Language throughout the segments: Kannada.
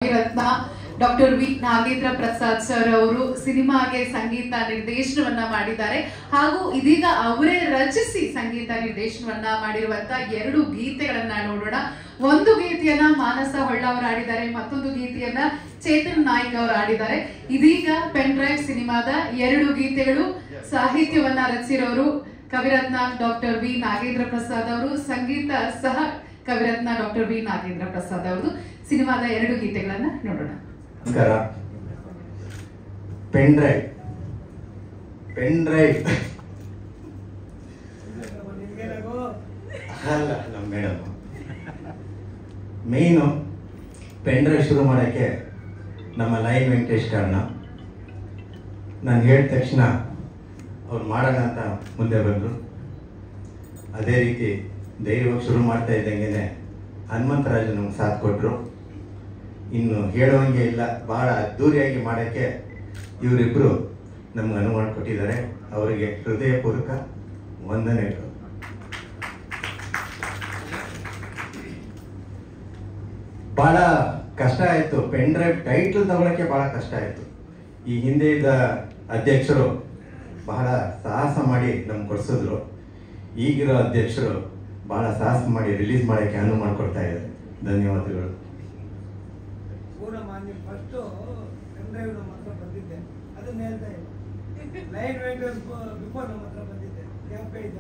ರತ್ನ doctor V Nagendra Prasad sir ಅವರು ಸಿನಿಮಾಗೆ ಸಂಗೀತ ನಿರ್ದೇಶನವನ್ನ ಮಾಡಿದ್ದಾರೆ ಹಾಗೂ ಇದೀಗ ಅವರೇ ರಚಿಸಿ ಸಂಗೀತ ನಿರ್ದೇಶನವನ್ನ ಮಾಡಿರುವಂತ 2 ಗೀತೆಗಳನ್ನ ನೋಡೋಣ. ಒಂದು ಗೀತೆಯನ್ನ ಮಾನಸ ಹೊಳ್ಳ ಅವರು ಆಡಿದ್ದಾರೆ, ಮತ್ತೊಂದು ಗೀತೆಯನ್ನ ಚೇತನ್ ನಾಯ್ಕ್ ಅವರು ಆಡಿದ್ದಾರೆ. ಇದೀಗ ಪೆನ್ ಡ್ರೈವ್ ಸಿನಿಮಾದ 2 ಗೀತೆಗಳು. ಸಾಹಿತ್ಯವನ್ನ ರಚಿಸಿರೋರು ಕವಿರತ್ನ ಡಾಕ್ಟರ್ ವಿ ನಾಗೇಂದ್ರ ಪ್ರಸಾದ್ ಅವರು, ಸಂಗೀತ ಸಹ ಕವಿರತ್ನ ಡಾಕ್ಟರ್ ವಿ ನಾಗೇಂದ್ರ ಪ್ರಸಾದ್ ಅವರು. ಸಿನಿಮಾದ 2 ಗೀತೆಗಳನ್ನ ನೋಡೋಣ. ನಮಸ್ಕಾರ. ಪೆನ್ ಡ್ರೈವ್ ಅಲ್ಲ ನಮ್ಮ ಮೇಡಮ್ ಮೇಯ್ನು ಪೆನ್ ಡ್ರೈವ್ ಶುರು ಮಾಡೋಕ್ಕೆ ನಮ್ಮ ಲೈನ್ ವೆಂಕಟೇಶ್ ಕಾರಣ. ನಾನು ಹೇಳಿದ ತಕ್ಷಣ ಅವ್ರು ಮಾಡೋಣ ಅಂತ ಮುಂದೆ ಬಂದರು. ಅದೇ ರೀತಿ ಧೈರ್ಯವಾಗಿ ಶುರು ಮಾಡ್ತಾ ಇದ್ದಂಗೆ ಹನುಮಂತರಾಜು ನಮ್ಗೆ ಸಾಥ್ ಕೊಟ್ಟರು. ಇನ್ನು ಹೇಳುವಂಗೆ ಇಲ್ಲ, ಭಾಳ ಅದ್ದೂರಿಯಾಗಿ ಮಾಡೋಕ್ಕೆ ಇವರಿಬ್ಬರು ನಮ್ಗೆ ಅನುವು ಮಾಡಿಕೊಟ್ಟಿದ್ದಾರೆ. ಅವರಿಗೆ ಹೃದಯಪೂರ್ವಕ ವಂದನೆಗಳು. ಭಾಳ ಕಷ್ಟ ಆಯಿತು. ಪೆನ್ ಡ್ರೈವ್ ಟೈಟ್ಲ್ ತಗೊಳ್ಳೋಕ್ಕೆ ಭಾಳ ಕಷ್ಟ ಆಯಿತು. ಈ ಹಿಂದೆ ಇದ್ದ ಅಧ್ಯಕ್ಷರು ಬಹಳ ಸಾಹಸ ಮಾಡಿ ನಮ್ಗೆ ಕೊಡಿಸಿದ್ರು. ಈಗಿರೋ ಅಧ್ಯಕ್ಷರು ಭಾಳ ಸಾಹಸ ಮಾಡಿ ರಿಲೀಸ್ ಮಾಡೋಕ್ಕೆ ಅನುವು ಮಾಡಿಕೊಡ್ತಾ ಇದ್ದಾರೆ. ಧನ್ಯವಾದಗಳು. ಫಸ್ಟು ಪೆನ್ ಡ್ರೈವ್ ನಮ್ಮ ಹತ್ರ ಬಂದಿದ್ದೆ, ಅದನ್ನ ಹೇಳ್ತಾ ಇಲ್ಲ. ಲೈನ್ ವೆಂಕಟೇಶ್ ಬಿಫೋರ್ ನಮ್ಮ ಹತ್ರ ಬಂದಿದ್ದೆ, ಜ್ಞಾಪಕ ಇದ್ದ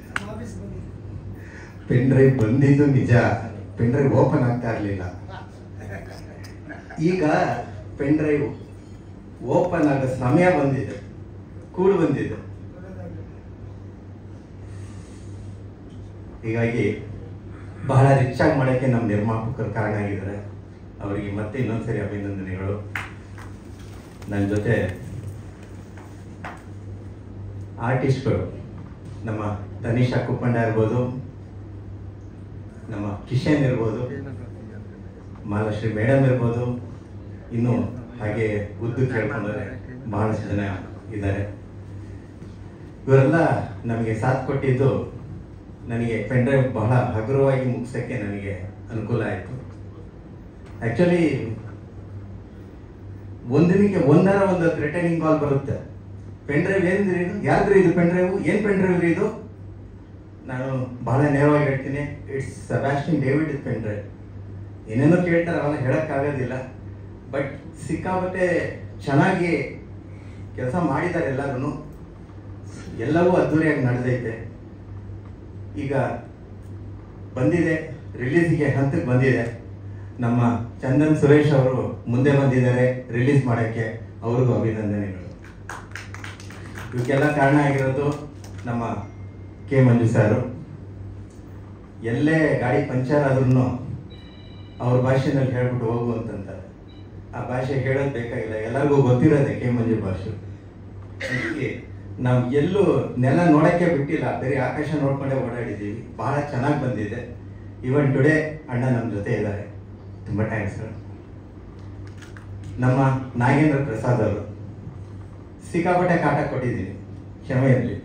ನಮ್ಮ ಆಫೀಸ್ ಬಂದಿದ್ದೆ. ಪೆನ್ ಡ್ರೈವ್ ಬಂದಿದ್ದು ನಿಜ, ಪೆನ್ ಡ್ರೈವ್ ಓಪನ್ ಆಗ್ತಾ ಇರಲಿಲ್ಲ. ಈಗ ಪೆನ್ ಡ್ರೈವ್ ಓಪನ್ ಆಗೋ ಸಮಯ ಬಂದಿದೆ, ಕೂಡು ಬಂದಿದೆ. ಹೀಗಾಗಿ ಬಹಳ ರಿಚ್ ಆಗಿ ಮಾಡೋಕ್ಕೆ ನಮ್ಮ ನಿರ್ಮಾಪಕರು ಕಾರಣ ಆಗಿದ್ದಾರೆ. ಅವರಿಗೆ ಮತ್ತೆ ಇನ್ನೊಂದ್ಸರಿ ಅಭಿನಂದನೆಗಳು. ನನ್ನ ಜೊತೆ ಆರ್ಟಿಸ್ಟ್ಗಳು ನಮ್ಮ ತನಿಷಾ ಕುಪ್ಪಂಡ ಇರ್ಬೋದು, ನಮ್ಮ ಕಿಶನ್ ಇರ್ಬೋದು, ಮಾಲಶ್ರೀ ಮೇಡಮ್ ಇರ್ಬೋದು, ಇನ್ನು ಹಾಗೆ ಉದ್ದು ಕೇಳ್ಕೊಂಡ್ರೆ ಬಹಳಷ್ಟು ಜನ ಇದ್ದಾರೆ. ಇವರೆಲ್ಲ ನಮಗೆ ಸಾಥ್ ಕೊಟ್ಟಿದ್ದು ನನಗೆ ಪೆನ್ ಡ್ರೈವ್ ಬಹಳ ಹಗುರವಾಗಿ ಮುಗಿಸೋಕ್ಕೆ ನನಗೆ ಅನುಕೂಲ ಆಯಿತು. ಆ್ಯಕ್ಚುಲಿ ಒಂದಿನಕ್ಕೆ ಒಂದು ರಿಟರ್ನಿಂಗ್ ಕಾಲ್ ಬರುತ್ತೆ. ಪೆನ್ ಡ್ರೈವ್ ಏನ್ರಿ ಇದು, ಯಾರ್ದ್ರಿ ಇದು ಪೆನ್ ಡ್ರೈವ್, ಏನು ಪೆನ್ ಡ್ರೈವ್ ರೀ ಇದು? ನಾನು ಬಹಳ ನೇರವಾಗಿ ಹೇಳ್ತೀನಿ, it's Sebastian David pen drive. ಏನೇನೋ ಕೇಳ್ತಾರೆ, ಅವೆಲ್ಲ ಹೇಳೋಕ್ಕಾಗೋದಿಲ್ಲ. ಬಟ್ ಸಿಕ್ಕಾಪಟ್ಟೆ ಚೆನ್ನಾಗಿ ಕೆಲಸ ಮಾಡಿದ್ದಾರೆ ಎಲ್ಲರೂ. ಎಲ್ಲವೂ ಅದ್ದೂರಿಯಾಗಿ ನಡೆದೈತೆ. ಈಗ ಬಂದಿದೆ, ರಿಲೀಸಿಗೆ ಹಂತಕ್ಕೆ ಬಂದಿದೆ. ನಮ್ಮ ಚಂದನ್ ಸುರೇಶ್ ಅವರು ಮುಂದೆ ಬಂದಿದ್ದಾರೆ ರಿಲೀಸ್ ಮಾಡೋಕ್ಕೆ, ಅವ್ರಿಗೂ ಅಭಿನಂದನೆಗಳು. ಇವಕ್ಕೆಲ್ಲ ಕಾರಣ ಆಗಿರೋದು ನಮ್ಮ ಕೆ ಮಂಜು ಸಾರು. ಎಲ್ಲೇ ಗಾಡಿ ಪಂಚರ್ ಆದ್ರೂ ಅವ್ರ ಭಾಷೆನಲ್ಲಿ ಹೇಳ್ಬಿಟ್ಟು ಹೋಗು ಅಂತಂತಾರೆ. ಆ ಭಾಷೆ ಹೇಳೋದು ಬೇಕಾಗಿಲ್ಲ, ಎಲ್ಲರಿಗೂ ಗೊತ್ತಿರೋದೆ ಕೆ ಮಂಜು ಭಾಷೆ. ಹೀಗೆ ನಾವು ಎಲ್ಲೂ ನೆಲ ನೋಡೋಕ್ಕೆ ಬಿಟ್ಟಿಲ್ಲ, ಬರೀ ಆಕಾಶ ನೋಡ್ಕೊಂಡೇ ಓಡಾಡಿದ್ದೀವಿ. ಬಹಳ ಚೆನ್ನಾಗಿ ಬಂದಿದೆ. ಇವನ್ ಟುಡೇ ಅಣ್ಣ ನಮ್ಮ ಜೊತೆ ಇದ್ದಾರೆ, ತುಂಬ ಥ್ಯಾಂಕ್ಸ್. ನಮ್ಮ ನಾಗೇಂದ್ರ ಪ್ರಸಾದ್ ಅವರು ಸಿಕ್ಕಾಪಟ್ಟೆ ಕಾಟ ಕೊಟ್ಟಿದ್ದೀನಿ, ಕ್ಷಮೆ ಇರಲಿ.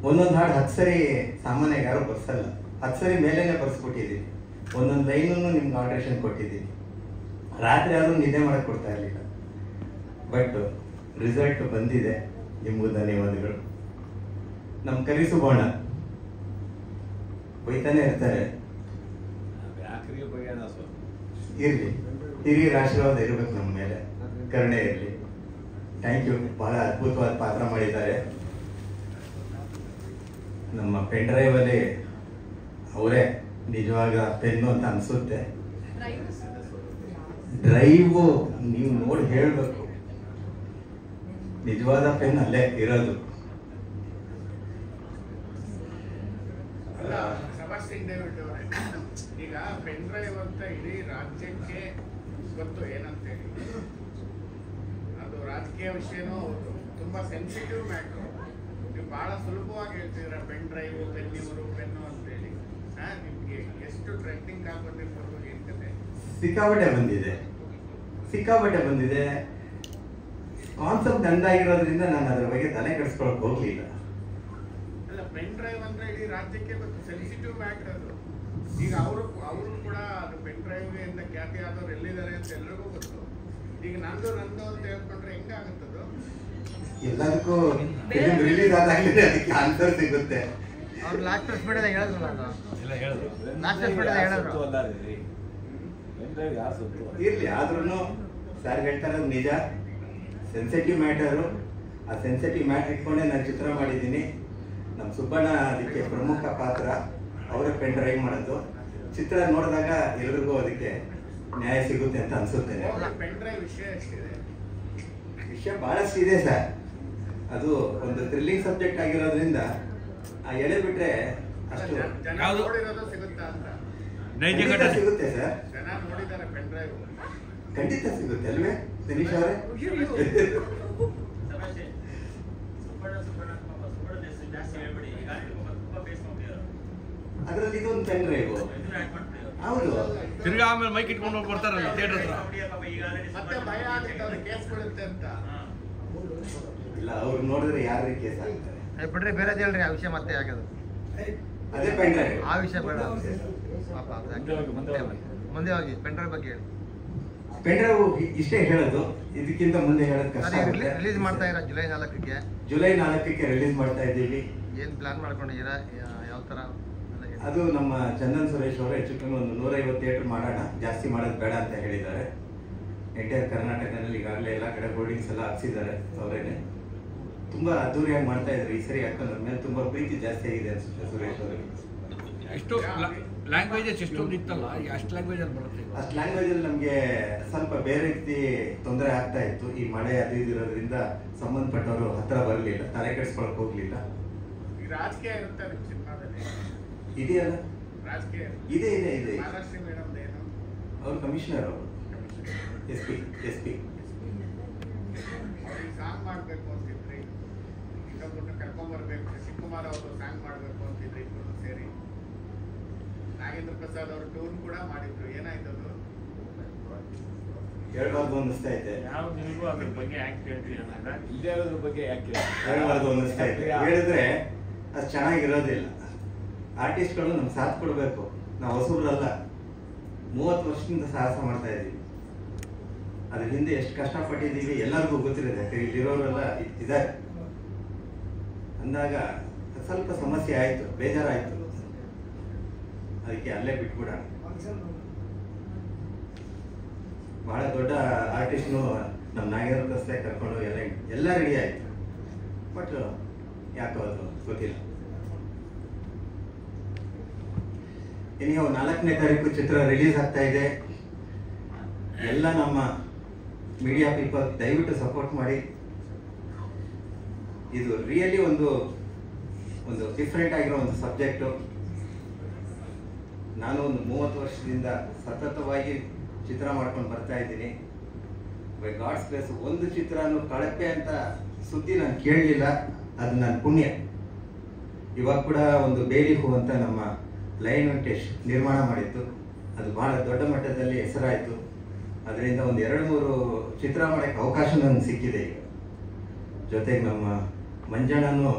ಒಂದೊಂದು ಹಾಡು 10 ಸರಿ ಸಾಮಾನ್ಯವಾಗಿ ಯಾರು ಬರ್ಸಲ್ಲ, 10 ಸರಿ ಮೇಲೇನೆ ಬರ್ಸ್ಕೊಟ್ಟಿದ್ದೀನಿ. ಒಂದೊಂದು ಲೈನನ್ನು ನಿಮ್ಗೆ ಆಲ್ಟ್ರೇಷನ್ ಕೊಟ್ಟಿದ್ದೀನಿ. ರಾತ್ರಿ ಆದರೂ ನಿದ್ದೆ ಮಾಡೋಕ್ಕೆ ಕೊಡ್ತಾ ಇರಲಿಲ್ಲ. ಬಟ್ ರಿಸಲ್ಟ್ ಬಂದಿದೆ, ನಿಮಗೂ ಧನ್ಯವಾದಗಳು. ನಮ್ಮ ಕರಿಸುಬೋಣ ಬೈತಾನೆ ಇರ್ತಾರೆ, ಇರಲಿ, ಹಿರಿಯರ ಆಶೀರ್ವಾದ ಇರಬೇಕು ನಮ್ಮ ಮೇಲೆ, ಕರುಣೆ ಇರಲಿ. Thank you. ಬಹಳ ಅದ್ಭುತವಾದ ಪಾತ್ರ ಮಾಡಿದ್ದಾರೆ. ನಮ್ಮ ಪೆನ್ ಡ್ರೈವಲ್ಲಿ ಅವರೇ ನಿಜವಾಗ ಪೆನ್ನು ಅಂತ ಅನಿಸುತ್ತೆ. ಡ್ರೈವು ನೀವು ನೋಡಿ ಹೇಳಬೇಕು, ನಿಜವಾದ ಪೆನ್ ಅಲ್ಲೇ ಇರೋದು. ಈಗ ಪೆನ್ ಡ್ರೈವ್ ಅಂತ ಇಡೀ ರಾಜ್ಯಕ್ಕೆ ಗೊತ್ತು ಏನಂತೇಳಿ. ಅದು ರಾಜಕೀಯ ವಿಷಯನೂ ಹೌದು, ತುಂಬಾ ಸೆನ್ಸಿಟಿವ್ ಮ್ಯಾಟ್ರು. ನೀವು ಬಹಳ ಸುಲಭವಾಗಿ ಹೇಳ್ತಿದ್ದೀರ ಪೆನ್ ಡ್ರೈವ್, ಪೆನ್ನಿವರು, ಪೆನ್ನು ಅಂತೇಳಿ. ನಿಮ್ಗೆ ಎಷ್ಟು ಟ್ರೆಂಡಿಂಗ್ ಆಗ್ಬಂದಿರ್ಬೋದು ಏನ್ ಕತೆ? ಸಿಕ್ಕಾಪಟ್ಟೆ ಬಂದಿದೆ. ಕಾನ್ಸೆಪ್ಟ್ ಗಂದಾಗಿರೋದ್ರಿಂದ ನಾನು ಅದ್ರ ಬಗ್ಗೆ ತಲೆ ಕೆಡಿಸ್ಕೊಳಕ್ ಹೋಗ್ಲಿಲ್ಲ. ಅಲ್ಲ, ಪೆನ್ ಡ್ರೈವ್ ಅಂದ್ರೆ ಇಡೀ ರಾಜ್ಯಕ್ಕೆ ಗೊತ್ತು, ಸೆನ್ಸಿಟಿವ್ ಮ್ಯಾಟ್ರ್ ಅದು. ಈಗ ಅವರು ಕೂಡ ಅದು ಪೆನ್ ಡ್ರೈವ್ ಇಂದ ಖ್ಯಾತಿ ಆದವ್ರು ಎಲ್ಲಿದ್ದಾರೆ ಅಂತ ಎಲ್ರಿಗೂ ಗೊತ್ತು. ಈಗ ನಂದು ಅಂತ ಹೇಳ್ಕೊಂಡ್ರೆ ಹೆಂಗಾಗುತ್ತದು? ಎಲ್ಲದಕ್ಕೂ ರಿಲೀಸ್ ಆದಾಗಲೇ ಅದಕ್ಕೆ ಆನ್ಸರ್ ಸಿಗುತ್ತೆ. ಅವ್ರು ಲಾಸ್ಟ್ ಪ್ರೆಸ್ ಮಾಡಿದಾಗ ಹೇಳಿದ್ರು ಇರ್ಲಿ, ಆದ್ರೂ ಸರ್ ಹೇಳ್ತಾರೆ ನಿಜ, ಸೆನ್ಸಿಟಿವ್ ಮ್ಯಾಟರು. ಆ ಸೆನ್ಸಿಟಿವ್ ಮ್ಯಾಟರ್ ಇಟ್ಕೊಂಡೆ ನಾನು ಚಿತ್ರ ಮಾಡಿದ್ದೀನಿ. ನಮ್ಮ ಸುಬ್ಬಣ್ಣ ಅದಕ್ಕೆ ಪ್ರಮುಖ ಪಾತ್ರ, ಅವರೇ ಪೆನ್ ಡ್ರೈವ್ ಮಾಡೋದು. ಚಿತ್ರ ನೋಡಿದಾಗ ಎಲ್ರಿಗೂ ಅದಕ್ಕೆ ನ್ಯಾಯ ಸಿಗುತ್ತೆ ಅಂತ ಅನ್ಸುತ್ತೇನೆ. ಪೆನ್ ಡ್ರೈವ್ ವಿಷಯ ಬಹಳಷ್ಟು ಇದೆ ಸರ್. ಅದು ಒಂದು ಥ್ರಿಲ್ಲಿಂಗ್ ಸಬ್ಜೆಕ್ಟ್ ಆಗಿರೋದ್ರಿಂದ ಆ ಎಳೆ ಬಿಟ್ರೆ ಅಷ್ಟು ಸಿಗುತ್ತಾ ಅಂತ ಸಿಗುತ್ತೆ ಸರ್. ಜನ ನೋಡಿದ್ದಾರೆ ಪೆನ್ ಡ್ರೈವ್, ಖಂಡಿತ ಸಿಗುತ್ತೆ ಅಲ್ವೇ ದಿನೇಶ್ ಅವರೇ? ಅದರಲ್ಲಿ ಇದೊಂದು ಪೆನ್ ಡ್ರೈವ್. ಹೌದು, ತಿರ್ಗಾ ಆಮೇಲೆ ಮೈಕ್ ಇಟ್ಕೊಂಡು ಹೋಗಿ ಬರ್ತಾರಲ್ಲ ಥಿಯೇಟರ್ ಹತ್ರ. ಮತ್ತೆ ಭಯ ಆಗುತ್ತೆ ಅವ್ರಿಗೆ ಕೇಸ್ ಕೊಡುತ್ತೆ ಅಂತ. ಇಲ್ಲ, ಅವ್ರು ನೋಡಿದ್ರೆ ಯಾರು ಕೇಸ್ ಆಗ್ತಾರೆ. ಬಿಡ್ರಿ, ಬೇರೆದು ಹೇಳ್ರಿ ಆ ವಿಷಯ. ಮತ್ತೆ ಯಾಕದು ಅದೇ ಪೆನ್ ಡ್ರೈವ್, ಆ ವಿಷಯ ಬೇಡ. ಮುಂದೆ ಹೋಗಿ ಪೆನ್ ಡ್ರೈವ್ ಬಗ್ಗೆ ಹೇಳಿ. ಪೆನ್ ಡ್ರೈವ್ ಇಷ್ಟೇ ಹೇಳೋದು, ಇದಕ್ಕಿಂತ ಮುಂದೆ ಹೇಳೋದು ಕಷ್ಟ ಆಗುತ್ತೆ. ರಿಲೀಸ್ ಮಾಡ್ತಾ ಇರ ಜುಲೈ 4ಕ್ಕೆ. ಜುಲೈ 4ಕ್ಕೆ ರಿಲೀಸ್ ಮಾಡ್ತಾ ಇದ್ದೀವಿ. ಏನು ಪ್ಲಾನ್ ಮಾಡ್ಕೊಂಡಿದ್ದೀರಾ? ಯಾವ ಥರ? ಅದು ನಮ್ಮ ಚಂದನ್ ಸುರೇಶ್ ಅವರು ಹೆಚ್ಚು ಕಮ್ಮಿ ಒಂದು 150 ಥಿಯೇಟರ್ ಮಾಡೋಣ, ಜಾಸ್ತಿ ಮಾಡೋದು ಬೇಡ ಅಂತ ಹೇಳಿದ್ದಾರೆ. ಎಂಟೈರ್ ಕರ್ನಾಟಕದಲ್ಲಿ ಈಗಾಗಲೇ ಎಲ್ಲ ಕಡೆ ಬೋರ್ಡಿಂಗ್ಸ್ ಎಲ್ಲ ಹಾಕ್ಸಿದ್ದಾರೆ ಅವರೇನೆ. ತುಂಬಾ ಅದ್ದೂರಿಯಾಗಿ ಮಾಡ್ತಾ ಇದ್ದಾರೆ ಈ ಸರಿ. ಯಾಕಂದ್ರೆ ನನ್ನ ಮೇಲೆ ತುಂಬಾ ಪ್ರೀತಿ ಜಾಸ್ತಿ ಆಗಿದೆ ಅನ್ಸುತ್ತೆ ಸುರೇಶ್ ಅವರಿಗೆ. ಎಷ್ಟು ಲ್ಯಾಂಗ್ವೇಜಸ್ ಎಷ್ಟೊಂದು ಇತ್ತಲ್ಲ, ಅಷ್ಟು ಲ್ಯಾಂಗ್ವೇಜ್ ಅಲ್ಲಿ ಬರುತ್ತೆ. ಅಷ್ಟು ಲ್ಯಾಂಗ್ವೇಜ್ ಅಲ್ಲಿ ನಮಗೆ ಸ್ವಲ್ಪ ಬೇರೆ ರೀತಿ ತೊಂದರೆ ಆಗ್ತಾ ಇತ್ತು. ಈ ಮಳೆ ಅದು ಇದಿರೋದ್ರಿಂದ ಸಂಬಂಧಪಟ್ಟವರು ಹತ್ರ ಬರಲಿಲ್ಲ, ತಲೆ ಕೆಡಿಸ್ಕೊಳಕ್ ಹೋಗ್ಲಿಲ್ಲ. ಈಗ ರಾಜಕೀಯ ಇರುತ್ತೆ ನಿಮ್ಮ ಸಿನಿಮಾದಲ್ಲಿ? ಇದೆಯಲ್ಲ, ರಾಜಕೀಯ ಇದೆ ಇದೆ ಇದೆ. ಮಹಾರಾಷ್ಟ್ರ ಮೇಡಮ್ ಏನು? ಅವರು ಕಮಿಷನರ್, ಅವರು ಎಸ್ ಪಿ. ಅವ್ರಿಗೆ ಸಾಂಗ್ ಮಾಡಬೇಕು ಅಂತಿದ್ರಿ, ಇನ್ನೊಬ್ಬರನ್ನ ಕರ್ಕೊಂಡ್ಬರ್ಬೇಕು, ಶಿವಕುಮಾರ್ ಅವರು ಸಾಂಗ್ ಮಾಡಬೇಕು ಅಂತಿದ್ರಿ, ಇಬ್ಬರು ಸೇರಿ. ನಾಗೇಂದ್ರ ಪ್ರಸಾದ್ ಅವರು ಟೂರ್ ಕೂಡ ಮಾಡಿದ್ರು, ಏನಾಯ್ತು ಅದು? ಹೇಳ್ಬಾರ್ದು ಅನ್ನಿಸ್ತಾ ಇದೆ. ಅದ್ರ ಬಗ್ಗೆ ಯಾಕೆ ಹೇಳ್ಬಾರ್ದು ಅನ್ನಿಸ್ತಾ ಇದೆ. ಹೇಳಿದ್ರೆ ಅದು ಚೆನ್ನಾಗಿರೋದಿಲ್ಲ. ಆರ್ಟಿಸ್ಟ್ಗಳು ನಮ್ಗೆ ಸಾಥ್ ಕೊಡಬೇಕು. ನಾವು ಹೊಸಬ್ರಲ್ಲ, 30 ವರ್ಷದಿಂದ ಸಾಹಸ ಮಾಡ್ತಾ ಇದ್ದೀವಿ. ಅದ್ರ ಹಿಂದೆ ಎಷ್ಟು ಕಷ್ಟಪಟ್ಟಿದ್ದೀವಿ ಎಲ್ಲರಿಗೂ ಗೊತ್ತಿರುತ್ತೆ. ಯಾಕಂದ್ರೆ ಇಲ್ಲಿರೋರೆಲ್ಲ ಇದ್ದಾರೆ ಅಂದಾಗ ಸ್ವಲ್ಪ ಸಮಸ್ಯೆ ಆಯ್ತು, ಬೇಜಾರಾಯ್ತು. ಅದಕ್ಕೆ ಅಲ್ಲೇ ಬಿಟ್ಬಿಡೋಣ. ಬಹಳ ದೊಡ್ಡ ಆರ್ಟಿಸ್ಟ್ನು ನಮ್ಮ ನಾಗೇಂದ್ರ ಪ್ರಸಾದ್ ಕರ್ಕೊಂಡು ಎಲ್ಲ ರೆಡಿ ಆಯ್ತು. ಬಟ್ ಯಾಕೋ ಅದು ಗೊತ್ತಿಲ್ಲ. ಇನ್ನು 4ನೇ ತಾರೀಕು ಚಿತ್ರ ರಿಲೀಸ್ ಆಗ್ತಾ ಇದೆ. ಎಲ್ಲ ನಮ್ಮ ಮೀಡಿಯಾ ಪೀಪಲ್ ದಯವಿಟ್ಟು ಸಪೋರ್ಟ್ ಮಾಡಿ. ಇದು ರಿಯಲಿ ಒಂದು ಡಿಫ್ರೆಂಟ್ ಆಗಿರೋ ಒಂದು ಸಬ್ಜೆಕ್ಟು. ನಾನು ಒಂದು 30 ವರ್ಷದಿಂದ ಸತತವಾಗಿ ಚಿತ್ರ ಮಾಡ್ಕೊಂಡು ಬರ್ತಾ ಇದ್ದೀನಿ. ಬೈ ಗಾಡ್ಸ್ ಗ್ರೇಸ್ ಒಂದು ಚಿತ್ರನೂ ಕಳಪೆ ಅಂತ ಸುದ್ದಿ ನಾನು ಕೇಳಲಿಲ್ಲ. ಅದು ನನ್ನ ಪುಣ್ಯ. ಇವಾಗ ಕೂಡ ಒಂದು ಬೇಲಿ ಹೂ ಅಂತ ನಮ್ಮ ಲೈನ್ ವೆಂಕಟೇಶ್ ನಿರ್ಮಾಣ ಮಾಡಿತ್ತು. ಅದು ಬಹಳ ದೊಡ್ಡ ಮಟ್ಟದಲ್ಲಿ ಹೆಸರಾಯಿತು. ಅದರಿಂದ ಒಂದು 2-3 ಚಿತ್ರ ಮಾಡೋಕ್ಕೆ ಅವಕಾಶ ನನಗೆ ಸಿಕ್ಕಿದೆ. ಈಗ ಜೊತೆಗೆ ನಮ್ಮ ಮಂಜಣ್ಣನು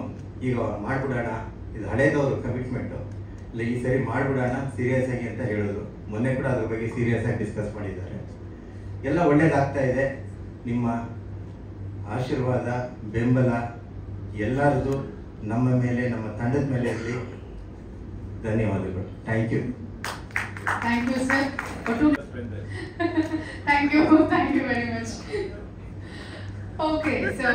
ಈಗ ಮಾಡಿಬಿಡೋಣ, ಇದು ಹಳೇದವರು ಕಮಿಟ್ಮೆಂಟು, ಇಲ್ಲ ಈ ಸರಿ ಮಾಡಿಬಿಡೋಣ ಸೀರಿಯಸ್ ಆಗಿ ಅಂತ ಹೇಳಿದ್ರು. ಮೊನ್ನೆ ಕೂಡ ಅದ್ರ ಬಗ್ಗೆ ಸೀರಿಯಸ್ ಆಗಿ ಡಿಸ್ಕಸ್ ಮಾಡಿದ್ದಾರೆ. ಎಲ್ಲ ಒಳ್ಳೇದಾಗ್ತಾ ಇದೆ. ನಿಮ್ಮ ಆಶೀರ್ವಾದ, ಬೆಂಬಲ ಎಲ್ಲರದು ನಮ್ಮ ಮೇಲೆ, ನಮ್ಮ ತಂಡದ ಮೇಲೆ ಇರಲಿ. ಧನ್ಯವಾದಗಳು. Thank you. Thank you sir. Thank you very much. Okay, so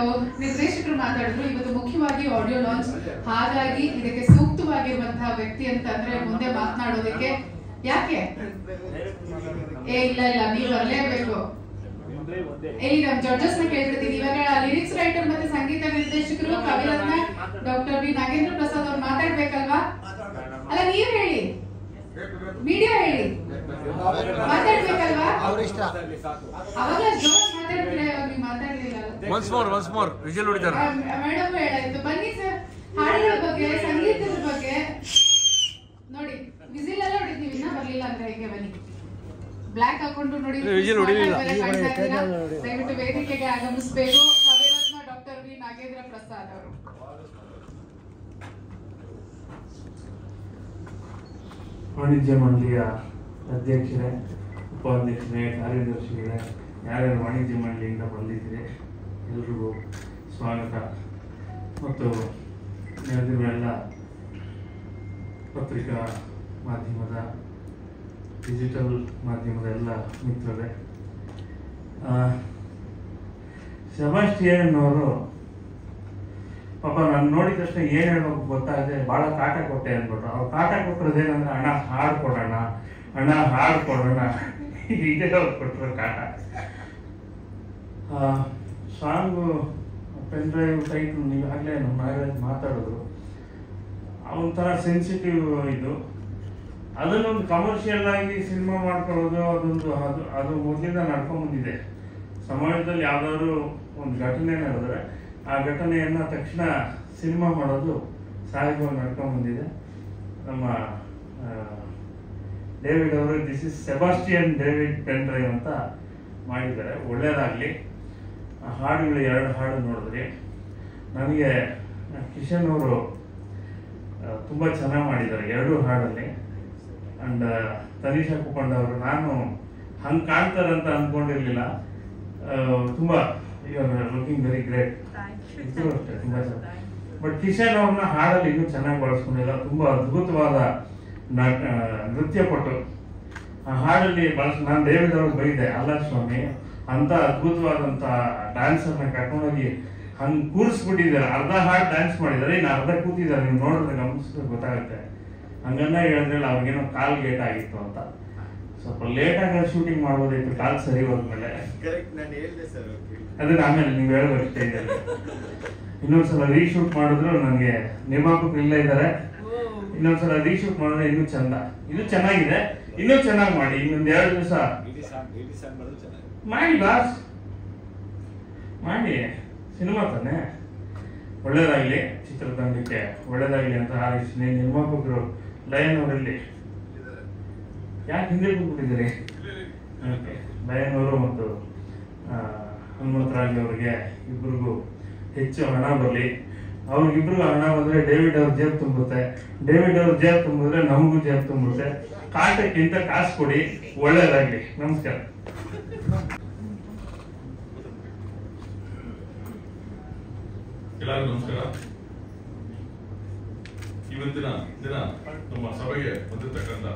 ನಿರ್ದೇಶಕರು ಮಾತಾಡಿದ್ರು. ಇವತ್ತು ಮುಖ್ಯವಾಗಿ ಆಡಿಯೋ ಲಾಂಚ್, ಹಾಗಾಗಿ ಇದಕ್ಕೆ ಸೂಕ್ತವಾಗಿರುವಂತಹ ವ್ಯಕ್ತಿ ಅಂತಂದ್ರೆ ಮುಂದೆ ಮಾತನಾಡೋದಕ್ಕೆ ಯಾಕೆ ಇಲ್ಲ ನೀವು ಬರಲೇಬೇಕು. ಇಲ್ಲಿ ನಮ್ಮ ಜಡ್ಜಸ್ ನ ಕೇಳ್ತಿದ್ದೀನಿ. ಇವಾಗ ಲಿರಿಕ್ಸ್ ರೈಟರ್ ಮತ್ತೆ ಸಂಗೀತ ನಿರ್ದೇಶಕರು ಕವಿರತ್ನ ಡಾಕ್ಟರ್ ವಿ ನಾಗೇಂದ್ರ ಪ್ರಸಾದ್ ಅವ್ರು ಮಾತಾಡ್ಬೇಕಲ್ವಾ? ಅಲ್ಲ, ನೀವ್ ಹೇಳಿ, ಮೀಡಿಯಾ ಹೇಳಿ, ಮಾತಾಡ್ಬೇಕಲ್ವಾ? ಅವಾಗ ಜೋರ್ ಮಾತಾಡ್ತೀರಾ, ಇವಾಗ ನೀವು ಮಾತಾಡ್ಲಿಲ್ಲ. ಒನ್ಸ್ ಮೋರ್ ವಿಜುವಲ್ ಹೊಡಿತಾರೆ. ಮೇಡಮ್ ಹೇಳಾಯ್ತು. ಬನ್ನಿ ಸರ್, ಹಾಡುಗಳ ಬಗ್ಗೆ, ಸಂಗೀತದ ಬಗ್ಗೆ ನೋಡಿ. ವಿಸಿಲ್ ಎಲ್ಲ ಹೊಡಿತೀವಿ, ಇನ್ನ ಬರ್ಲಿಲ್ಲ ಅಂದ್ರೆ ಹೇಗೆ? ಬನ್ನಿ, ಬ್ಲಾಕ್ ಹಾಕೊಂಡು ನೋಡಿ. ದಯವಿಟ್ಟು ವೇದಿಕೆಗೆ ಆಗಮಿಸಬೇಕು ಕವಿರತ್ನ ಡಾಕ್ಟರ್ ವಿ ನಾಗೇಂದ್ರ ಪ್ರಸಾದ್ ಅವರು. ವಾಣಿಜ್ಯ ಮಂಡಳಿಯ ಅಧ್ಯಕ್ಷರೇ, ಉಪಾಧ್ಯಕ್ಷರೇ, ಕಾರ್ಯದರ್ಶಿಗಳೇ, ಯಾರ್ಯಾರು ವಾಣಿಜ್ಯ ಮಂಡಳಿಯಿಂದ ಬಂದಿದ್ದೀರಿ ಎಲ್ರಿಗೂ ಸ್ವಾಗತ. ಮತ್ತು ನೆರೆದಿರುವ ಪತ್ರಿಕಾ ಮಾಧ್ಯಮದ, ಡಿಜಿಟಲ್ ಮಾಧ್ಯಮದ ಎಲ್ಲ ಮಿತ್ರರೇ, ಸೆಬಾಸ್ಟಿಯನ್ ಅವರು ಪಾಪ ನಾನು ನೋಡಿದ ತಕ್ಷಣ ಏನು ಹೇಳೋಕೆ ಗೊತ್ತಾಗದೆ ಭಾಳ ಕಾಟ ಕೊಟ್ಟೆ ಅಂದ್ಬಿಟ್ರು. ಅವ್ರು ಕಾಟ ಕೊಟ್ಟಿರೋದೇನಂದ್ರೆ ಹಣ ಹಾಡು ಕೊಡೋಣ, ಹಣ ಹಾಡು ಕೊಡೋಣ, ಇದೇ ಅವ್ರು ಕೊಟ್ಟರು ಕಾಟ. ಸಾಂಗು ಪೆನ್ ಡ್ರೈವ್ ಟೈಟಲ್ ನೀವಾಗಲೇ ನಮ್ಮ ನಾಗರಾಜ್ ಮಾತಾಡೋದು, ಒಂಥರ ಸೆನ್ಸಿಟಿವ್ ಇದು. ಅದನ್ನೊಂದು ಕಮರ್ಷಿಯಲ್ ಆಗಿ ಸಿನಿಮಾ ಮಾಡ್ಕೊಳ್ಳೋದು ಅದು ಮೊದಲಿಂದ ನಡ್ಕೊಂಡ್ಬಂದಿದೆ. ಸಮಾಜದಲ್ಲಿ ಯಾವುದಾದ್ರು ಒಂದು ಘಟನೆ ನಡೆದ್ರೆ ಆ ಘಟನೆಯನ್ನು ತಕ್ಷಣ ಸಿನಿಮಾ ಮಾಡೋದು ಸಹಜವಾಗಿ ನಡ್ಕೊಂಡ್ಬಂದಿದೆ. ನಮ್ಮ ಡೇವಿಡ್ ಅವರು this is Sebastian David pen drive ಅಂತ ಮಾಡಿದ್ದಾರೆ. ಒಳ್ಳೆಯದಾಗಲಿ. ಹಾಡುಗಳು 2 ಹಾಡು ನೋಡಿದ್ರಿ. ನನಗೆ ಕಿಶನ್ ಅವರು ತುಂಬ ಚೆನ್ನಾಗಿ ಮಾಡಿದ್ದಾರೆ 2 ಹಾಡಲ್ಲಿ. ಆ್ಯಂಡ್ ತನಿಷಾ ಕುಪ್ಪಂಡವರು ನಾನು ಹಂಗೆ ಕಾಣ್ತಾರಂತ ಅಂದ್ಕೊಂಡಿರಲಿಲ್ಲ. ತುಂಬ ಲುಕಿಂಗ್ ವೆರಿ ಗ್ರೇಟ್. ಇಬ್ಬರು ಅಷ್ಟೇ ತುಂಬ ಚೆನ್ನಾಗಿ. ಬಟ್ ಕಿಶನ್ ಅವ್ರನ್ನ ಹಾಡಲ್ಲಿ ಇನ್ನೂ ಚೆನ್ನಾಗಿ ಬಳಸ್ಕೊಂಡಿಲ್ಲ. ತುಂಬ ಅದ್ಭುತವಾದ ನೃತ್ಯಪಟು. ಆ ಹಾಡಲ್ಲಿ ನಾನು ಡೇವಿಡ್ ಅವ್ರಿಗೆ ಬೈದೆ, ಅಲ್ಲ ಸ್ವಾಮಿ ಅಂತ ಅದ್ಭುತವಾದಂಥ ಡ್ಯಾನ್ಸರ್ನ ಕರ್ಕೊಂಡೋಗಿ ಹಂಗೆ ಕೂರಿಸ್ಬಿಟ್ಟಿದ್ದಾರೆ. ಅರ್ಧ ಹಾಡು ಡ್ಯಾನ್ಸ್ ಮಾಡಿದ್ದಾರೆ, ಇನ್ನು ಅರ್ಧ ಕೂತಿದ್ದಾರೆ. ನೀವು ನೋಡಿದ್ರೆ ಗಮನಿಸಿದ್ರೆ ಗೊತ್ತಾಗುತ್ತೆ. ಹಂಗನ್ನ ಹೇಳಿದ್ರಲ್ಲ ಅವ್ರಿಗೇನೋ ಕಾಲ್ ಗೇಟ್ ಆಗಿತ್ತು ಅಂತ. ಸ್ವಲ್ಪ ಲೇಟಾಗಿ ಶೂಟಿಂಗ್ ಮಾಡ್ಬೋದಾಯ್ತು ಕಾಲ್ ಸರಿ ಹೋದ್ಮೇಲೆ. ಅದನ್ನ ಆಮೇಲೆ ನೀವು ಹೇಳ್ಬೇಕು ಸ್ಟೇಜಲ್ಲಿ. ಇನ್ನೊಂದ್ಸಲ ರೀಶೂಟ್ ಮಾಡಿದ್ರು ನನಗೆ ನಿರ್ಮಾಪಕರು ಇಲ್ಲ ಇದ್ದಾರೆ. ಇನ್ನೊಂದ್ಸಲ ರೀಶೂಟ್ ಮಾಡಿದ್ರೆ ಇನ್ನೂ ಚಂದ. ಇದು ಚೆನ್ನಾಗಿದೆ, ಇನ್ನೂ ಚೆನ್ನಾಗಿ ಮಾಡಿ. ಇನ್ನೊಂದು 2 ದಿವಸ ಮಾಡಿ ಬಾಸ್, ಮಾಡಿ. ಸಿನಿಮಾ ತಾನೆ, ಒಳ್ಳೇದಾಗಲಿ, ಚಿತ್ರತಂಡಕ್ಕೆ ಒಳ್ಳೇದಾಗಲಿ ಅಂತ ಹಾರೈಸ್ತೀನಿ. ನಿರ್ಮಾಪಕರು ಲಯನ್ ಅವರಲ್ಲಿ ಯಾಕೆ ಹಿಂದೆ ಕೂತ್ಬಿಟ್ಟಿದ್ದೀರಿ? ಓಕೆ, ಲಯನ್ ಅವರು ಮತ್ತು ಹನುಮಂತರಾಜ್ ಅವರಿಗೆ ಇಬ್ಬರಿಗೂ ಹೆಚ್ಚು ಹಣ ಬರಲಿ. ಅವ್ರಿಗಿಬ್ರಿಗೂ ಹಣ ಬಂದರೆ ಡೇವಿಡ್ ಅವ್ರ ಜೇಬ್ ತುಂಬುತ್ತೆ, ಡೇವಿಡ್ ಅವ್ರ ಜೇಬ್ ತುಂಬಿದ್ರೆ ನಮಗೂ ಜೇಬ್ ತುಂಬುತ್ತೆ. ಕಾಟಕ್ಕಿಂತ ಕಾಸು ಕೊಡಿ, ಒಳ್ಳೇದಾಗಲಿ. ನಮಸ್ಕಾರ. ಎಲ್ಲರಿಗೂ ನಮಸ್ಕಾರ. ಇವತ್ತಿನ ದಿನ ನಮ್ಮ ಸಭೆಗೆ ಬಂದಿರತಕ್ಕಂಥ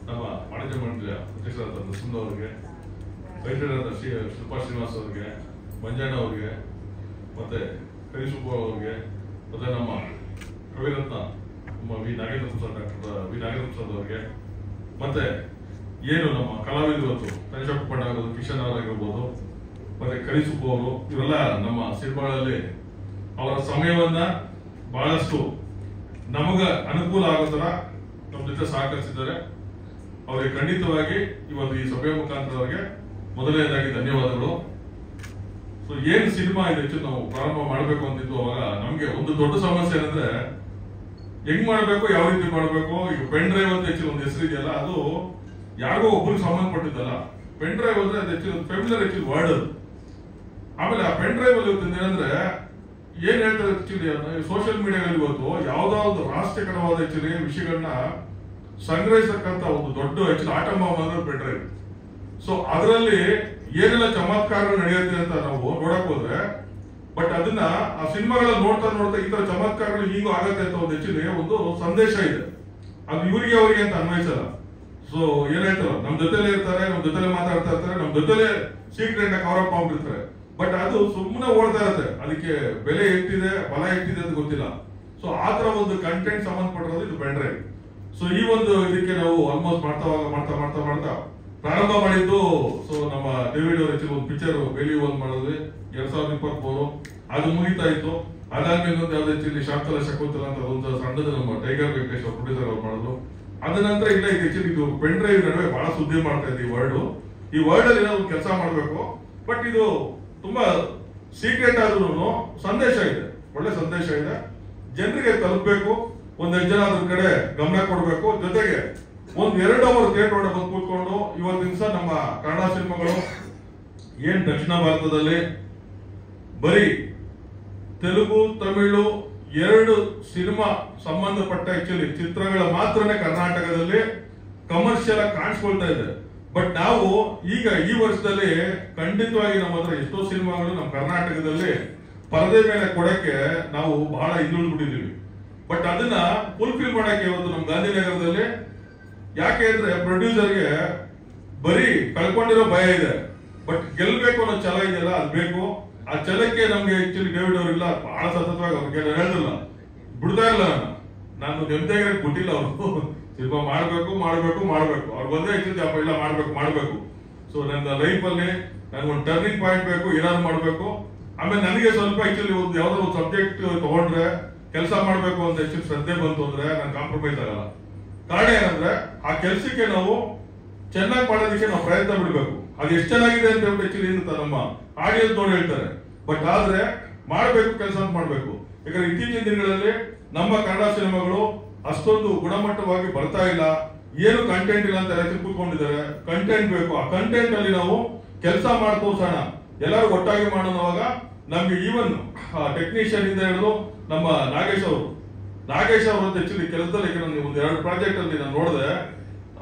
ನಮ್ಮ ವಾಣಿಜ್ಯ ಮಂಡಳಿಯ ಅಧ್ಯಕ್ಷರಾದ ನರಸಿಂಹ ಅವರಿಗೆ, ವೈದ್ಯರಾದ ಶಿಲ್ಪಾ ಶ್ರೀನಿವಾಸ್ ಅವರಿಗೆ, ಮಂಜಣ್ಣ ಅವರಿಗೆ, ಮತ್ತೆ ಕರಿಸುಬ್ಬ ಅವರಿಗೆ, ಮತ್ತೆ ನಮ್ಮ ಕವಿರತ್ನ ನಮ್ಮ ಡಾಕ್ಟರ್ ವಿ ನಾಗೇಂದ್ರ ಪ್ರಸಾದ್ ಅವರಿಗೆ, ಮತ್ತೆ ಏನು ನಮ್ಮ ಕಲಾವಿದರು ಇವತ್ತು ತನಿಷಾ ಕುಪ್ಪಂಡ ಆಗಿರ್ಬೋದು, ಕಿಶನ್ ಅವರಾಗಿರ್ಬೋದು, ಮತ್ತೆ ಕರಿಸುಬ್ಬ ಅವರು, ಇವರೆಲ್ಲ ನಮ್ಮ ಸಿನಿಮಾಗಳಲ್ಲಿ ಅವರ ಸಮಯವನ್ನ ಬಹಳಷ್ಟು ನಮಗ ಅನುಕೂಲ ಆಗೋ ತರ ನಮ್ಮ ಜೊತೆ ಸಹಕರಿಸಿದ್ದಾರೆ. ಅವರಿಗೆ ಖಂಡಿತವಾಗಿ ಇವತ್ತು ಈ ಸಭೆಯ ಮುಖಾಂತರ ಅವರಿಗೆ ಮೊದಲನೇದಾಗಿ ಧನ್ಯವಾದಗಳು. ಸೊ ಏನ್ ಸಿನಿಮಾ ಇದೆ ಹೆಚ್ಚು ನಾವು ಪ್ರಾರಂಭ ಮಾಡಬೇಕು ಅಂತಿದ್ದು, ಅವಾಗ ನಮ್ಗೆ ಒಂದು ದೊಡ್ಡ ಸಮಸ್ಯೆ ಏನಂದ್ರೆ ಹೆಂಗ್ ಮಾಡ್ಬೇಕು, ಯಾವ ರೀತಿ ಮಾಡ್ಬೇಕು. ಈಗ ಪೆನ್ ಡ್ರೈವ್ ಅಂತ ಹೆಚ್ಚು ಒಂದು ಹೆಸರು ಇದೆಯಲ್ಲ, ಅದು ಯಾರಿಗೋ ಒಬ್ಬರಿಗೆ ಸಂಬಂಧಪಟ್ಟಿದ್ದಲ್ಲ. ಪೆನ್ ಡ್ರೈವ್ ಅಂದ್ರೆ ಅದು ಹೆಚ್ಚು ಫೆಮಿಲಿಯರ್ ಹೆಚ್ಚು ವರ್ಡ್ ಅದು. ಆಮೇಲೆ ಆ ಪೆನ್ ಡ್ರೈವ್ ಅಲ್ಲಿ ಇವತ್ತಿನ ಏನಂದ್ರೆ ಏನ್ ಹೇಳ್ತಾರೆ ಆಕ್ಚುಲಿ ಸೋಷಿಯಲ್ ಮೀಡಿಯಾದಲ್ಲಿ ಇವತ್ತು ಯಾವ್ದಾವ್ದು ರಾಷ್ಟ್ರೀಯಕರವಾದ ಆಕ್ಚುಲಿ ವಿಷಯಗಳನ್ನ ಸಂಗ್ರಹಿಸತಕ್ಕಂತ ಒಂದು ದೊಡ್ಡ ಆಕ್ಚುಲಿ ಆಟಮ್ ಬಾಂಬ್ ಅಂದ್ರೆ ಪೆನ್ ಡ್ರೈವ್. ಸೊ ಅದರಲ್ಲಿ ಏನೆಲ್ಲ ಚಮತ್ಕಾರಗಳು ನಡೆಯುತ್ತೆ ಅಂತ ನಾವು ನೋಡಕ್ ಹೋದ್ರೆ, ಬಟ್ ಅದನ್ನ ಆ ಸಿನಿಮಾಗಳಲ್ಲಿ ನೋಡ್ತಾ ನೋಡ್ತಾ ಈ ತರ ಚಮತ್ಕಾರಗಳು ಹೀಗೂ ಆಗತ್ತೆ ಅಂತ ಒಂದು ಆಕ್ಚುಲಿ ಒಂದು ಸಂದೇಶ ಇದೆ. ಅದು ಇವರಿಗೆ ಅವರಿಗೆ ಅಂತ ಅನ್ವಯಿಸಲ್ಲ. ಸೊ ಏನಾಯ್ತಲ್ಲ, ನಮ್ ಜೊತೆಲೆ ಇರ್ತಾರೆ, ನಮ್ ಜೊತೆಲೆ ಮಾತಾಡ್ತಾ ಇರ್ತಾರೆ, ನಮ್ ಜೊತೆಲೆ ಸೀಕ್ರೆಟ್ ಕವರ್ ಅಪ್ ಮಾಡ್ಬಿಡ್ತಾರೆ. ಬಟ್ ಅದು ಸುಮ್ಮನೆ ಓಡ್ತಾ ಇರುತ್ತೆ. ಅದಕ್ಕೆ ಬೆಲೆ ಎಷ್ಟಿದೆ, ಬಲ ಎಷ್ಟಿದೆ ಅಂತ ಗೊತ್ತಿಲ್ಲ. ಸೊ ಆತರ ಒಂದು ಕಂಟೆಂಟ್ ಸಂಬಂಧಪಟ್ಟಿರೋದು ಇದು ಪೆನ್ ಡ್ರೈವ್. ಸೊ ಈ ಒಂದು ಇದಕ್ಕೆ ನಾವು ಆಲ್ಮೋಸ್ಟ್ ಮಾಡ್ತಾ ಪ್ರಾರಂಭ ಮಾಡಿದ್ದು. ಸೊ ನಮ್ಮ ಡೇವಿಡ್ ಅವರ ಒಂದು ಪಿಕ್ಚರ್ ಬೇಲಿ ಒಂದು ಮಾಡಿದ್ವಿ 2023, ಅದು ಮುಗಿತಾ ಇತ್ತು. ಅದಾದ್ಮೇಲೆ ಇನ್ನೊಂದು ಯಾವ್ದು ಆಕ್ಚುಲಿ ಶಾಂತಲ ಶಕುಂತಲ ಅಂತ ಒಂದು ಸಣ್ಣದು ನಮ್ಮ ಟೈಗರ್ ವೆಂಕಟೇಶ್ ಅವ್ರ ಪ್ರೊಡ್ಯೂಸರ್ ಅವ್ರು ಮಾಡಿದ್ರು. ಅದ ನಂತರ ಇಲ್ಲ ಇದು ಆಕ್ಚುಲಿ ಇದು ಪೆನ್ ಡ್ರೈವ್ ನಡುವೆ ಬಹಳ ಸುದ್ದಿ ಮಾಡ್ತಾ ಇದೆ ಈ ವರ್ಡ್ ಅಲ್ಲಿ ಏನಾದ್ರು ಕೆಲಸ ಮಾಡ್ಬೇಕು. ಬಟ್ ಇದು ತುಂಬಾ ಸೀಕ್ರೆಟ್ ಆದ್ರೂ ಸಂದೇಶ ಇದೆ, ಒಳ್ಳೆ ಸಂದೇಶ ಇದೆ, ಜನರಿಗೆ ತಲುಪಬೇಕು. ಒಂದೆರಡು ಜನ ಅದ್ರ ಕಡೆ ಗಮನ ಕೊಡ್ಬೇಕು. ಜೊತೆಗೆ 1-2 ಅವರ್ ಥಿಯೇಟರ್ ಒಳಗೆ ಬಂದು ಕೂತ್ಕೊಂಡು ಇವತ್ತಿನ ದಿವಸ ನಮ್ಮ ಕನ್ನಡ ಸಿನಿಮಾಗಳು ಏನ್ ದಕ್ಷಿಣ ಭಾರತದಲ್ಲಿ ಬರೀ ತೆಲುಗು ತಮಿಳು 2 ಸಿನಿಮಾ ಸಂಬಂಧಪಟ್ಟ ಆಕ್ಚುಲಿ ಚಿತ್ರಗಳ ಮಾತ್ರನೇ ಕರ್ನಾಟಕದಲ್ಲಿ ಕಮರ್ಷಿಯಲ್ ಆಗಿ ಕಾಣಿಸ್ಕೊಳ್ತಾ ಇದೆ. ಬಟ್ ನಾವು ಈಗ ಈ ವರ್ಷದಲ್ಲಿ ಖಂಡಿತವಾಗಿ ನಮ್ಮ ಹತ್ರ ಎಷ್ಟೋ ಸಿನಿಮಾಗಳು ನಮ್ಮ ಕರ್ನಾಟಕದಲ್ಲಿ ಪರದೆ ಮೇಲೆ ಕೊಡಕ್ಕೆ ನಾವು ಬಹಳ ಹಿಂದುಳಿದ್ಬಿಟ್ಟಿದ್ದೀವಿ. ಬಟ್ ಅದನ್ನ ಫುಲ್ಫಿಲ್ ಮಾಡಕ್ಕೆ ಇವತ್ತು ನಮ್ಮ ಗಾಂಧಿನಗರದಲ್ಲಿ, ಯಾಕೆ ಅಂದ್ರೆ ಪ್ರೊಡ್ಯೂಸರ್ಗೆ ಬರೀ ಕಳ್ಕೊಂಡಿರೋ ಭಯ ಇದೆ, ಬಟ್ ಗೆಲ್ಬೇಕು ಅನ್ನೋ ಛಲ ಇದೆಯಲ್ಲ ಅದು ಬೇಕು. ಆ ಛಲಕ್ಕೆ ನಮ್ಗೆ ಆಕ್ಚುಲಿ ಡೇವಿಡ್ ಅವರಿಲ್ಲ, ಬಹಳ ಸತತವಾಗಿ ಅವ್ರಿಗೆ ಹೇಳಿಲ್ಲ, ಬಿಡ್ತಾ ಇಲ್ಲ. ನಾನು ನೆಮ್ಮದಿಯಾಗಿ ಬಿಟ್ಟಿಲ್ಲ ಅವರು ಸಿನಿಮಾ ಮಾಡ್ಬೇಕು ಮಾಡ್ಬೇಕು ಮಾಡ್ಬೇಕು ಅವ್ರು ಬಂದ್ರೆ ಆಕ್ಚುಲಿ ಅಪ್ಪ ಇಲ್ಲ ಮಾಡ್ಬೇಕು. ಸೊ ನನ್ನ ಲೈಫಲ್ಲಿ ನನ್ಗೊಂದು ಟರ್ನಿಂಗ್ ಪಾಯಿಂಟ್ ಬೇಕು, ಏನಾದ್ರು ಮಾಡ್ಬೇಕು. ಆಮೇಲೆ ನನಗೆ ಸ್ವಲ್ಪ ಆಕ್ಚುಲಿ ಒಂದು ಯಾವ್ದಾದ್ರು ಒಂದು ಸಬ್ಜೆಕ್ಟ್ ತಗೊಂಡ್ರೆ ಕೆಲಸ ಮಾಡ್ಬೇಕು ಅಂತ ಆಕ್ಚುಲಿ ಶ್ರದ್ಧೆ ಬಂತು ಅಂದ್ರೆ ನಾನು ಕಾಂಪ್ರಮೈಸ್ ಆಗಲ್ಲ. ಕಾರಣ ಏನಂದ್ರೆ ಆ ಕೆಲಸಕ್ಕೆ ನಾವು ಚೆನ್ನಾಗಿ ಮಾಡೋದಕ್ಕೆ ನಾವು ಪ್ರಯತ್ನ ಬಿಡ್ಬೇಕು. ಅದು ಎಷ್ಟು ಚೆನ್ನಾಗಿದೆ ಅಂತ ಹೇಳ್ಬಿಟ್ಟು ಆಕ್ಚುಲಿ ನಮ್ಮ ಆಡಿಯನ್ಸ್ ನೋಡಿ ಹೇಳ್ತಾರೆ. ಬಟ್ ಆದ್ರೆ ಮಾಡ್ಬೇಕು, ಕೆಲಸ ಅಂತ ಮಾಡ್ಬೇಕು. ಯಾಕಂದ್ರೆ ಇತ್ತೀಚಿನ ದಿನಗಳಲ್ಲಿ ನಮ್ಮ ಕನ್ನಡ ಸಿನಿಮಾಗಳು ಅಷ್ಟೊಂದು ಗುಣಮಟ್ಟವಾಗಿ ಬರ್ತಾ ಇಲ್ಲ. ಏನು ಕಂಟೆಂಟ್ ಇಲ್ಲ ಅಂತ ರೈತರು ಕೂತ್ಕೊಂಡಿದ್ದಾರೆ. ಕಂಟೆಂಟ್ ಬೇಕು. ಆ ಕಂಟೆಂಟ್ ಅಲ್ಲಿ ನಾವು ಕೆಲಸ ಮಾಡಿ ತೋರ್ಸೋಣ, ಎಲ್ಲರೂ ಒಟ್ಟಾಗಿ ಮಾಡೋಣವಾಗ ನಮ್ಗೆ ಈವನ್ ಟೆಕ್ನಿಷಿಯನ್ ಇಂದ ಹಿಡಿದು ನಮ್ಮ ನಾಗೇಶ್ ಅವರು ಆಕ್ಚುಲಿ ಕೆಲಸದಲ್ಲಿ ಒಂದು 2 ಪ್ರಾಜೆಕ್ಟ್ ಅಲ್ಲಿ ನಾನು ನೋಡಿದೆ,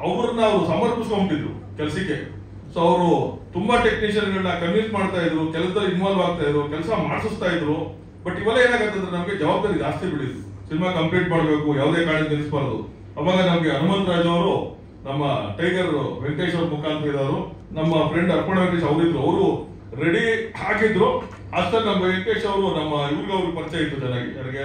ಅವ್ರನ್ನ ಅವರು ಸಮರ್ಪಿಸ್ಕೊಂಡ್ಬಿಟ್ಟಿದ್ರು ಕೆಲಸಕ್ಕೆ. ಸೊ ಅವರು ತುಂಬಾ ಟೆಕ್ನಿಷಿಯನ್ಗಳನ್ನ ಕನ್ವಿನ್ಸ್ ಮಾಡ್ತಾ ಇದ್ರು, ಕೆಲಸದಲ್ಲಿ ಇನ್ವಾಲ್ವ್ ಆಗ್ತಾ ಇದ್ರು, ಕೆಲಸ ಮಾಡಿಸ್ತಾ ಇದ್ರು. ಬಟ್ ಇವೆಲ್ಲ ಏನಾಗತ್ತಂದ್ರೆ ನಮ್ಗೆ ಜವಾಬ್ದಾರಿ ಜಾಸ್ತಿ ಬಿಡಿದ್ರು. ಸಿನಿಮಾ ಕಂಪ್ಲೀಟ್ ಮಾಡಬೇಕು, ಯಾವುದೇ ಕಾರಣಕ್ಕೆ ನಿಲ್ಲಿಸಬಾರ್ದು. ಅವಾಗ ನಮ್ಗೆ ಹನುಮಂತ ರಾಜ್ ಅವರು, ನಮ್ಮ ಟೈಗರ್ ವೆಂಕಟೇಶ್ ಅವ್ರ ಮುಖಾಂತರ ಇದ್ದವರು, ನಮ್ಮ ಫ್ರೆಂಡ್ ಅರ್ಪಣ ವೆಂಕಟೇಶ್ ಅವರಿದ್ರು, ಅವರು ರೆಡಿ ಹಾಕಿದ್ರು. ಅಷ್ಟಲ್ಲಿ ನಮ್ಮ ವೆಂಕಟೇಶ್ ಅವರು ನಮ್ಮ ಅವ್ರಿಗೆ ಪರಿಚಯ ಇತ್ತು ಚೆನ್ನಾಗಿ, ಯಾರಿಗೆ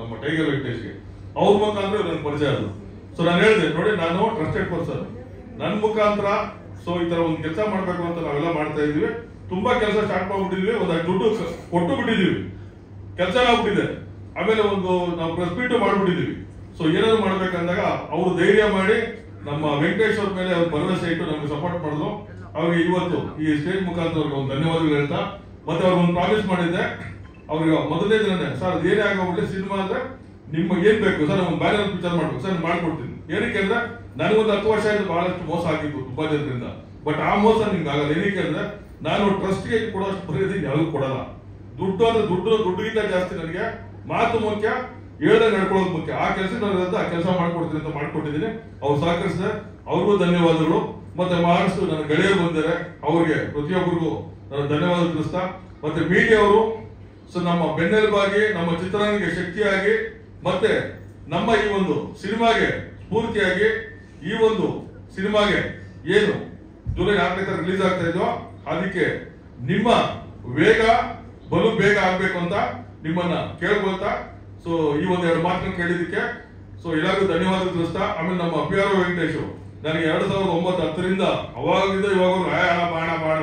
ನಮ್ಮ ಟೈಗರ್ ವೆಂಕಟೇಶ್ಗೆ ಅವ್ರ ಮುಖಾಂತರ ನನ್ಗೆ ಪರಿಚಯ ಆದ್ರು. ಸೊ ನಾನು ಹೇಳಿದೆ, ನೋಡಿ ನಾನು ಟ್ರಸ್ಟೆಡ್ ಪರ್ಸನ್, ನನ್ನ ಮುಖಾಂತರ ಸೊ ಈ ತರ ಒಂದು ಕೆಲಸ ಮಾಡ್ಬೇಕು ಅಂತ ನಾವೆಲ್ಲ ಮಾಡ್ತಾ ಇದೀವಿ. ತುಂಬಾ ಕೆಲಸ ಸ್ಟಾರ್ಟ್ ಮಾಡ್ಬಿಟ್ಟಿದ್ವಿ, ಒಂದಷ್ಟು ದುಡ್ಡು ಕೊಟ್ಟು ಬಿಟ್ಟಿದೀವಿ, ಕೆಲಸ ಆಗ್ಬಿಟ್ಟಿದೆ. ಆಮೇಲೆ ಒಂದು ನಾವು ಪ್ರೆಸ್ ಮೀಟ್ ಮಾಡ್ಬಿಟ್ಟಿದೀವಿ. ಸೊ ಏನಾದ್ರು ಮಾಡ್ಬೇಕಂದಾಗ ಅವರು ಧೈರ್ಯ ಮಾಡಿ ನಮ್ಮ ವೆಂಕಟೇಶ್ ಅವ್ರ ಮೇಲೆ ಅವ್ರ ಭರವಸೆ ಇಟ್ಟು ನಮ್ಗೆ ಸಪೋರ್ಟ್ ಮಾಡಿದ್ರು. ಅವ್ರಿಗೆ ಇವತ್ತು ಈ ಸ್ಟೇಜ್ ಮುಖಾಂತರ ಅವ್ರಿಗೆ ಒಂದು ಧನ್ಯವಾದಗಳು ಹೇಳ್ತಾ, ಮತ್ತೆ ಅವ್ರಿಗೆ ಒಂದು ಪ್ರಾಮಿಸ್ ಮಾಡಿದ್ದೆ ಅವ್ರಿಗೆ ಮೊದಲನೇ ದಿನನೇ, ಸರ್ ಅದು ಏನೇ ಆಗೋಗ್ಬಿಟ್ಟು ಸಿನಿಮಾ ಅಂದ್ರೆ ನಿಮ್ಗೆ ಏನ್ ಬೇಕು ಸರ್, ಒಂದು ಬ್ಯಾನರ್ ಪಿಕ್ಚರ್ ಮಾಡ್ಬೇಕು ಸರ್, ಮಾಡ್ಕೊಡ್ತೀನಿ. ಏನಕ್ಕೆ ಅಂದ್ರೆ ನನಗೊಂದು 10 ವರ್ಷ ಆಯ್ತು ಬಹಳಷ್ಟು ಮೋಸ ಆಗಿತ್ತು ತುಂಬಾ ಜನರಿಂದ. ಬಟ್ ಆ ಮೋಸ ನಿಮ್ಗೆ ಆಗಲ್ಲ. ಏನಕ್ಕೆ ಅಂದ್ರೆ ನಾನು ಟ್ರಸ್ಟ್ಗೆ ಕೊಡೋಷ್ಟು ಪರಿಸ್ಥಿತಿ ಯಾರಿಗೂ ಕೊಡಲ್ಲ. ದುಡ್ಡು ಅಂದ್ರೆ ದುಡ್ಡುಗಿಂತ ಜಾಸ್ತಿ ನನಗೆ ಮಾತು ಮುಖ್ಯ, ಹೇಳ್ದಾಗ ನಡ್ಕೊಳ್ಳೋದು ಮುಖ್ಯ. ಆ ಕೆಲಸ ಆ ಕೆಲಸ ಮಾಡ್ಕೊಡ್ತೀನಿ ಅಂತ ಮಾಡ್ಕೊಟ್ಟಿದ್ದೀನಿ. ಅವ್ರು ಸಹಕರಿಸಿದ್ರೆ ಅವ್ರಿಗೂ ಧನ್ಯವಾದಗಳು. ಮತ್ತೆ ಮಹಾರಾಷ್ಟ್ರ ನನ್ನ ಗೆಳೆಯರು ಬಂದಿದ್ದಾರೆ, ಅವ್ರಿಗೆ ಪ್ರತಿಯೊಬ್ಬರಿಗೂ ನಾನು ಧನ್ಯವಾದ ತಿಳಿಸ್ತಾ, ಮತ್ತೆ ಮೀಡಿಯಾ ಅವರು ಸೊ ನಮ್ಮ ಬೆನ್ನೆಲುಬಾಗಿ, ನಮ್ಮ ಚಿತ್ರರಂಗಕ್ಕೆ ಶಕ್ತಿಯಾಗಿ, ಮತ್ತೆ ನಮ್ಮ ಈ ಒಂದು ಸಿನಿಮಾಗೆ ಸ್ಫೂರ್ತಿಯಾಗಿ, ಈ ಒಂದು ಸಿನಿಮಾಗೆ ಏನು ಜುಲೈ 4ನೇ ತಾರೀಕು ರಿಲೀಸ್ ಆಗ್ತಾ ಇದೆಯೋ ಅದಕ್ಕೆ ನಿಮ್ಮ ವೇಗ ಬಲು ಬೇಗ ಆಗ್ಬೇಕು ಅಂತ ನಿಮ್ಮನ್ನ ಕೇಳ್ಕೊಳ್ತಾ, ಸೊ ಈ ಒಂದು 2 ಮಾತನ್ನು ಕೇಳಿದಕ್ಕೆ ಸೊ ಎಲ್ಲರಿಗೂ ಧನ್ಯವಾದ ತಿಳಿಸ್ತಾ, ಆಮೇಲೆ ನಮ್ಮ ಅಭಿಯಾರ ವೆಂಕಟೇಶ್ ನನಗೆ 2009-10ರಿಂದ ಅವಾಗಿಂದ ಇವಾಗ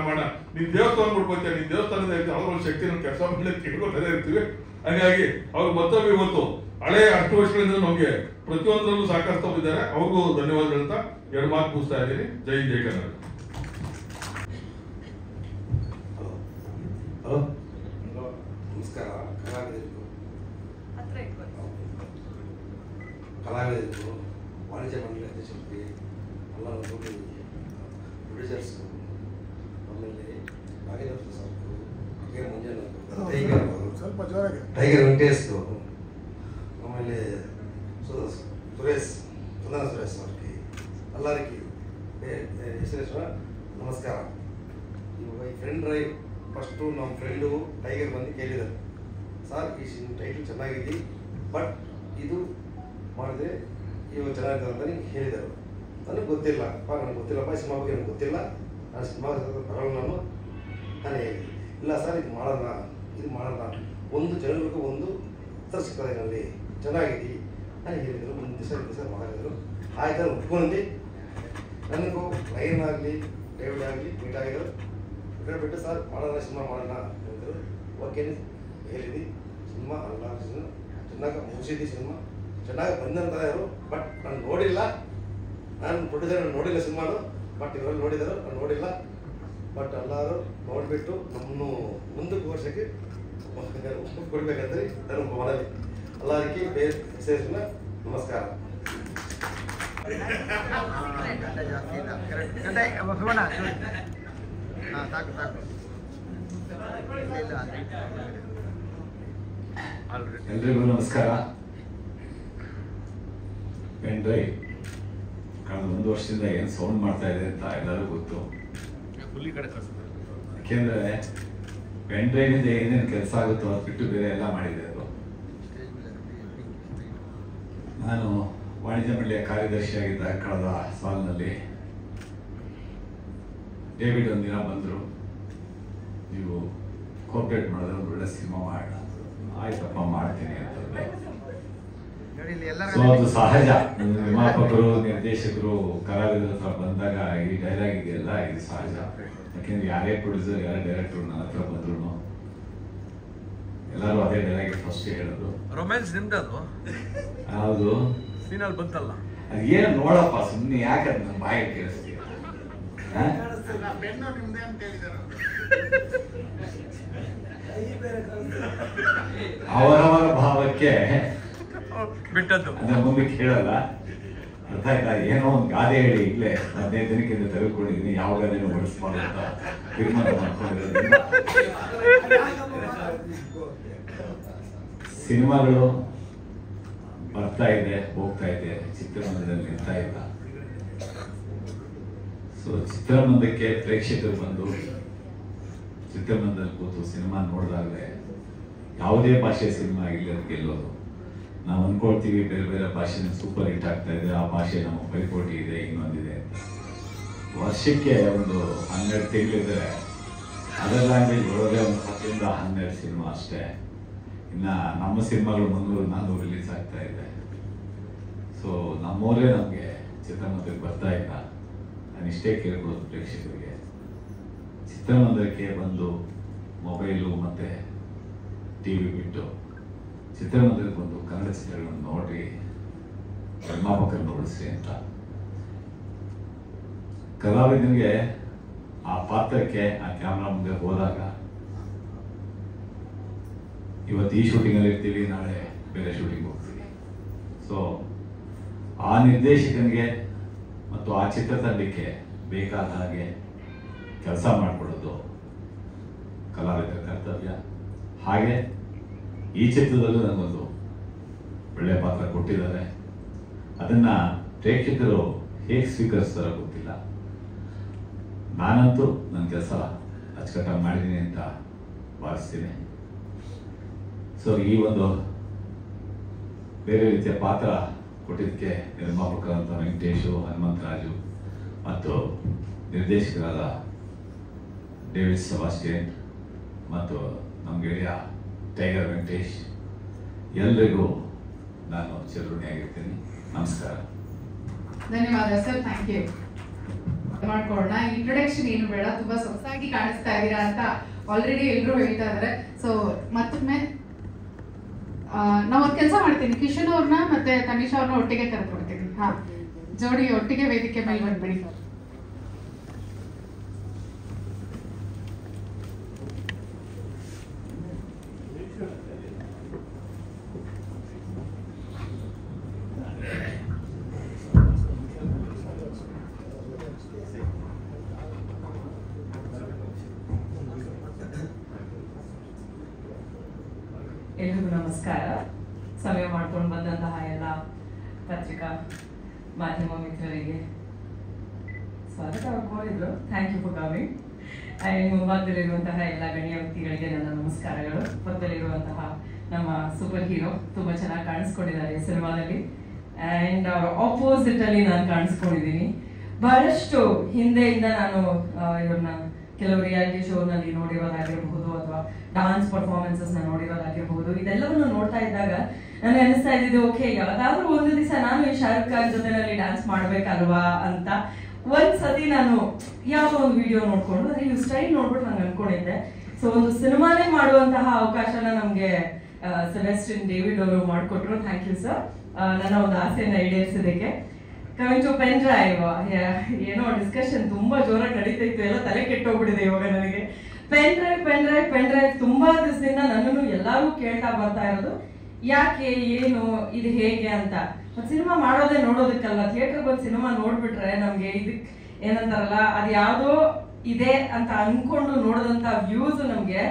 ಮಾಡ ನೀನ್ ದೇವಸ್ಥಾನ ಬಿಡ್ಬೋತ್ತೆ, ನೀನ್ ದೇವಸ್ಥಾನದ ಅವ್ರ ಶಕ್ತಿ ನಮ್ಗೆ ಕೆಲಸ ಮಾಡ್ಲಿಕ್ಕೆ ಕೇಳ್ಕೊತಾನೆ ಇರ್ತೀವಿ. ಹಾಗಾಗಿ ಅವ್ರು ಮತ್ತೊಮ್ಮೆ ಇವತ್ತು ಹಳೆಯ 10 ವರ್ಷಗಳಿಂದ ನಮ್ಗೆ ಪ್ರತಿಯೊಂದರಲ್ಲೂ ಸಾಕಷ್ಟು ಇದ್ದಾರೆ. ಅವ್ರಿಗೂ ಧನ್ಯವಾದ ಹೇಳ್ತಾ 2 ಮಾತು ಮುಗಿಸ್ತಾ ಇದ್ದೀನಿ. ಜೈ ಜೈ ಕನ್ನಡ. ಹಲೋ ನಮಸ್ಕಾರ. ಕಲಾವಿದರು, ವಾಣಿಜ್ಯ ಮಂಡಳಿ ಅಧ್ಯಕ್ಷರಿಗೆ, ಎಲ್ಲ ಪ್ರೊಡ್ಯೂಸರ್ಸ್, ಆಮೇಲೆ ನಾಗೇಂದ್ರ ಪ್ರಸಾದ್, ಟೈಗರ್ ವೆಂಕಟೇಶ್, ಆಮೇಲೆ ಚಂದನ ಸುರೇಶ್ ಅವ್ರಿಗೆ ಎಲ್ಲರಿಗೆ ಹೆಸರೇಶ್ವರ ನಮಸ್ಕಾರ. ಇವಾಗ ಈ ಫ್ರೆಂಡ್ ಡ್ರೈವ್ ಫಸ್ಟು ನಮ್ಮ ಫ್ರೆಂಡು ಟೈಗರ್ ಬಂದು ಕೇಳಿದರು, ಸರ್ ಈ ಟೈಟಲ್ ಚೆನ್ನಾಗಿದೆ, ಬಟ್ ಇದು ಮಾಡಿದ್ರೆ ಇವಾಗ ಚೆನ್ನಾಗಿದೆ ಅಂತ ನಿಮ್ಗೆ ಹೇಳಿದರು. ನನಗೆ ಗೊತ್ತಿಲ್ಲಪ್ಪ ಸಿನಿಮಾ ಬಗ್ಗೆ ನನಗೆ ಗೊತ್ತಿಲ್ಲ, ನಾನು ಸಿನಿಮಾ ಬರೋಲ್ಲ ನಾನು ಹೇಳಿದೆ. ಇಲ್ಲ ಸರ್ ಇದು ಮಾಡೋಣ ಒಂದು ಜನರಿಗೆ ಒಂದು ಉತ್ತರ ಸಿಗ್ತದೆ ನಲ್ಲಿ ಚೆನ್ನಾಗಿದೆ ನಾನು ಹೇಳಿದರು. ಒಂದು ದಿವಸ ಮಾಡಿದರು, ಆಯ್ತು ಉಟ್ಕೊಂಡು ನನಗೂ ಲೈನ್ ಆಗಲಿ ಡೇವಿಡ್ ಆಗಲಿ ಮೀಟ್ ಆಗಿದ್ರು. ಬಿಟ್ಟು ಸರ್ ಸಿನಿಮಾ ಮಾಡೋಣ ಹೇಳಿದ್ರು. ಓಕೆ ಹೇಳಿದ್ವಿ. ಸಿನಿಮಾ ಅಲ್ಲ ಚೆನ್ನಾಗಿ ಮುಗಿಸಿದ್ವಿ, ಸಿನಿಮಾ ಚೆನ್ನಾಗಿ ಬಂದಂತ ಇವರು. ಬಟ್ ನಾನು ನೋಡಿಲ್ಲ, ನಾನು ಪ್ರೊಡ್ಯೂಸರ್ ನೋಡಿಲ್ಲ ಸಿನಿಮಾನು. ಬಟ್ ಇವರಲ್ಲಿ ನೋಡಿದರು, ನಾನು ನೋಡಿಲ್ಲ. ಬಟ್ ಎಲ್ಲರೂ ನೋಡಿಬಿಟ್ಟು ನಮ್ಮನ್ನು ಮುಂದಕ್ಕೆ ವರ್ಷಕ್ಕೆ ಕೊಡ್ಬೇಕಂದ್ರೆ ನನ್ನ ಮನವಿ. ಎಲ್ಲರಿಗೆ ಬೇರೆ ನಮಸ್ಕಾರ. ಎಲ್ರಿಗೂ ನಮಸ್ಕಾರ. ಪೆನ್ ಡ್ರೈವ್ ಕಳೆದ 1 ವರ್ಷದಿಂದ ಏನು ಸೌಂಡ್ ಮಾಡ್ತಾ ಇದೆ ಅಂತ ಎಲ್ಲರಿಗೂ ಗೊತ್ತು. ಹುಲಿ ಕಡೆ ಕಳಿಸ್ತಾರೆ. ಯಾಕೆಂದರೆ ಪೆನ್ ಡ್ರೈವಿಂದ ಏನೇನು ಕೆಲಸ ಆಗುತ್ತೋ ಅದು ಬಿಟ್ಟು ಬೇರೆ ಎಲ್ಲ ಮಾಡಿದೆ ಅದು. ನಾನು ವಾಣಿಜ್ಯ ಮಂಡಳಿಯ ಕಾರ್ಯದರ್ಶಿಯಾಗಿದ್ದ ಕಳೆದ ಸಾಲಿನಲ್ಲಿ ಡೇವಿಡ್ ಒಂದಿನ ಬಂದರು, ನೀವು ಕೋಆಪ್ರೇಟ್ ಮಾಡಿದ್ರೆ ಒಂದು ಒಳ್ಳೆ ಸಿನಿಮಾ ಮಾಡೋಣ. ಆಯ್ತಪ್ಪ ಮಾಡ್ತೀನಿ ಅಂತಂದ್ರೆ. ಸೊ ಅದು ಸಹಜ, ನಿರ್ಮಾಪಕರು ನಿರ್ದೇಶಕರು ಕಲಾವಿದರ ಹತ್ರ ಬಂದಾಗ ಈ ಡೈಲಾಗ್ ಇದೆಯಲ್ಲ ಇದು ಸಹಜ. ಯಾಕೆಂದ್ರೆ ಯಾರೇ ಪ್ರೊಡ್ಯೂಸರ್ ಯಾರೇ ಡೈರೆಕ್ಟರ್ ನನ್ನ ಹತ್ರ ಬಂದ್ರು ಎಲ್ಲರೂ ಅದೇ ಡೈಲಾಗ್ ಫಸ್ಟ್ ಹೇಳೋದು. ರೊಮ್ಯಾನ್ಸ್ ನಿಮ್ದದು ಹೌದು, ಸೀನಲ್ಲಿ ಬಂತಲ್ಲ ಅದು ಏನು ನೋಡಪ್ಪ, ಸುಮ್ಮನೆ ಯಾಕೆ ಅದು ನನ್ನ ಬಾಯಿಗೆ ಕೇಳಿಸ್ತೀಯ? ಪೆನ್ನು ನಿಮ್ದೇ ಅಂತ ಹೇಳಿದಾರೆ. ಅವರವರ ಭಾವಕ್ಕೆ ಬಿಟ್ಟದ್ದು ಅದನ್ನ ಮುಂದಕ್ಕೆ ಹೇಳಲ್ಲ. ಅರ್ಥ ಆಯ್ತಾ? ಏನೋ ಒಂದು ಗಾದೆ ಹೇಳಿ ಇಲ್ಲೇ 15 ದಿನಕ್ಕಿಂತ ತೆಗೆದುಕೊಂಡಿದ್ದೀನಿ, ಯಾವ ಗಾದೆನೂ ಬಳಸ್ಬಾರ್ದು ಅಂತ ತೀರ್ಮಾನ ಮಾಡ್ಕೊಂಡಿರೋದ್ರಿಂದ ಸಿನಿಮಾಗಳು ಬರ್ತಾ ಇದೆ, ಹೋಗ್ತಾ ಇದೆ, ಚಿತ್ರಮಂದಿರದಲ್ಲಿ ನಿಲ್ತಾ ಇಲ್ಲ. ಸೊ ಚಿತ್ರಮಂದಿರಕ್ಕೆ ಪ್ರೇಕ್ಷಕರು ಬಂದು ಚಿತ್ರಮಂದಿರದಲ್ಲಿ ಕೂತು ಸಿನಿಮಾ ನೋಡಿದಾಗಲೇ ಯಾವುದೇ ಭಾಷೆಯ ಸಿನಿಮಾ ಆಗಿಲ್ಲ ಅದು ಗೆಲ್ಲೋದು. ನಾವು ಅಂದ್ಕೊಳ್ತೀವಿ ಬೇರೆ ಬೇರೆ ಭಾಷೆ ಸೂಪರ್ ಹಿಟ್ ಆಗ್ತಾ ಇದೆ, ಆ ಭಾಷೆ ನಮ್ಮ ಪೈಪೋಟಿ ಇದೆ, ಇನ್ನೊಂದಿದೆ ಅಂತ. ವರ್ಷಕ್ಕೆ ಒಂದು 12 ತಿಂಗಳಿದ್ರೆ ಅದರ್ ಲ್ಯಾಂಗ್ವೇಜ್ ಬರೋದೇ ಒಂದು 10 ರಿಂದ 12 ಸಿನಿಮಾ ಅಷ್ಟೇ. ಇನ್ನು ನಮ್ಮ ಸಿನಿಮಾಗಳು 300-400 ರಿಲೀಸ್ ಆಗ್ತಾ ಇದೆ. ಸೊ ನಮ್ಮವರೇ ನಮಗೆ ಚಿತ್ರಮಂದಿರಕ್ಕೆ ಬರ್ತಾ ಇಲ್ಲ. ನಾನು ಇಷ್ಟೇ ಕೇಳ್ಕೊಳ್ಳೋದು ಪ್ರೇಕ್ಷಕರಿಗೆ, ಚಿತ್ರಮಂದಿರಕ್ಕೆ ಬಂದು ಮೊಬೈಲು ಮತ್ತು ಟಿವಿ ಬಿಟ್ಟು ಚಿತ್ರಮಂದಿರಕ್ಕೆ ಬಂದು ಕನ್ನಡ ಚಿತ್ರಗಳನ್ನು ನೋಡ್ರಿ, ನಿರ್ಮಾಪಕರನ್ನು ನೋಡಿಸ್ರಿ ಅಂತ. ಕಲಾವಿದನಿಗೆ ಆ ಪಾತ್ರಕ್ಕೆ ಆ ಕ್ಯಾಮ್ರಾ ಮುಂದೆ ಹೋದಾಗ ಇವತ್ತು ಈ ಶೂಟಿಂಗಲ್ಲಿ ಇರ್ತೀವಿ, ನಾಳೆ ಬೇರೆ ಶೂಟಿಂಗ್ ಹೋಗ್ತೀವಿ. ಸೊ ಆ ನಿರ್ದೇಶಕನಿಗೆ ಮತ್ತು ಆ ಚಿತ್ರತಂಡಕ್ಕೆ ಬೇಕಾದ ಹಾಗೆ ಕೆಲಸ ಮಾಡಿಕೊಡೋದು ಕಲಾವಿದರ ಕರ್ತವ್ಯ. ಹಾಗೆ ಈ ಚಿತ್ರದಲ್ಲೂ ನನಗೊಂದು ಒಳ್ಳೆಯ ಪಾತ್ರ ಕೊಟ್ಟಿದ್ದಾರೆ. ಅದನ್ನು ಪ್ರೇಕ್ಷಕರು ಹೇಗೆ ಸ್ವೀಕರಿಸ್ತಾರೋ ಗೊತ್ತಿಲ್ಲ. ನಾನಂತೂ ನನ್ನ ಕೆಲಸ ಅಚ್ಚುಕಟ್ಟಾಗಿ ಮಾಡಿದ್ದೀನಿ ಅಂತ ಭಾವಿಸ್ತೀನಿ. ಸೊ ಈ ಒಂದು ಬೇರೆ ರೀತಿಯ ಪಾತ್ರ ಕೊಟ್ಟಿದ್ದಕ್ಕೆ ನಿರ್ಮಾಪಕರಂತ ವೆಂಕಟೇಶು, ಹನುಮಂತರಾಜು ಮತ್ತು ನಿರ್ದೇಶಕರಾದ ಡೇವಿಡ್ ಸೆಬಾಸ್ಟಿಯನ್ ಮತ್ತು ನಮ್ಮ ಗೆಳೆಯ ಟೈಗರ್ ವೆಂಕಟೇಶ್ ಎಲ್ರಿಗೂ ನಾನು ಚಿರಋಣಿಯಾಗಿರ್ತೀನಿ. ನಮಸ್ಕಾರ. ಧನ್ಯವಾದ ಸರ್, ಥ್ಯಾಂಕ್ ಯು. ಮಾಡ್ಕೊಳ್ಳೋಣ. ಇಂಟ್ರೊಡಕ್ಷನ್ ಏನು ಬೇಡ, ತುಂಬಾ ಸೊಗಸಾಗಿ ಕಾಣಿಸ್ತಾ ಇದ್ದೀರಾ ಅಂತ ಆಲ್ರೆಡಿ ಎಲ್ಲರೂ ಹೇಳ್ತಾ ಇದಾರೆ. ಸೊ ಮತ್ತೊಮ್ಮೆ ನಾವು ಒಂದು ಕೆಲಸ ಮಾಡ್ತೀನಿ, ಕಿಶನ್ ಅವ್ರನ್ನ ಮತ್ತೆ ತನಿಷ್ ಅವ್ರನ್ನ ಒಟ್ಟಿಗೆ ಕರೆದ್ಬಿಡ್ತೀನಿ. ಹಾ, ಜೋಡಿ ಒಟ್ಟಿಗೆ ವೇದಿಕೆ ಮೇಲೆ ಬಂದ್ಬಿಡಿ. ಎಲ್ರಿಗೂ ನಮಸ್ಕಾರ. ಸಮಯ ಮಾಡ್ಕೊಂಡು ಬಂದಂತಹ ಎಲ್ಲ ಪತ್ರಿಕಾ ಮಾಧ್ಯಮ ಮಿತ್ರರಿಗೆ ಸ್ವಾಗತ ಕೋರಿದ್ರು. Thank you for coming. And ಮುಂಭಾಗದಲ್ಲಿರುವಂತಹ ಎಲ್ಲ ಗಣ್ಯ ವ್ಯಕ್ತಿಗಳಿಗೆ ನನ್ನ ನಮಸ್ಕಾರಗಳು. ಪಕ್ಕದಲ್ಲಿರುವಂತಹ ನಮ್ಮ ಸೂಪರ್ ಹೀರೋ ತುಂಬ ಚೆನ್ನಾಗಿ ಕಾಣಿಸ್ಕೊಂಡಿದ್ದಾರೆ ಸಿನಿಮಾದಲ್ಲಿ. ಆ್ಯಂಡ್ ಅವ್ರ ಆಪೋಸಿಟ್ ಅಲ್ಲಿ ನಾನು ಕಾಣಿಸ್ಕೊಂಡಿದ್ದೀನಿ. ಬಹಳಷ್ಟು ಹಿಂದೆಯಿಂದ ನಾನು ಇವ್ರನ್ನ ಕೆಲವು ರಿಯಾಲಿಟಿ ಶೋನಲ್ಲಿ ನೋಡಿರೋದಾಗಿರಬಹುದು ಅಥವಾ ಡಾನ್ಸ್ ಪರ್ಫಾರ್ಮೆನ್ಸಸ್ ನೋಡಿರೋದಾಗಿರಬಹುದು. ಇದೆಲ್ಲವನ್ನು ನೋಡ್ತಾ ಇದ್ದಾಗ ನನಗೆ ಅನಿಸ್ತಾ ಇದ್ದಿದ್ದು, ಓಕೆ ಯಾವ್ದಾದ್ರು ಒಂದು ದಿವಸ ನಾನು ಈ ಶಾರುಖ್ ಖಾನ್ ಜೊತೆನಲ್ಲಿ ಡ್ಯಾನ್ಸ್ ಮಾಡ್ಬೇಕಲ್ವಾ ಅಂತ. ಒಂದ್ಸತಿ ನಾನು ಯಾವುದೋ ಒಂದು ವಿಡಿಯೋ ನೋಡ್ಕೊಂಡು ಅದೇ ಇವ್ ಸ್ಟೈಲ್ ನೋಡ್ಬಿಟ್ಟು ನಾನು ಅನ್ಕೊಂಡಿದ್ದೆ. ಸೊ ಒಂದು ಸಿನಿಮಾನೇ ಮಾಡುವಂತಹ ಅವಕಾಶನ ನಮ್ಗೆ ಸೆಬಾಸ್ಟಿಯನ್ ಡೇವಿಡ್ ಅವರು ಮಾಡಿಕೊಟ್ರು. ಥ್ಯಾಂಕ್ ಯು ಸರ್, ನನ್ನ ಒಂದು ಆಸೆಯನ್ನ ಈಡೇರಿಸಿದ್ದಕ್ಕೆ. ಕಮಿಂಗ್ ಟು ಪೆನ್ ಡ್ರೈವ್, ಏನೋ ಡಿಸ್ಕಷನ್ ತುಂಬಾ ಜೋರಾಗಿ ನಡೀತಿತ್ತು, ಎಲ್ಲ ತಲೆ ಕೆಟ್ಟೋಗ್ಬಿಟ್ಟಿದೆ ಇವಾಗ ನನಗೆ. ಪೆನ್ ಡ್ರೈವ್ ತುಂಬಾ ದಿವಸದಿಂದ ನನ್ನನ್ನು ಎಲ್ಲರೂ ಕೇಳ್ತಾ ಬರ್ತಾ ಇರೋದು, ಯಾಕೆ, ಏನು, ಇದು ಹೇಗೆ ಅಂತ. ಮತ್ತೆ ಸಿನಿಮಾ ಮಾಡೋದೇ ನೋಡೋದಕ್ಕಲ್ಲ, ಥಿಯೇಟರ್ಗೆ ಬಂದು ಸಿನಿಮಾ ನೋಡ್ಬಿಟ್ರೆ ನಮ್ಗೆ ಇದಕ್ ಏನಂತಾರಲ್ಲ, ಅದು ಯಾವುದೋ ಇದೆ ಅಂತ ಅನ್ಕೊಂಡು ನೋಡಿದಂತ ವ್ಯೂಸ್ ನಮ್ಗೆ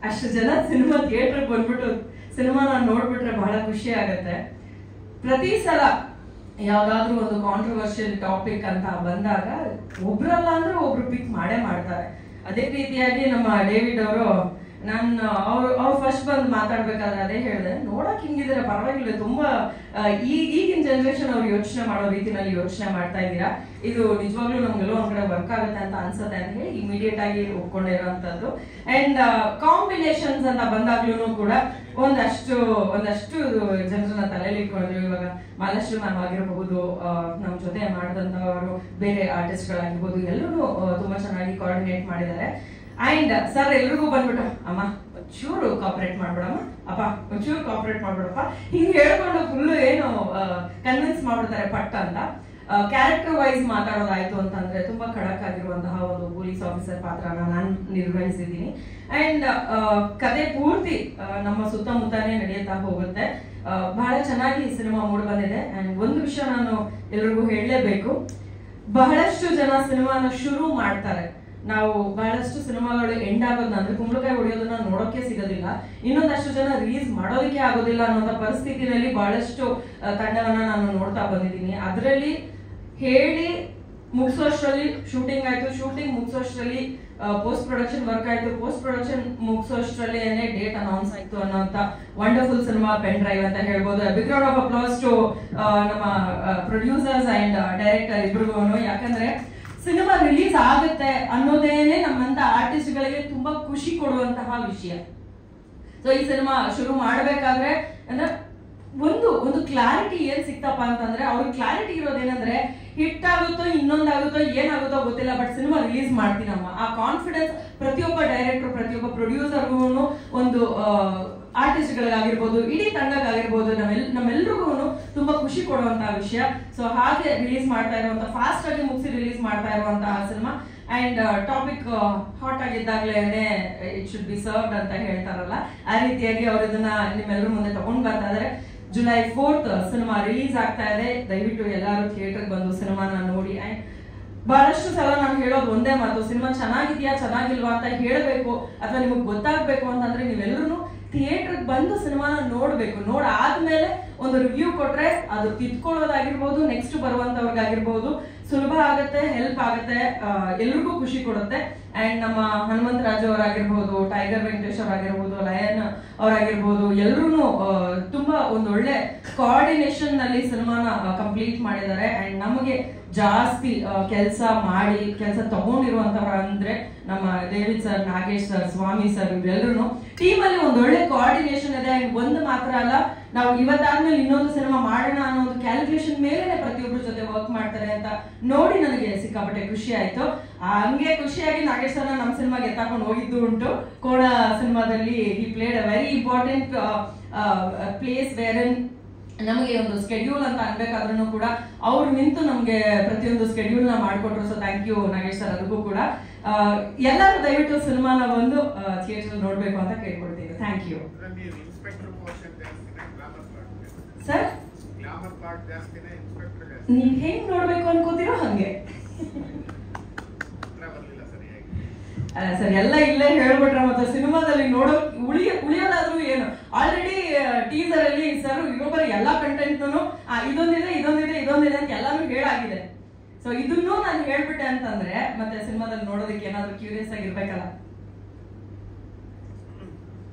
ಅಷ್ಟು ಜನ ಸಿನಿಮಾ ಥಿಯೇಟರ್ಗೆ ಬಂದ್ಬಿಟ್ಟು ಸಿನಿಮಾನ ನೋಡ್ಬಿಟ್ರೆ ಬಹಳ ಖುಷಿ ಆಗತ್ತೆ. ಪ್ರತಿ ಸಲ ಯಾವ್ದಾದ್ರು ಒಂದು ಕಾಂಟ್ರವರ್ಷಿಯಲ್ ಟಾಪಿಕ್ ಅಂತ ಬಂದಾಗ ಒಬ್ರಲ್ಲ ಅಂದ್ರೆ ಒಬ್ರು ಪಿಕ್ ಮಾಡೇ ಮಾಡ್ತಾರೆ. ಅದೇ ರೀತಿಯಾಗಿ ನಮ್ಮ ಡೇವಿಡ್ ಅವರು ಅವ್ರು ಫಸ್ಟ್ ಬಂದು ಮಾತಾಡ್ಬೇಕಾದ್ರೆ ಅದೇ ಹೇಳಿದೆ, ನೋಡಕ್ ಹಿಂಗಿದ್ರೆ ಪರವಾಗಿಲ್ಲ, ತುಂಬಾ ಈಗಿನ ಜನರೇಷನ್ ಅವ್ರು ಯೋಚನೆ ಮಾಡೋ ರೀತಿನಲ್ಲಿ ಯೋಚನೆ ಮಾಡ್ತಾ ಇದ್ದೀರಾ, ಇದು ನಿಜವಾಗ್ಲೂ ನಮ್ಗೆಲ್ಲೋ ಒಂದ್ ಕಡೆ ವರ್ಕ್ ಆಗುತ್ತೆ ಅಂತ ಅನ್ಸುತ್ತೆ ಅಂತ ಹೇಳಿ ಇಮಿಡಿಯೇಟ್ ಆಗಿ ಒಪ್ಕೊಂಡಿರೋಂಥದ್ದು. ಅಂಡ್ ಕಾಂಬಿನೇಷನ್ಸ್ ಅಂತ ಬಂದಾಗ್ಲೂ ಕೂಡ ಒಂದಷ್ಟು ಜನರನ್ನ ತಲೆಯಲ್ಲಿ ಇಟ್ಕೊಂಡಿದ್ರು. ಇವಾಗ ಮಹಾಲಕ್ಷ್ಮಿ ಮ್ಯಾಮ್ ಆಗಿರಬಹುದು, ನಮ್ ಜೊತೆ ಮಾಡಿದಂತವರು ಬೇರೆ ಆರ್ಟಿಸ್ಟ್ ಗಳಾಗಿರ್ಬೋದು, ಎಲ್ಲರೂ ತುಂಬಾ ಚೆನ್ನಾಗಿ ಕೋಆರ್ಡಿನೇಟ್ ಮಾಡಿದ್ದಾರೆ. ಅಂಡ್ ಸರ್ ಎಲ್ರಿಗೂ ಬಂದ್ಬಿಟ್ಟು ಅಮ್ಮ ಒಂಚೂರು ಕಾಪರೇಟ್ ಮಾಡ್ಬಿಡಮ್ಮ, ಅಪ್ಪ ಒಂಚೂರು ಕಾಪರೇಟ್ ಮಾಡ್ಬಿಡಪ್ಪ, ಹಿಂಗ್ ಹೇಳ್ಕೊಂಡು ಫುಲ್ ಏನು ಕನ್ವಿನ್ಸ್ ಮಾಡ್ಬಿಡ್ತಾರೆ ಪಟ್ಟ ಅಂತ. ಕ್ಯಾರೆಕ್ಟರ್ ವೈಸ್ ಮಾತಾಡೋದಾಯ್ತು ಅಂತಂದ್ರೆ ತುಂಬಾ ಖಡಕ್ ಆಗಿರುವಂತಹ ಒಂದು ಪೊಲೀಸ್ ಆಫೀಸರ್ ಪಾತ್ರನ ನಾನು ನಿರ್ವಹಿಸಿದ್ದೀನಿ. ಅಂಡ್ ಕತೆ ಪೂರ್ತಿ ನಮ್ಮ ಸುತ್ತಮುತ್ತನೇ ನಡೆಯುತ್ತಾ ಹೋಗುತ್ತೆ. ಬಹಳ ಚೆನ್ನಾಗಿ ಸಿನಿಮಾ ಮೂಡ್ ಬಂದಿದೆ. ಅಂಡ್ ಒಂದು ವಿಷಯ ನಾನು ಎಲ್ರಿಗೂ ಹೇಳಲೇಬೇಕು, ಬಹಳಷ್ಟು ಜನ ಸಿನಿಮಾನ ಶುರು ಮಾಡ್ತಾರೆ, ನಾವು ಬಹಳಷ್ಟು ಸಿನಿಮಾಗಳು ಎಂಡ್ ಆಗೋದನ್ನ ಅಂದ್ರೆ ಕುಂಬಳಕಾಯಿ ಹೊಡೆಯೋದನ್ನ ನೋಡೋಕೆ ಸಿಗೋದಿಲ್ಲ, ಇನ್ನೊಂದಷ್ಟು ಜನ ರಿಲೀಸ್ ಮಾಡೋದಕ್ಕೆ ಆಗೋದಿಲ್ಲ ಅನ್ನೋ ಪರಿಸ್ಥಿತಿನಲ್ಲಿ ಬಹಳಷ್ಟು ತಂಡವನ್ನ ನಾನು ನೋಡ್ತಾ ಬಂದಿದ್ದೀನಿ. ಅದರಲ್ಲಿ ಹೇಳಿ ಮುಗಿಸೋಷ್ಟರಲ್ಲಿ ಶೂಟಿಂಗ್ ಆಯ್ತು, ಶೂಟಿಂಗ್ ಮುಗಿಸೋಷ್ಟರಲ್ಲಿ ಪೋಸ್ಟ್ ಪ್ರೊಡಕ್ಷನ್ ವರ್ಕ್ ಆಯ್ತು, ಪೋಸ್ಟ್ ಪ್ರೊಡಕ್ಷನ್ ಮುಗಿಸೋಷ್ಟರಲ್ಲಿ ಡೇಟ್ ಅನೌನ್ಸ್ ಆಯ್ತು ಅನ್ನೋಂತ ವಂಡರ್ಫುಲ್ ಸಿನಿಮಾ ಪೆನ್ ಡ್ರೈವ್ ಅಂತ ಹೇಳ್ಬೋದು. Big round of applause to ನಮ್ಮ ಪ್ರೊಡ್ಯೂಸರ್ಸ್ ಅಂಡ್ ಡೈರೆಕ್ಟರ್ ಇಬ್ರಿಗೂ. ಯಾಕಂದ್ರೆ ಸಿನಿಮಾ ರಿಲೀಸ್ ಆಗುತ್ತೆ ಅನ್ನೋದೇನೆ ನಮ್ಮಂತ ಆರ್ಟಿಸ್ಟ್ ಗಳಿಗೆ ತುಂಬಾ ಖುಷಿ ಕೊಡುವಂತಹ ವಿಷಯ. ಸೊ ಈ ಸಿನಿಮಾ ಶುರು ಮಾಡ್ಬೇಕಾದ್ರೆ ಅಂದ್ರೆ ಒಂದು ಕ್ಲಾರಿಟಿ ಏನ್ ಸಿಕ್ತಪ್ಪ ಅಂತಂದ್ರೆ, ಅವ್ರಿಗೆ ಕ್ಲಾರಿಟಿ ಇರೋದೇನಂದ್ರೆ ಹಿಟ್ ಆಗುತ್ತೋ ಇನ್ನೊಂದಾಗುತ್ತೋ ಏನಾಗುತ್ತೋ ಗೊತ್ತಿಲ್ಲ, ಬಟ್ ಸಿನಿಮಾ ರಿಲೀಸ್ ಮಾಡ್ತೀನಮ್ಮ. ಆ ಕಾನ್ಫಿಡೆನ್ಸ್ ಪ್ರತಿಯೊಬ್ಬ ಡೈರೆಕ್ಟರ್, ಪ್ರತಿಯೊಬ್ಬ ಪ್ರೊಡ್ಯೂಸರ್ಗೂ, ಒಂದು ಆರ್ಟಿಸ್ಟ್ ಗಳಿಗಾಗಿರ್ಬೋದು, ಇಡೀ ತಂಡಕ್ಕಾಗಿರ್ಬೋದು, ನಮ್ಮೆಲ್ರಿಗೂ ತುಂಬಾ ಖುಷಿ ಕೊಡುವಂತಹ ವಿಷಯ. ಸೊ ಹಾಗೆ ರಿಲೀಸ್ ಮಾಡ್ತಾ ಇರುವಂತಹ, ಫಾಸ್ಟ್ ಆಗಿ ಮುಗಿಸಿ ರಿಲೀಸ್ ಮಾಡ್ತಾ ಇರುವಂತಹ ಸಿನಿಮಾ. ಅಂಡ್ ಟಾಪಿಕ್ ಹಾಟ್ ಆಗಿದ್ದಾಗ್ಲೇನೆ ಇಟ್ ಶುಡ್ ಬಿ ಸರ್ವ್ಡ್ ಅಂತ ಹೇಳ್ತಾರಲ್ಲ, ಆ ರೀತಿಯಾಗಿ ಅವ್ರು ಇದನ್ನ ನಿಮ್ಮೆಲ್ಲರ ಮುಂದೆ ತಗೊಂಡ್ ಬರ್ತಾ ಇದಾರೆ. ಜುಲೈ 4th ಸಿನಿಮಾ ರಿಲೀಸ್ ಆಗ್ತಾ ಇದೆ. ದಯವಿಟ್ಟು ಎಲ್ಲರೂ ಥಿಯೇಟರ್ಗೆ ಬಂದು ಸಿನಿಮಾನ ನೋಡಿ. ಅಂಡ್ ಬಹಳಷ್ಟು ಸಲ ನಾನು ಹೇಳೋದು ಒಂದೇ ಮಾತು, ಸಿನಿಮಾ ಚೆನ್ನಾಗಿದ್ಯಾ ಚೆನ್ನಾಗಿಲ್ವಾ ಅಂತ ಹೇಳಬೇಕು ಅಥವಾ ನಿಮಗೆ ಗೊತ್ತಾಗ್ಬೇಕು ಅಂತಂದ್ರೆ ನೀವೆಲ್ಲರೂ ಥಿಯೇಟರ್ಗೆ ಬಂದು ಸಿನಿಮಾನ ನೋಡ್ಬೇಕು. ನೋಡಾದ್ಮೇಲೆ ಒಂದು ರಿವ್ಯೂ ಕೊಟ್ರೆ ಅದು ತಿದ್ಕೊಳ್ಳೋದಾಗಿರ್ಬೋದು, ನೆಕ್ಸ್ಟ್ ಬರುವಂತವ್ರಿಗಾಗಿರ್ಬೋದು ಸುಲಭ ಆಗುತ್ತೆ, ಹೆಲ್ಪ್ ಆಗುತ್ತೆ, ಎಲ್ರಿಗೂ ಖುಷಿ ಕೊಡುತ್ತೆ. ಅಂಡ್ ನಮ್ಮ ಹನುಮಂತರಾಜು ಅವರಾಗಿರ್ಬೋದು, ಟೈಗರ್ ವೆಂಕಟೇಶ್ ಅವರಾಗಿರ್ಬೋದು, ಲಯನ್ ಅವರಾಗಿರ್ಬೋದು, ಎಲ್ರೂ ತುಂಬಾ ಒಂದೊಳ್ಳೆ ಕೋಆರ್ಡಿನೇಷನ್ ನಲ್ಲಿ ಸಿನಿಮಾನ ಕಂಪ್ಲೀಟ್ ಮಾಡಿದ್ದಾರೆ. ಅಂಡ್ ನಮಗೆ ಜಾಸ್ತಿ ಕೆಲಸ ತಗೊಂಡಿರುವಂತವ್ರ ಅಂದ್ರೆ ನಮ್ಮ ಡೇವಿಡ್ ಸರ್, ನಾಗೇಶ್ ಸರ್, ಸ್ವಾಮಿ ಸರ್, ಇವರೆಲ್ಲರೂ ಟೀಮ್ ಅಲ್ಲಿ ಒಂದೊಳ್ಳೆ ಕೋಆರ್ಡಿನೇಷನ್ ಇದೆ. ಅಂಡ್ ಒಂದು ಮಾತ್ರ ಅಲ್ಲ, ನಾವು ಇವತ್ತಾದ್ಮೇಲೆ ಇನ್ನೊಂದು ಸಿನಿಮಾ ಮಾಡೋಣ ಅನ್ನೋ ಒಂದು ಕ್ಯಾಲ್ಕುಲೇಷನ್ ಮೇಲೆ ಪ್ರತಿಯೊಬ್ಬರ ಜೊತೆ ವರ್ಕ್ ಮಾಡ್ತಾರೆ ಅಂತ ನೋಡಿ ನನಗೆ ಸಿಕ್ಕಾಪಟ್ಟೆ ಖುಷಿ ಆಯ್ತು. ಹಂಗೆ ಖುಷಿಯಾಗಿ ನಾಗೇಶ್ ಸರ್ನ ನಮ್ಮ ಸಿನಿಮಾಗೆ ಎತ್ತಾಕೊಂಡು ಹೋಗಿದ್ದು ಉಂಟು. ಕೋಣ ಸಿನಿಮಾದಲ್ಲಿ he played a very important place where ನಮಗೆ ಒಂದು ಸ್ಕೆಡ್ಯೂಲ್ ಅಂತ ಅನ್ಬೇಕಾದ್ರೂ ಕೂಡ ಅವ್ರು ನಿಂತು ನಮ್ಗೆ ಪ್ರತಿಯೊಂದು ಸ್ಕೆಡ್ಯೂಲ್ ನ ಮಾಡ್ಕೊಟ್ರು. So thank you Nagesh sir, ಅದಕ್ಕೂ ಕೂಡ. ಎಲ್ಲರೂ ದಯವಿಟ್ಟು ಸಿನಿಮಾನ ಬಂದು ಥಿಯೇಟರ್ ನೋಡ್ಬೇಕು ಅಂತ ಕೇಳ್ಕೊಳ್ತೀನಿ. Thank you sir. ನೀವ್ ಹೆಂಗ್ ನೋಡ್ಬೇಕು ಅನ್ಕೋತೀರೋ ಹಂಗೆ. ಅಲ್ಲ ಸರ್, ಎಲ್ಲ ಇಲ್ಲೇ ಹೇಳ್ಬಿಟ್ರೆ ಮತ್ತೆ ಸಿನಿಮಾದಲ್ಲಿ ಉಳಿಯೋದಾದ್ರೂ ಏನು. ಆಲ್ರೆಡಿ ಟೀಸರ್ ಅಲ್ಲಿ ಸರ್ ಇನ್ನೊಬ್ಬರ ಎಲ್ಲಾ ಕಂಟೆಂಟ್ ಇದೊಂದಿದೆ ಅಂತ ಎಲ್ಲಾನು ಹೇಳಾಗಿದೆ. ಸೊ ಇದನ್ನು ನಾನು ಹೇಳ್ಬಿಟ್ಟೆ ಅಂತಂದ್ರೆ ಮತ್ತೆ ಸಿನಿಮಾದಲ್ಲಿ ನೋಡೋದಕ್ಕೆ ಏನಾದ್ರು ಕ್ಯೂರಿಯಸ್ ಆಗಿರ್ಬೇಕಲ್ಲ.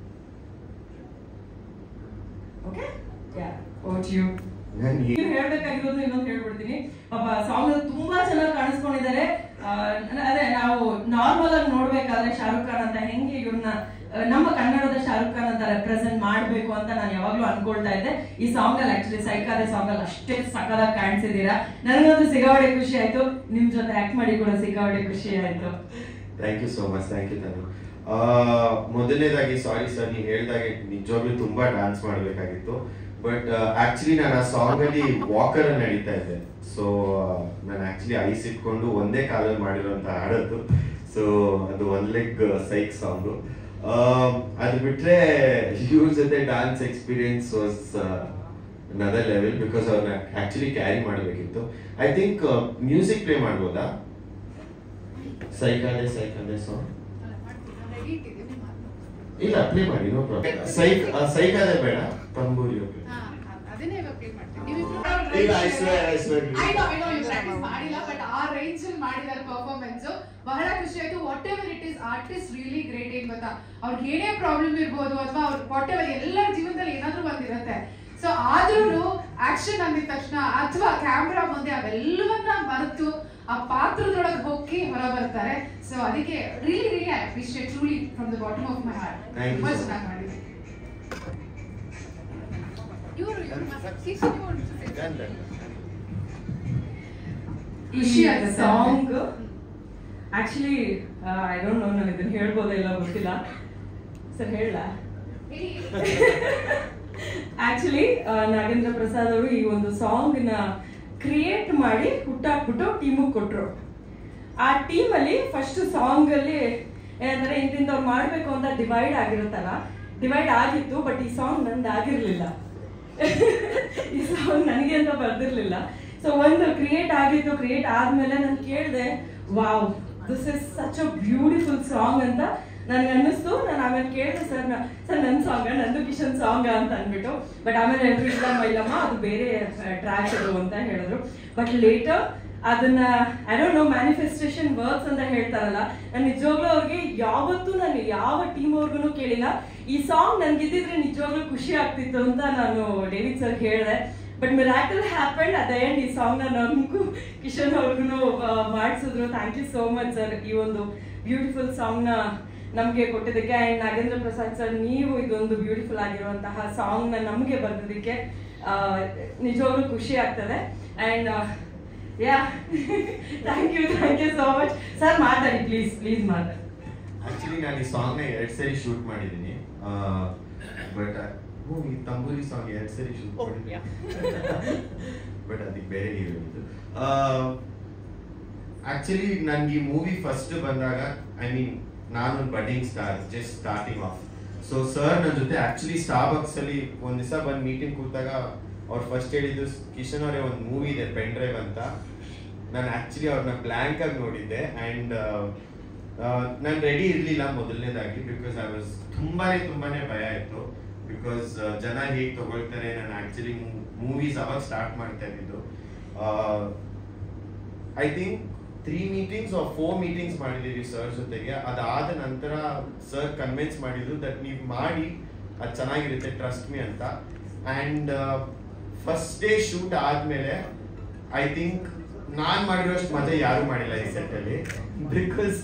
ಓಕೆ, ಹೇಳ್ಬೇಕಾಗಿರೋದು ಇನ್ನೊಂದು ಹೇಳ್ಬಿಡ್ತೀನಿ. ಪಾಪ ಸಾಂಗ್ ತುಂಬಾ ಚೆನ್ನಾಗಿ ಕಾಣಿಸ್ಕೊಂಡಿದ್ದಾರೆ. ಅದೇ ನಾವು ನಾರ್ಮಲ್ ಆಗಿ ನೋಡ್ಬೇಕಾದ್ರೆ ಶಾರುಖ್ ಖಾನ್ ಅಂತ ಹೆಂಗೆ ಇವ್ರನ್ನ ನಮ್ಮ ಕನ್ನಡದ ಶಾರುಖ್ ಖಾನ್ ಅಂತ ರೆಪ್ರೆಸೆಂಟ್ ಮಾಡ್ಬೇಕು ಅಂತ ನಾನು ಯಾವಾಗ್ಲೂ ಅನ್ಕೊಳ್ತಾ ಇದ್ದೆ. ಈ ಸಾಂಗ್ ಅಲ್ಲಿ ಆಕ್ಚುಲಿ ಸೈಕಾದೆ ಸಾಂಗ್ ಅಲ್ಲಿ ಅಷ್ಟೇ ಸಕ್ಕದಾಗಿ ಕಾಣಿಸಿದೀರಾ. ನನಗಂತೂ ಸಿಕ್ಕಾಪಟ್ಟೆ ಖುಷಿ ಆಯ್ತು, ನಿಮ್ ಜೊತೆ ಆಕ್ಟ್ ಮಾಡಿ ಕೂಡ ಸಿಕ್ಕಾಪಟ್ಟೆ ಖುಷಿ ಆಯ್ತು. Thank you so much. Thank you Tanu. ಮೊದಲನೇದಾಗಿ ಸಾರಿ ಸರ್, ನೀವು ಹೇಳಿದಾಗೆ ನಿಜವಾಗ್ಲೂ ತುಂಬಾ ಡ್ಯಾನ್ಸ್ ಮಾಡಬೇಕಾಗಿತ್ತು. ಬಟ್ ಆಕ್ಚುಲಿ ನಾನು ಆ ಸಾಂಗ್ ಅಲ್ಲಿ ವಾಕರ್ ಅಲ್ಲಿ ನಡೀತಾ ಇದ್ದೆ. ಸೊ ನಾನು ಆಕ್ಚುಲಿ ಐಸ್ ಇಟ್ಕೊಂಡು ಒಂದೇ ಕಾಲಲ್ಲಿ ಮಾಡಿರುವಂತ ಹಾಡದ್ದು. ಸೊ ಅದು ಒನ್ ಲೆಗ್ ಸೈಕ್ ಸಾಂಗು. ಅದು ಬಿಟ್ರೆ ಇವ್ರ ಜೊತೆ dance experience was another level, because ಅವ್ರನ್ನ ಆಕ್ಚುಲಿ ಕ್ಯಾರಿ ಮಾಡಬೇಕಿತ್ತು. ಐ ಥಿಂಕ್ ಮ್ಯೂಸಿಕ್ ಪ್ಲೇ ಮಾಡ್ಬೋದಾ? ಸೈಕಾದೆ ಸಾಂಗ್ ಇಲ್ಲ, ಪ್ಲೇ ಮಾಡಿ, ನೋ ಪ್ರಾಬ್ಲಮ್. ಸೈಕಾದೆ ಬೇಡ, ತಂಬೂರಿ. ಅದನ್ನೇ ಪ್ಲೇ ಮಾಡ್ತೀನಿ. ಪ್ರಾಕ್ಟೀಸ್ ಮಾಡಿಲ್ಲ, ಬಟ್ ಆ ರೇಂಜ್ ಅಲ್ಲಿ ಮಾಡಿದಾರೆ ಪರ್ಫಾರ್ಮೆನ್ಸ್. ಬಹಳ ಖುಷಿ ಆಯ್ತು. What ever it is, artist really great. ಏನ್ ಗೊತ್ತಾ, ಅವ್ರಿಗೆ ಏನೇ ಪ್ರಾಬ್ಲಮ್ ಇರ್ಬೋದು ಅಥವಾ ಅವ್ರ ವಾಟ್ ಎವರ್ ಎಲ್ಲರ ಜೀವನದಲ್ಲಿ ಏನಾದ್ರೂ ಬಂದಿರುತ್ತೆ. ಸೊ ಆದ್ರೂ ಆಕ್ಷನ್ ಅಂದಿದ ತಕ್ಷಣ ಅಥವಾ ಕ್ಯಾಮ್ರಾ ಮುಂದೆ ಅವೆಲ್ಲವನ್ನ ಮರೆತು ಆ ಪಾತ್ರದೊಳಗೆ ಹೋಗಿ ಹೊರ ಬರ್ತಾರೆ. ಸೊ ಅದಕ್ಕೆ really really I appreciate truly from the bottom of my heart. ತುಂಬಾ ಚೆನ್ನಾಗಿ ಮಾಡಿದೆ. ಈ song actually I don't know, ನಾನು ಇದನ್ನ ಹೇಳ್ಬೋದಾ ಇಲ್ಲ ಗೊತ್ತಿಲ್ಲ. ಸರ್ ಹೇಳ ಆಕ್ಚುಲಿ ನಾಗೇಂದ್ರ ಪ್ರಸಾದ್ ಅವರು ಈ ಒಂದು ಸಾಂಗ್ ನ ಕ್ರಿಯೇಟ್ ಮಾಡಿ ಹುಟ್ಟಾಕ್ಬಿಟ್ಟು ಟೀಮಿಗೆ ಕೊಟ್ರು. ಆ ಟೀಮ್ ಅಲ್ಲಿ ಫಸ್ಟ್ ಸಾಂಗ್ ಅಲ್ಲಿ ಏನಂದ್ರೆ ಇಂತಿಂದವ್ರು ಮಾಡ್ಬೇಕು ಅಂತ ಡಿವೈಡ್ ಆಗಿರುತ್ತಲ್ಲ, ಡಿವೈಡ್ ಆಗಿತ್ತು. ಬಟ್ ಈ ಸಾಂಗ್ ನಂದು ಆಗಿರ್ಲಿಲ್ಲ. ಈ ಸಾಂಗ್ ನನಗೆ ಅಂತ ಬರ್ದಿರ್ಲಿಲ್ಲ. ಸೊ ಒಂದು ಕ್ರಿಯೇಟ್ ಆಗಿತ್ತು. ಕ್ರಿಯೇಟ್ ಆದ್ಮೇಲೆ ನಾನು ಕೇಳಿದೆ, wow this is such a beautiful song ಅಂತ ನನಗೆ ಅನ್ನಿಸ್ತು. ನಾನು ಆಮೇಲೆ ಕೇಳಿದೆ ಸರ್ ನನ್ನ ಸಾಂಗ, ನಂದು ಕಿಶನ್ ಸಾಂಗ್ ಅಂತ ಅಂದ್ಬಿಟ್ಟು. ಬಟ್ ಆಮೇಲೆ ಎಲ್ರು ಇಲ್ಲಮ್ಮ ಅದು ಬೇರೆ ಟ್ರ್ಯಾಕ್ ಅದು ಅಂತ ಹೇಳಿದ್ರು. ಬಟ್ ಲೇಟರ್ ಅದನ್ನ I don't know manifestation works ಅಂತ ಹೇಳ್ತಾರಲ್ಲ, ನಾನು ನಿಜವಾಗ್ಲೂ ಅವ್ರಿಗೆ ಯಾವತ್ತೂ ನಾನು ಯಾವ ಟೀಮ್ ಅವ್ರಿಗೂ ಕೇಳಿಲ್ಲ ಈ ಸಾಂಗ್ ನನ್ಗಿದ್ದಿದ್ರೆ ನಿಜವಾಗ್ಲೂ ಖುಷಿ ಆಗ್ತಿತ್ತು ಅಂತ ನಾನು ಡೇವಿಡ್ ಸರ್ ಹೇಳಿದೆ. But miracle happened at the end. ಈ ಸಾಂಗ್ ನ ನಮಗೂ ಕಿಶನ್ ಅವ್ರಿಗೂ ಮಾಡಿಸಿದ್ರು. Thank you so much sir, ಈ ಒಂದು ಬ್ಯೂಟಿಫುಲ್ ಸಾಂಗ್ ನ ನಮ್ಗೆ ಕೊಟ್ಟಿದ್ದಕ್ಕೆ. ಅಂಡ್ ನಾಗೇಂದ್ರ ಪ್ರಸಾದ್ ಸರ್, ನೀವು ಇದೊಂದು ಬ್ಯೂಟಿಫುಲ್ ಆಗಿರುವಂತಹ ಸಾಂಗ್ ನ ನಮ್ಗೆ ಬರ್ದಿದ್ದಕ್ಕೆ ನಿಜವಾಗ್ಲೂ ಖುಷಿ ಆಗ್ತದೆ. And yeah thank you so much sir. ಮಾತಾಡಿ ಪ್ಲೀಸ್ ಮಾತಾಡಿ. ಆಕ್ಚುಲಿ ನಾನು ಈ ಸಾಂಗ್ ನ 2 ಸರಿ ಶೂಟ್ ಮಾಡಿದ್ದೀನಿ. ಬಟ್ ಈ ತಂಬೂರಿ ಸಾಂಗ್ 2 ಸರಿ ಶೂಟ್ ಮಾಡಿದ್ದೀನಿ. ಬಟ್ ಅದಕ್ಕೆ ಬೇರೆ ಹೇಳಿದ್ದು. ಆಕ್ಚುಲಿ ನನ್ಗೆ ಈ ಮೂವಿ ಫಸ್ಟ್ ಬಂದಾಗ, ಐ ಮೀನ್ ನಾನು budding star, just starting of. So sir ನನ್ನ ಜೊತೆ ಆಕ್ಚುಲಿ ಸ್ಟಾರ್ಬಕ್ಸ್ ಅಲ್ಲಿ ಒಂದ್ ದಿವಸ ಬಂದು ಮೀಟಿಂಗ್ ಕೂತಾಗ ಅವ್ರು ಫಸ್ಟ್ ಹೇಳಿದ್ದು, ಕಿಶನ್ ಅವರೇ ಒಂದು ಮೂವಿ ಇದೆ ಪೆನ್ ಡ್ರೈವ್ ಅಂತ. ನಾನು ಆಕ್ಚುಲಿ ಅವ್ರನ್ನ ಬ್ಲ್ಯಾಂಕ್ ಆಗಿ ನೋಡಿದ್ದೆ. ಅಂಡ್ ನಾನು ರೆಡಿ ಇರ್ಲಿಲ್ಲ ಮೊದಲನೇದಾಗಿ, ಬಿಕಾಸ್ ಐ ವಾಸ್ ತುಂಬಾನೇ ಭಯ ಇತ್ತು. ಬಿಕಾಸ್ ಜನ ಹೇಗೆ ತಗೊಳ್ತಾರೆ. ನಾನು ಆಕ್ಚುಲಿ ಮೂವೀಸ್ ಅವಾಗ ಸ್ಟಾರ್ಟ್ ಮಾಡ್ತಾ ಇದ್ದಿದ್ದು. I think 3 meetings or 4 meetings ಮಾಡಿದೀವಿ ಸರ್ ಜೊತೆಗೆ. ಅದಾದ ನಂತರ ಸರ್ ಕನ್ವಿನ್ಸ್ ಮಾಡಿದ್ರು ದಟ್ ನೀವು ಮಾಡಿ ಅದು ಚೆನ್ನಾಗಿರುತ್ತೆ, ಟ್ರಸ್ಟ್ ಮೀ ಅಂತ. ಅಂಡ್ ಫಸ್ಟ್ ಡೇ ಶೂಟ್ ಆದ್ಮೇಲೆ ಐ ಥಿಂಕ್ ನಾನ್ ಮಾಡಿರೋಷ್ಟು ಮಜಾ ಯಾರು ಮಾಡಿಲ್ಲ ಈ ಸೆಟ್ ಅಲ್ಲಿ. ಬಿಕಾಸ್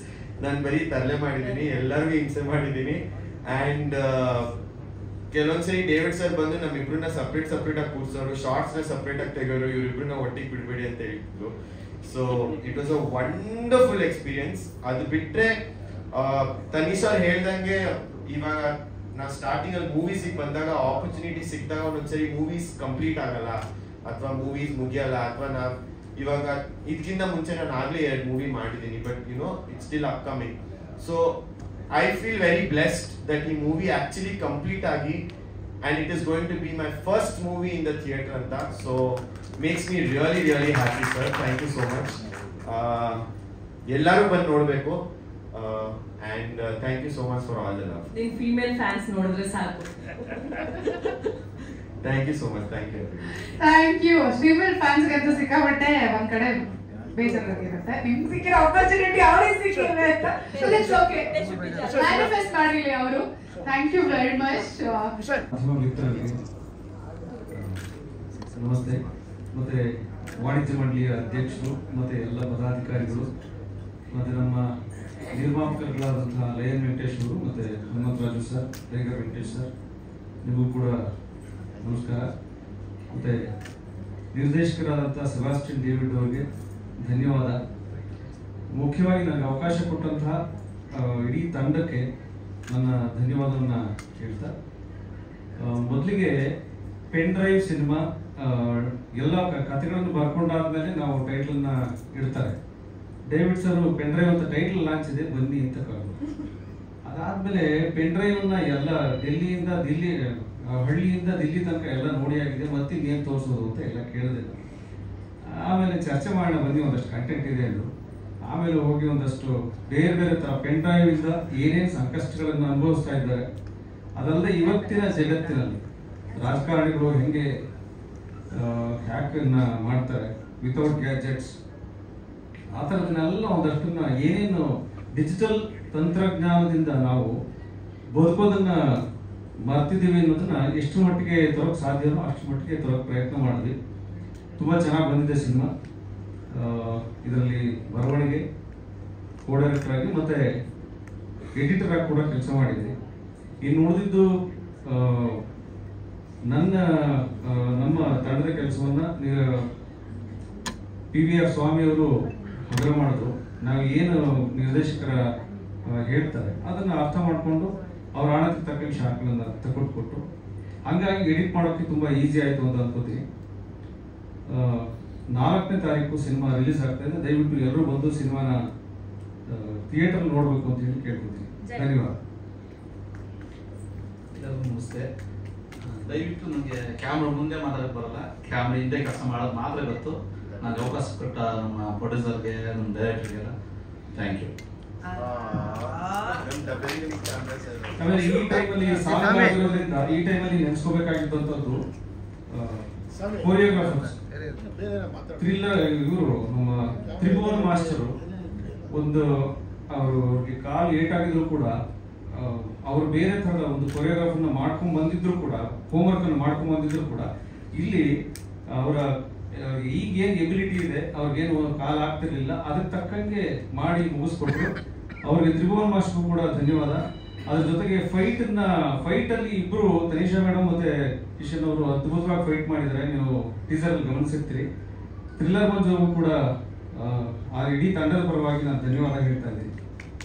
ನಾನು ಬರೀ ತರಲೆ ಮಾಡಿದ್ದೀನಿ, ಎಲ್ಲರಿಗೂ ಹಿಂಸೆ ಮಾಡಿದ್ದೀನಿ. ಅಂಡ್ ಕೆಲವೊಂದ್ಸರಿ ಡೇವಿಡ್ ಸರ್ ಬಂದು ನಮ್ಮಿಬ್ರನ್ನ ಸಪ್ರೇಟ್ ಆಗಿ ಕೂರ್ಸೋರು, ಶಾರ್ಟ್ಸ್ ನ ಸಪ್ರೇಟ್ ಆಗಿ ತೆಗೋರು, ಇವ್ರಿಬ್ರನ್ನ ಒಟ್ಟಿಗೆ ಬಿಡ್ಬೇಡಿ ಅಂತ ಹೇಳಿದ್ರು. So it was a wonderful experience. ಅದು ಬಿಟ್ರೆ ತನೀಶ್ ಅವ್ರು ಹೇಳ್ದಂಗೆ, ಇವಾಗ ನಾವು ಸ್ಟಾರ್ಟಿಂಗ್ ಅಲ್ಲಿ ಮೂವೀಸಿಗೆ ಬಂದಾಗ ಆಪರ್ಚುನಿಟಿ ಸಿಕ್ಕಿದಾಗ ಒಂದೊಂದ್ಸರಿ ಮೂವೀಸ್ ಕಂಪ್ಲೀಟ್ ಆಗಲ್ಲ ಅಥವಾ ಮೂವೀಸ್ ಮುಗಿಯಲ್ಲ. ಅಥವಾ ನಾವು ಇವಾಗ ಇದಕ್ಕಿಂತ ಮುಂಚೆ ನಾನು ಆಗ್ಲೇ 2 ಮೂವಿ ಮಾಡಿದ್ದೀನಿ, but it's still upcoming. So I feel very blessed that ಈ ಮೂವಿ ಆಕ್ಚುಲಿ ಕಂಪ್ಲೀಟ್ ಆಗಿ, and it is going to be my first movie in the theatre anta. So makes me really happy sir. Thank you so much. Ellaru bandu nodbeku. And thank you so much for all the love. The female fans nodidre saaku. Thank you so much. Thank you. Thank you. Female fans gantu sikkabatte one kade ಬೇಜಾರಾಗಿರುತ್ತೆ. ನಿಮ್ಗೆ ಸಿಕ್ಕಿರೋ ಆಪರ್ಚುನಿಟಿ ಅವ್ರಿಗೆ ಸಿಕ್ಕಿದೆ ಅಂತ. So that's okay. Manifest ಮಾಡಿಲಿ ಅವರು. Thank you very much. ನಮಸ್ತೆ. ಮತ್ತೆ ವಾಣಿಜ್ಯ ಮಂಡಳಿಯ ಅಧ್ಯಕ್ಷರು ಮತ್ತೆ ಎಲ್ಲ ಪದಾಧಿಕಾರಿಗಳು ಮತ್ತೆ ನಮ್ಮ ನಿರ್ಮಾಪಕರುಗಳಾದಂತಹ ಲಯನ್ ವೆಂಕಟೇಶ್ ಅವರು ಮತ್ತೆ Hanumantharaju sir, tiger Venkatesh sir, ನಿಮಗೂ ಕೂಡ ನಮಸ್ಕಾರ. ಮತ್ತೆ ನಿರ್ದೇಶಕರಾದಂತಹ ಸೆಬಾಸ್ಟಿಯನ್ ಡೇವಿಡ್ ಅವರಿಗೆ ಧನ್ಯವಾದ. ಮುಖ್ಯವಾಗಿ ನನಗೆ ಅವಕಾಶ ಕೊಟ್ಟಂತಹ ಇಡೀ ತಂಡಕ್ಕೆ ನನ್ನ ಧನ್ಯವಾದವನ್ನು ಹೇಳ್ತಾ, ಮೊದಲಿಗೆ ಪೆನ್ ಡ್ರೈವ್ ಸಿನಿಮಾ ಎಲ್ಲ ಕಥೆಗಳನ್ನು ಬರ್ಕೊಂಡಾದ್ಮೇಲೆ ನಾವು ಟೈಟಲ್ನ ಇಡ್ತಾರೆ. ಡೇವಿಡ್ ಸರ್ ಪೆನ್ ಡ್ರೈವ್ ಅಂತ ಟೈಟಲ್ ಲಾಂಚ್ ಇದೆ ಬನ್ನಿ ಅಂತ ಕರೆದು, ಅದಾದ್ಮೇಲೆ ಪೆನ್ ಡ್ರೈವ್ ಅನ್ನ ಎಲ್ಲ ಹಳ್ಳಿಯಿಂದ ದಿಲ್ಲಿ ತನಕ ಎಲ್ಲ ನೋಡಿ ಆಗಿದೆ, ಮತ್ತೆ ಇನ್ನೇನು ತೋರಿಸೋದು ಅಂತ ಎಲ್ಲ ಕೇಳಿದೆ. ಆಮೇಲೆ ಚರ್ಚೆ ಮಾಡೋಣ ಬನ್ನಿ, ಒಂದಷ್ಟು ಕಂಟೆಂಟ್ ಇದೆ ಅಂದರು. ಆಮೇಲೆ ಹೋಗಿ ಒಂದಷ್ಟು ಬೇರೆ ತರ ಪೆನ್ ಡ್ರೈವ್ ಇಂದ ಏನೇನು ಸಂಕಷ್ಟಗಳನ್ನು ಅನುಭವಿಸ್ತಾ ಇದ್ದಾರೆ, ಅದಲ್ಲದೆ ಇವತ್ತಿನ ಜಗತ್ತಿನಲ್ಲಿ ರಾಜಕಾರಣಿಗಳು ಹೆಂಗೆ ಹ್ಯಾಕನ್ನು ಮಾಡ್ತಾರೆ ವಿತೌಟ್ ಗ್ಯಾಜೆಟ್ಸ್, ಆ ಥರದನ್ನೆಲ್ಲ ಒಂದಷ್ಟನ್ನು ಏನೇನು ಡಿಜಿಟಲ್ ತಂತ್ರಜ್ಞಾನದಿಂದ ನಾವು ಬದುಕೋದನ್ನು ಮರ್ತಿದ್ದೀವಿ ಅನ್ನೋದನ್ನ ಎಷ್ಟು ಮಟ್ಟಿಗೆ ತರೋಕ್ಕೆ ಸಾಧ್ಯವೋ ಅಷ್ಟು ಮಟ್ಟಿಗೆ ತರೋಕ್ಕೆ ಪ್ರಯತ್ನ ಮಾಡಿದ್ವಿ. ತುಂಬ ಚೆನ್ನಾಗಿ ಬಂದಿದೆ ಸಿನಿಮಾ. ಇದರಲ್ಲಿ ಬರವಣಿಗೆ, ಕೋ ಡೈರೆಕ್ಟರ್ ಆಗಿ ಮತ್ತು ಎಡಿಟರ್ ಆಗಿ ಕೂಡ ಕೆಲಸ ಮಾಡಿದ್ವಿ. ಇನ್ನು ಉಳಿದಿದ್ದು ನಮ್ಮ ತಂಡದ ಕೆಲಸವನ್ನು PVR ಸ್ವಾಮಿಯವರು ಹಗರ ಮಾಡಿದ್ರು. ನಾವು ಏನು ನಿರ್ದೇಶಕರ ಹೇಳ್ತಾರೆ ಅದನ್ನು ಅರ್ಥ ಮಾಡಿಕೊಂಡು ಅವ್ರ ಆಣಕ್ಕೆ ತಕ್ಕಂಗೆ ಶಾರ್ಟ್ಗಳನ್ನು ತಗೊಟ್ಕೊಟ್ಟು, ಹಂಗಾಗಿ ಎಡಿಟ್ ಮಾಡೋಕ್ಕೆ ತುಂಬ ಈಸಿ ಆಯಿತು ಅಂತ ಅನ್ಕೋತೀನಿ. 4ನೇ ತಾರೀಕು ಸಿನಿಮಾ ರಿಲೀಸ್ ಆಗ್ತಾ ಇದೆ. ದಯವಿಟ್ಟು ಎಲ್ಲರೂ ಬಂದು ಸಿನಿಮಾನ ಥಿಯೇಟರ್ ನೋಡಬೇಕು ಅಂತ ಹೇಳಿ ಕೇಳ್ಕೊತೀನಿ. ಧನ್ಯವಾದ. ಎಲ್ಲರಿಗೂ ನಮಸ್ತೆ. ದಯವಿಟ್ಟು ನನಗೆ ಕ್ಯಾಮ್ರಾ ಮುಂದೆ ಮಾತಾಡಕ್ಕೆ ಬರಲ್ಲ, ಕ್ಯಾಮ್ರಾ ಹಿಂದೆ ಕೆಲಸ ಮಾಡೋದು ಮಾತ್ರ ಗೊತ್ತು. ನನಗೆ ಅವಕಾಶ ಕೊಟ್ಟ ನಮ್ಮ ಪ್ರೊಡ್ಯೂಸರ್ಗೆ, ನಮ್ಮ ಡೈರೆಕ್ಟರ್ಗೆಲ್ಲ ಥ್ಯಾಂಕ್ ಯು. ಆಮೇಲೆ ಈ ಟೈಮಲ್ಲಿ ಈ ಟೈಮಲ್ಲಿ ನೆನೆಸ್ಕೋಬೇಕಾಗಿದ್ದಂಥದ್ದು ಕೊರಿಯೋಗ್ರಾಫರ್ಸ್, ಥ್ರಿಲ್ಲರ್ ಇವರು ನಮ್ಮ ತ್ರಿಭುವನ್ ಮಾಸ್ಟರು. ಒಂದು ಅವ್ರಿಗೆ ಕಾಲು ಏಟಾಗಿದ್ರು ಕೂಡ ಅವರು ಬೇರೆ ಥರದ ಒಂದು ಕೊರಿಯೋಗ್ರಾಫರ್ನ ಮಾಡ್ಕೊಂಡು ಬಂದಿದ್ರು ಕೂಡ, ಹೋಮ್ವರ್ಕನ್ನು ಮಾಡ್ಕೊಂಡು ಬಂದಿದ್ರು ಕೂಡ, ಇಲ್ಲಿ ಅವರ ಈಗೇನು ಎಬಿಲಿಟಿ ಇದೆ, ಅವ್ರಿಗೇನು ಕಾಲ ಆಗ್ತಿರ್ಲಿಲ್ಲ, ಅದಕ್ಕೆ ತಕ್ಕಂಗೆ ಮಾಡಿ ಮುಗಿಸ್ಕೊಟ್ರು. ಅವ್ರಿಗೆ ತ್ರಿಭುವನ್ ಮಾಸ್ಟರ್ ಕೂಡ ಧನ್ಯವಾದ. ಅದ್ರ ಜೊತೆಗೆ ಫೈಟಲ್ಲಿ ಇಬ್ಬರು ತನಿಷಾ ಮೇಡಮ್ ಮತ್ತೆ ಕಿಶನ್ ಅವರು ಅದ್ಭುತವಾಗಿ ಫೈಟ್ ಮಾಡಿದ್ದಾರೆ. ನೀವು ಟೀಸರಲ್ಲಿ ಗಮನಿಸಿರ್ತೀರಿ. ಥ್ರಿಲ್ಲರ್ ಮಂಜು ಕೂಡ ಆ ಇಡೀ ತಂಡದ ಪರವಾಗಿ ನಾನು ಧನ್ಯವಾದ ಹೇಳ್ತಾ ಇದ್ದೀನಿ.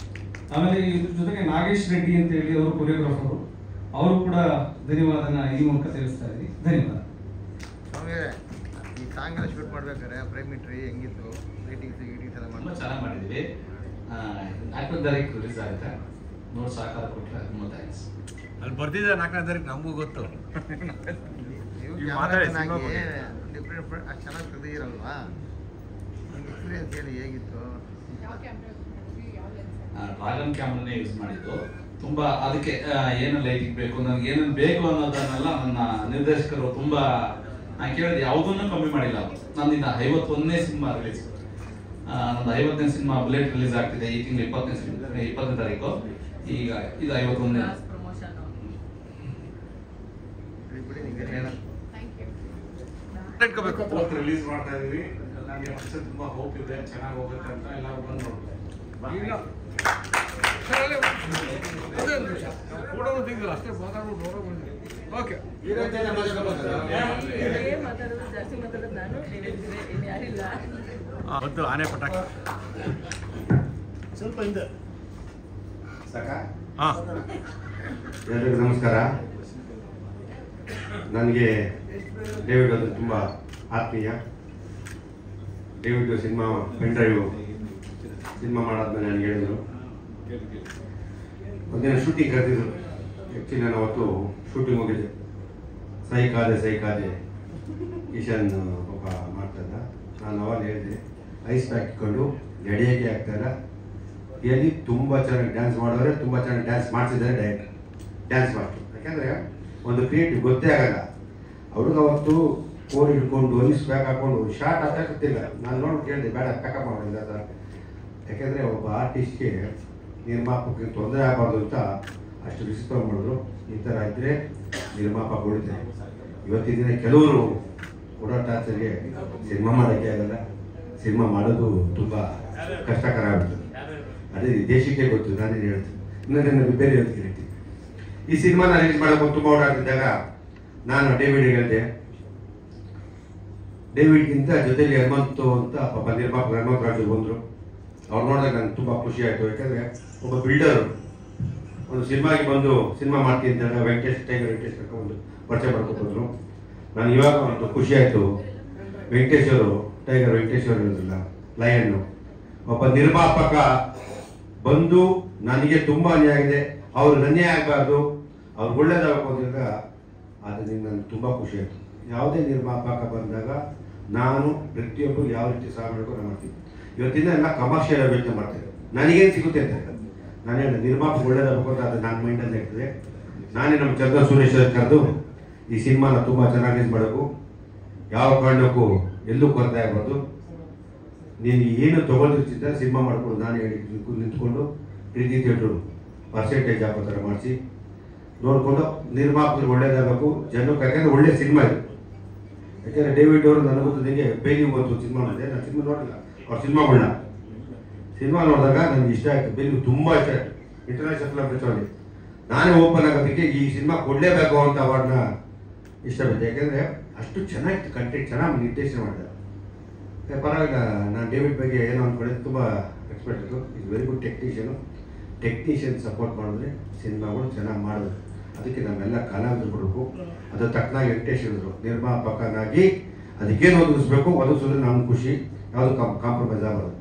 ಆಮೇಲೆ ಇದ್ರ ಜೊತೆಗೆ ನಾಗೇಶ್ ರೆಡ್ಡಿ ಅಂತ ಹೇಳಿ ಅವರು ಕೊರಿಯೋಗ್ರಾಫರು, ಅವರು ಕೂಡ ಧನ್ಯವಾದನ ಈ ಮೂಲಕ ತಿಳಿಸ್ತಾ ಇದ್ದೀನಿ. ಧನ್ಯವಾದ. ಈ ಸಾಂಗ್ ಎಲ್ಲ ಶೂಟ್ ಮಾಡ್ಬೇಕಾದ್ರೆ ಪ್ರೈಮಿಟ್ರಿ ಹೆಂಗಿತ್ತು, ರೈಟಿಂಗ್ಸ್ ಎಲ್ಲ ತುಂಬ ಚೆನ್ನಾಗಿ ಮಾಡಿದ್ವಿ. 4ನೇ ತಾರೀಕು ರಿಲೀಸ್ ಆಗುತ್ತೆ. ನೋಡಿ ಸಹಕಾರ ಕೊಟ್ಟರೆ ತುಂಬ ಥ್ಯಾಂಕ್ಸ್. ಅಲ್ಲಿ ಬರ್ತಿದ್ರೆ 4ನೇ ತಾರೀಕು ನಮಗೂ ಗೊತ್ತು. ಡಿಫ್ರೆಂಟ್ ಅಷ್ಟು ಚೆನ್ನಾಗಿ ತೆಗೆದಿರಲ್ವಾ? ಎಕ್ಸ್ಪೀರಿಯನ್ಸ್ ಹೇಳಿ ಹೇಗಿತ್ತು? ಡ್ರಾಗನ್ ಕ್ಯಾಮ್ರಾನೇ ಯೂಸ್ ಮಾಡಿದ್ದು. ತುಂಬ ಅದಕ್ಕೆ ಏನು ಲೈಟಿಂಗ್ ಬೇಕು, ನನಗೆ ಏನೇನು ಬೇಕು ಅನ್ನೋದನ್ನೆಲ್ಲ ನನ್ನ ನಿರ್ದೇಶಕರು ತುಂಬ ನಾನು ಕೇಳಿದೆ, ಯಾವುದನ್ನು ಕಮ್ಮಿ ಮಾಡಿಲ್ಲ. ನಂದಿನ 51ನೇ ಸಿನಿಮಾ ರಿಲೀಸ್, ನಂದು 50ನೇ ಸಿನಿಮಾ ಬುಲೆಟ್ ರಿಲೀಸ್ ಆಗ್ತಿದೆ ಈ ತಿಂಗಳು 20ನೇ ತಾರೀಕು. ಈಗ ಇದು 51ನೇ ರಿಲೀಸ್ ಮಾಡ್ತಾ ಇದೀವಿ. ನನಗೆ ಫಸ್ಟ್ ತುಂಬಾ ಹೋಪ್ ಇದೆ, ಚೆನ್ನಾಗಿ ಹೋಗುತ್ತೆ ಅಂತ. ಎಲ್ಲರೂ ಬಂದು ನೋಡ್ತಾರೆ. ಅಷ್ಟೇ ಮಾತಾಡ್ಬಿಟ್ಟು ನೋಡೋ ಬಂದ್ವಿ. ಓಕೆ, ಮತ್ತು ಆನೆ ಪಟಾಕಿ ಸ್ವಲ್ಪ ಹಿಂದೆ ಸಾಕ. ಹಾಂ, ಎಲ್ರಿಗೂ ನಮಸ್ಕಾರ. ನನಗೆ ಡೇವಿಡ್ ಅದು ತುಂಬ ಆತ್ಮೀಯ. David cinema pen drive cinema ಮಾಡಾದ್ಮೇಲೆ ನನಗೆ ಹೇಳಿದರು, ಒಂದಿನ ಶೂಟಿಂಗ್ ಕರೆದಿದ್ರು. ಆ್ಯಕ್ಚುಲಿ ನಾನು ಅವತ್ತು ಶೂಟಿಂಗ್ ಹೋಗಿದ್ದೆ. ಸೈಕಾದೆ ಕಿಶನ್ ಒಬ್ಬ ಮಾಡ್ತಾಯಿದ್ದ. ನಾನು ಅವಾಗ ಹೇಳಿದೆ, ಐಸ್ ಪ್ಯಾಕ್ ಇಟ್ಕೊಂಡು ನಡೆಯೋಕ್ಕೆ ಆಗ್ತಾಯಿಲ್ಲ. ಎಲ್ಲಿ ತುಂಬ ಚೆನ್ನಾಗಿ ಡ್ಯಾನ್ಸ್ ಮಾಡೋರೆ, ತುಂಬ ಚೆನ್ನಾಗಿ ಡ್ಯಾನ್ಸ್ ಮಾಡಿಸಿದ್ದಾರೆ ಡ್ಯಾನ್ಸ್ ಮಾಸ್ಟರ್. ಯಾಕೆಂದರೆ ಒಂದು ಕ್ರಿಯೇಟಿವ್ ಗೊತ್ತೇ ಆಗಲ್ಲ. ಅವ್ರಿಗೆ ಅವತ್ತು ಕೋಡ್ ಹಿಡ್ಕೊಂಡು ಐಸ್ ಪ್ಯಾಕ್ ಹಾಕೊಂಡು ಶಾರ್ಟ್ ಆಗ್ತಾಯಿಲ್ಲ. ನಾನು ನೋಡಿ ಕೇಳಿದೆ, ಬೇಡ ಪ್ಯಾಕಪ್ ಮಾಡೋದಿಲ್ಲ ಸರ್. ಯಾಕೆಂದರೆ ಒಬ್ಬ ಆರ್ಟಿಸ್ಟ್ಗೆ ನಿರ್ಮಾಪಕರಿಗೆ ತೊಂದರೆ ಆಗಬಾರ್ದು ಅಂತ ಅಷ್ಟು ರಿಸ್ಕ್ ಮಾಡಿದ್ರು. ಈ ಥರ ಇದ್ದರೆ ನಿರ್ಮಾಪಕ ಉಳಿತಾರೆ. ಇವತ್ತಿನ ದಿನ ಕೆಲವರು ಕೊಡೋ ಟಾರ್ಚರ್ಗೆ ಸಿನಿಮಾ ಮಾಡೋಕ್ಕೆ ಆಗಲ್ಲ. ಸಿನಿಮಾ ಮಾಡೋದು ತುಂಬ ಕಷ್ಟಕರ ಆಗ್ಬಿಡ್ತದೆ. ಅದೇ ದೇಶಕ್ಕೆ ಗೊತ್ತು, ನಾನೇನು ಹೇಳ್ತೀನಿ. ಇನ್ನೊಂದು ಬೇರೆ ಹೇಳ್ತೀನಿ. ಈ ಸಿನಿಮಾನ ರಿಲೀಸ್ ಮಾಡೋಕೆ ತುಂಬ ಓಡಾಡ್ತಿದ್ದಾಗ ನಾನು ಡೇವಿಡ್ಗೆ ಹೇಳಿದೆ, ಡೇವಿಡ್ಗಿಂತ ಜೊತೆಲಿ ಹನುಮಂತು ಅಂತ ಪಾಪ ನಿರ್ಮಾಪಕ ಹನುಮಂತ ರಾಜು ಬಂದರು. ಅವ್ರು ನೋಡಿದಾಗ ನನಗೆ ತುಂಬ ಖುಷಿ ಆಯಿತು. ಯಾಕಂದರೆ ಒಬ್ಬ ಬಿಲ್ಡರು ಒಂದು ಸಿನಿಮಾಗೆ ಬಂದು ಸಿನಿಮಾ ಮಾಡ್ತೀನಿ ಅಂತ ಟೈಗರ್ ವೆಂಕಟೇಶ್ ಕರ್ಕೊಂಡು ಪರಿಚಯ ಮಾಡ್ಕೊಬಂದರು. ನಾನು ಇವಾಗ ಒಂದು ಖುಷಿ ಆಯಿತು. ಟೈಗರ್ ವೆಂಕಟೇಶ್ ಅವರು ಇರೋದಿಲ್ಲ, ಲಯನ್ನು ಒಬ್ಬ ನಿರ್ಮಾಪಕ ಬಂದು ನನಗೆ ತುಂಬ ಅನ್ಯಾಯ ಆಗಿದೆ, ಅವ್ರು ಅನ್ಯಾಯ ಆಗಬಾರ್ದು, ಅವ್ರಿಗೆ ಒಳ್ಳೇದಾಗಬೇಕು ಅಂದಾಗ ಅದರಿಂದ ನನಗೆ ತುಂಬ ಖುಷಿ ಆಯಿತು. ಯಾವುದೇ ನಿರ್ಮಾಪಕ ಬಂದಾಗ ನಾನು ಪ್ರತಿಯೊಬ್ಬರು ಯಾವ ರೀತಿ ಸಹಾಯ ಮಾಡ್ಕೊಂಡು ಮಾಡ್ತೀನಿ. ಇವತ್ತಿನ ಎಲ್ಲ ಕಮರ್ಷಿಯಲ್ ಯೋಚನೆ ಮಾಡ್ತೇವೆ, ನನಗೇನು ಸಿಗುತ್ತೆ ಅಂತ. ನಾನು ಹೇಳಿದೆ, ನಿರ್ಮಾಪಕ ಒಳ್ಳೇದಾಗಬೇಕು ಅಂತ ಅದು ನನ್ನ ಮೈಂಡಲ್ಲಿ ಇರ್ತದೆ. ನಾನೇ ನಮ್ಮ ಚಂದ್ರ ಸುರೇಶ್ ಕರೆದು ಈ ಸಿನಿಮಾನ ತುಂಬ ಚೆನ್ನಾಗಿ ರಿಲೀಸ್ ಮಾಡಬೇಕು. ಯಾವ ಕಾರಣಕ್ಕೂ ಎಲ್ಲೂ ಕೊರತೆ ಆಗ್ಬಾರ್ದು. ನೀನು ಏನು ತೊಗೊಂಡಿರ್ತಿದ್ದ ಸಿನಿಮಾ ಮಾಡ್ಕೊಂಡು ನಾನು ಹೇಳಿ ನಿಂತ್ಕೊಂಡು ಪ್ರೀತಿ ಥಿಯೇಟ್ರು ಪರ್ಸೆಂಟೇಜ್ ಹಾಕೋ ಥರ ಮಾಡಿಸಿ ನೋಡಿಕೊಂಡು ನಿರ್ಮಾಪಕರು ಒಳ್ಳೇದಾಗಬೇಕು ಜನಕ್ಕೆ. ಯಾಕೆಂದರೆ ಒಳ್ಳೆ ಸಿನಿಮಾ ಇದು. ಯಾಕೆಂದರೆ ಡೇವಿಡ್ ಅವರು ನನಗೆ ಗೊತ್ತಿದ್ದಂಗೆ ಬೇಲಿ ಒಂದು ಸಿನಿಮಾ ಮಾಡಿದೆ. ನಾನು ಸಿನಿಮಾ ನೋಡಿಲ್ಲ ಅವ್ರ ಸಿನಿಮಾ ನೋಡಿದಾಗ ನನಗೆ ಇಷ್ಟ ಆಯಿತು. ಬೇಲಿ ತುಂಬ ಇಷ್ಟ ಆಯಿತು. ಇಂಟರ್ನ್ಯಾಷನಲ್ ಫಿಲಮ್ ಫೆಸ್ಟಿವಲ್ ನಾನೇ ಓಪನ್ ಆಗೋದಕ್ಕೆ ಈ ಸಿನಿಮಾ ಕೊಡಲೇಬೇಕು ಅಂತ ಅವಾರ್ಡ್ನ ಇಷ್ಟಪಟ್ಟೆ. ಯಾಕೆಂದರೆ ಅಷ್ಟು ಚೆನ್ನಾಗಿತ್ತು, ಕಂಟೆಂಟ್ ಚೆನ್ನಾಗಿ ನಿರ್ದೇಶನ ಮಾಡಿದೆ. ಪರವಾಗಿಲ್ಲ. ನಾನು ಡೇವಿಡ್ ಬಗ್ಗೆ ಏನೋ ಅಂದ್ಕೊಂಡಿದ್ದು ತುಂಬ ಎಕ್ಸ್ಪೆಕ್ಟ್ ಇತ್ತು. Is very good technician support ಮಾಡಿದ್ರೆ ಸಿನಿಮಾಗಳು ಚೆನ್ನಾಗಿ ಮಾಡಿದ್ರು. ಅದಕ್ಕೆ ನಮ್ಮೆಲ್ಲ ಕಲಾವಿದರು ಕೊಡಬೇಕು. ಅದು ತಕ್ಕನಾಗಿ ವೆಂಕಟೇಶ್ ಹೇಳಿದ್ರು ನಿರ್ಮಾಪಕನಾಗಿ ಅದಕ್ಕೇನು ಒದಗಿಸ್ಬೇಕು ಒದಗಿಸಿದ್ರೆ ನಮ್ಗೆ ಖುಷಿ. ಯಾವುದು ಕಾಂಪ್ರಮೈಸ್ ಆಗೋದು.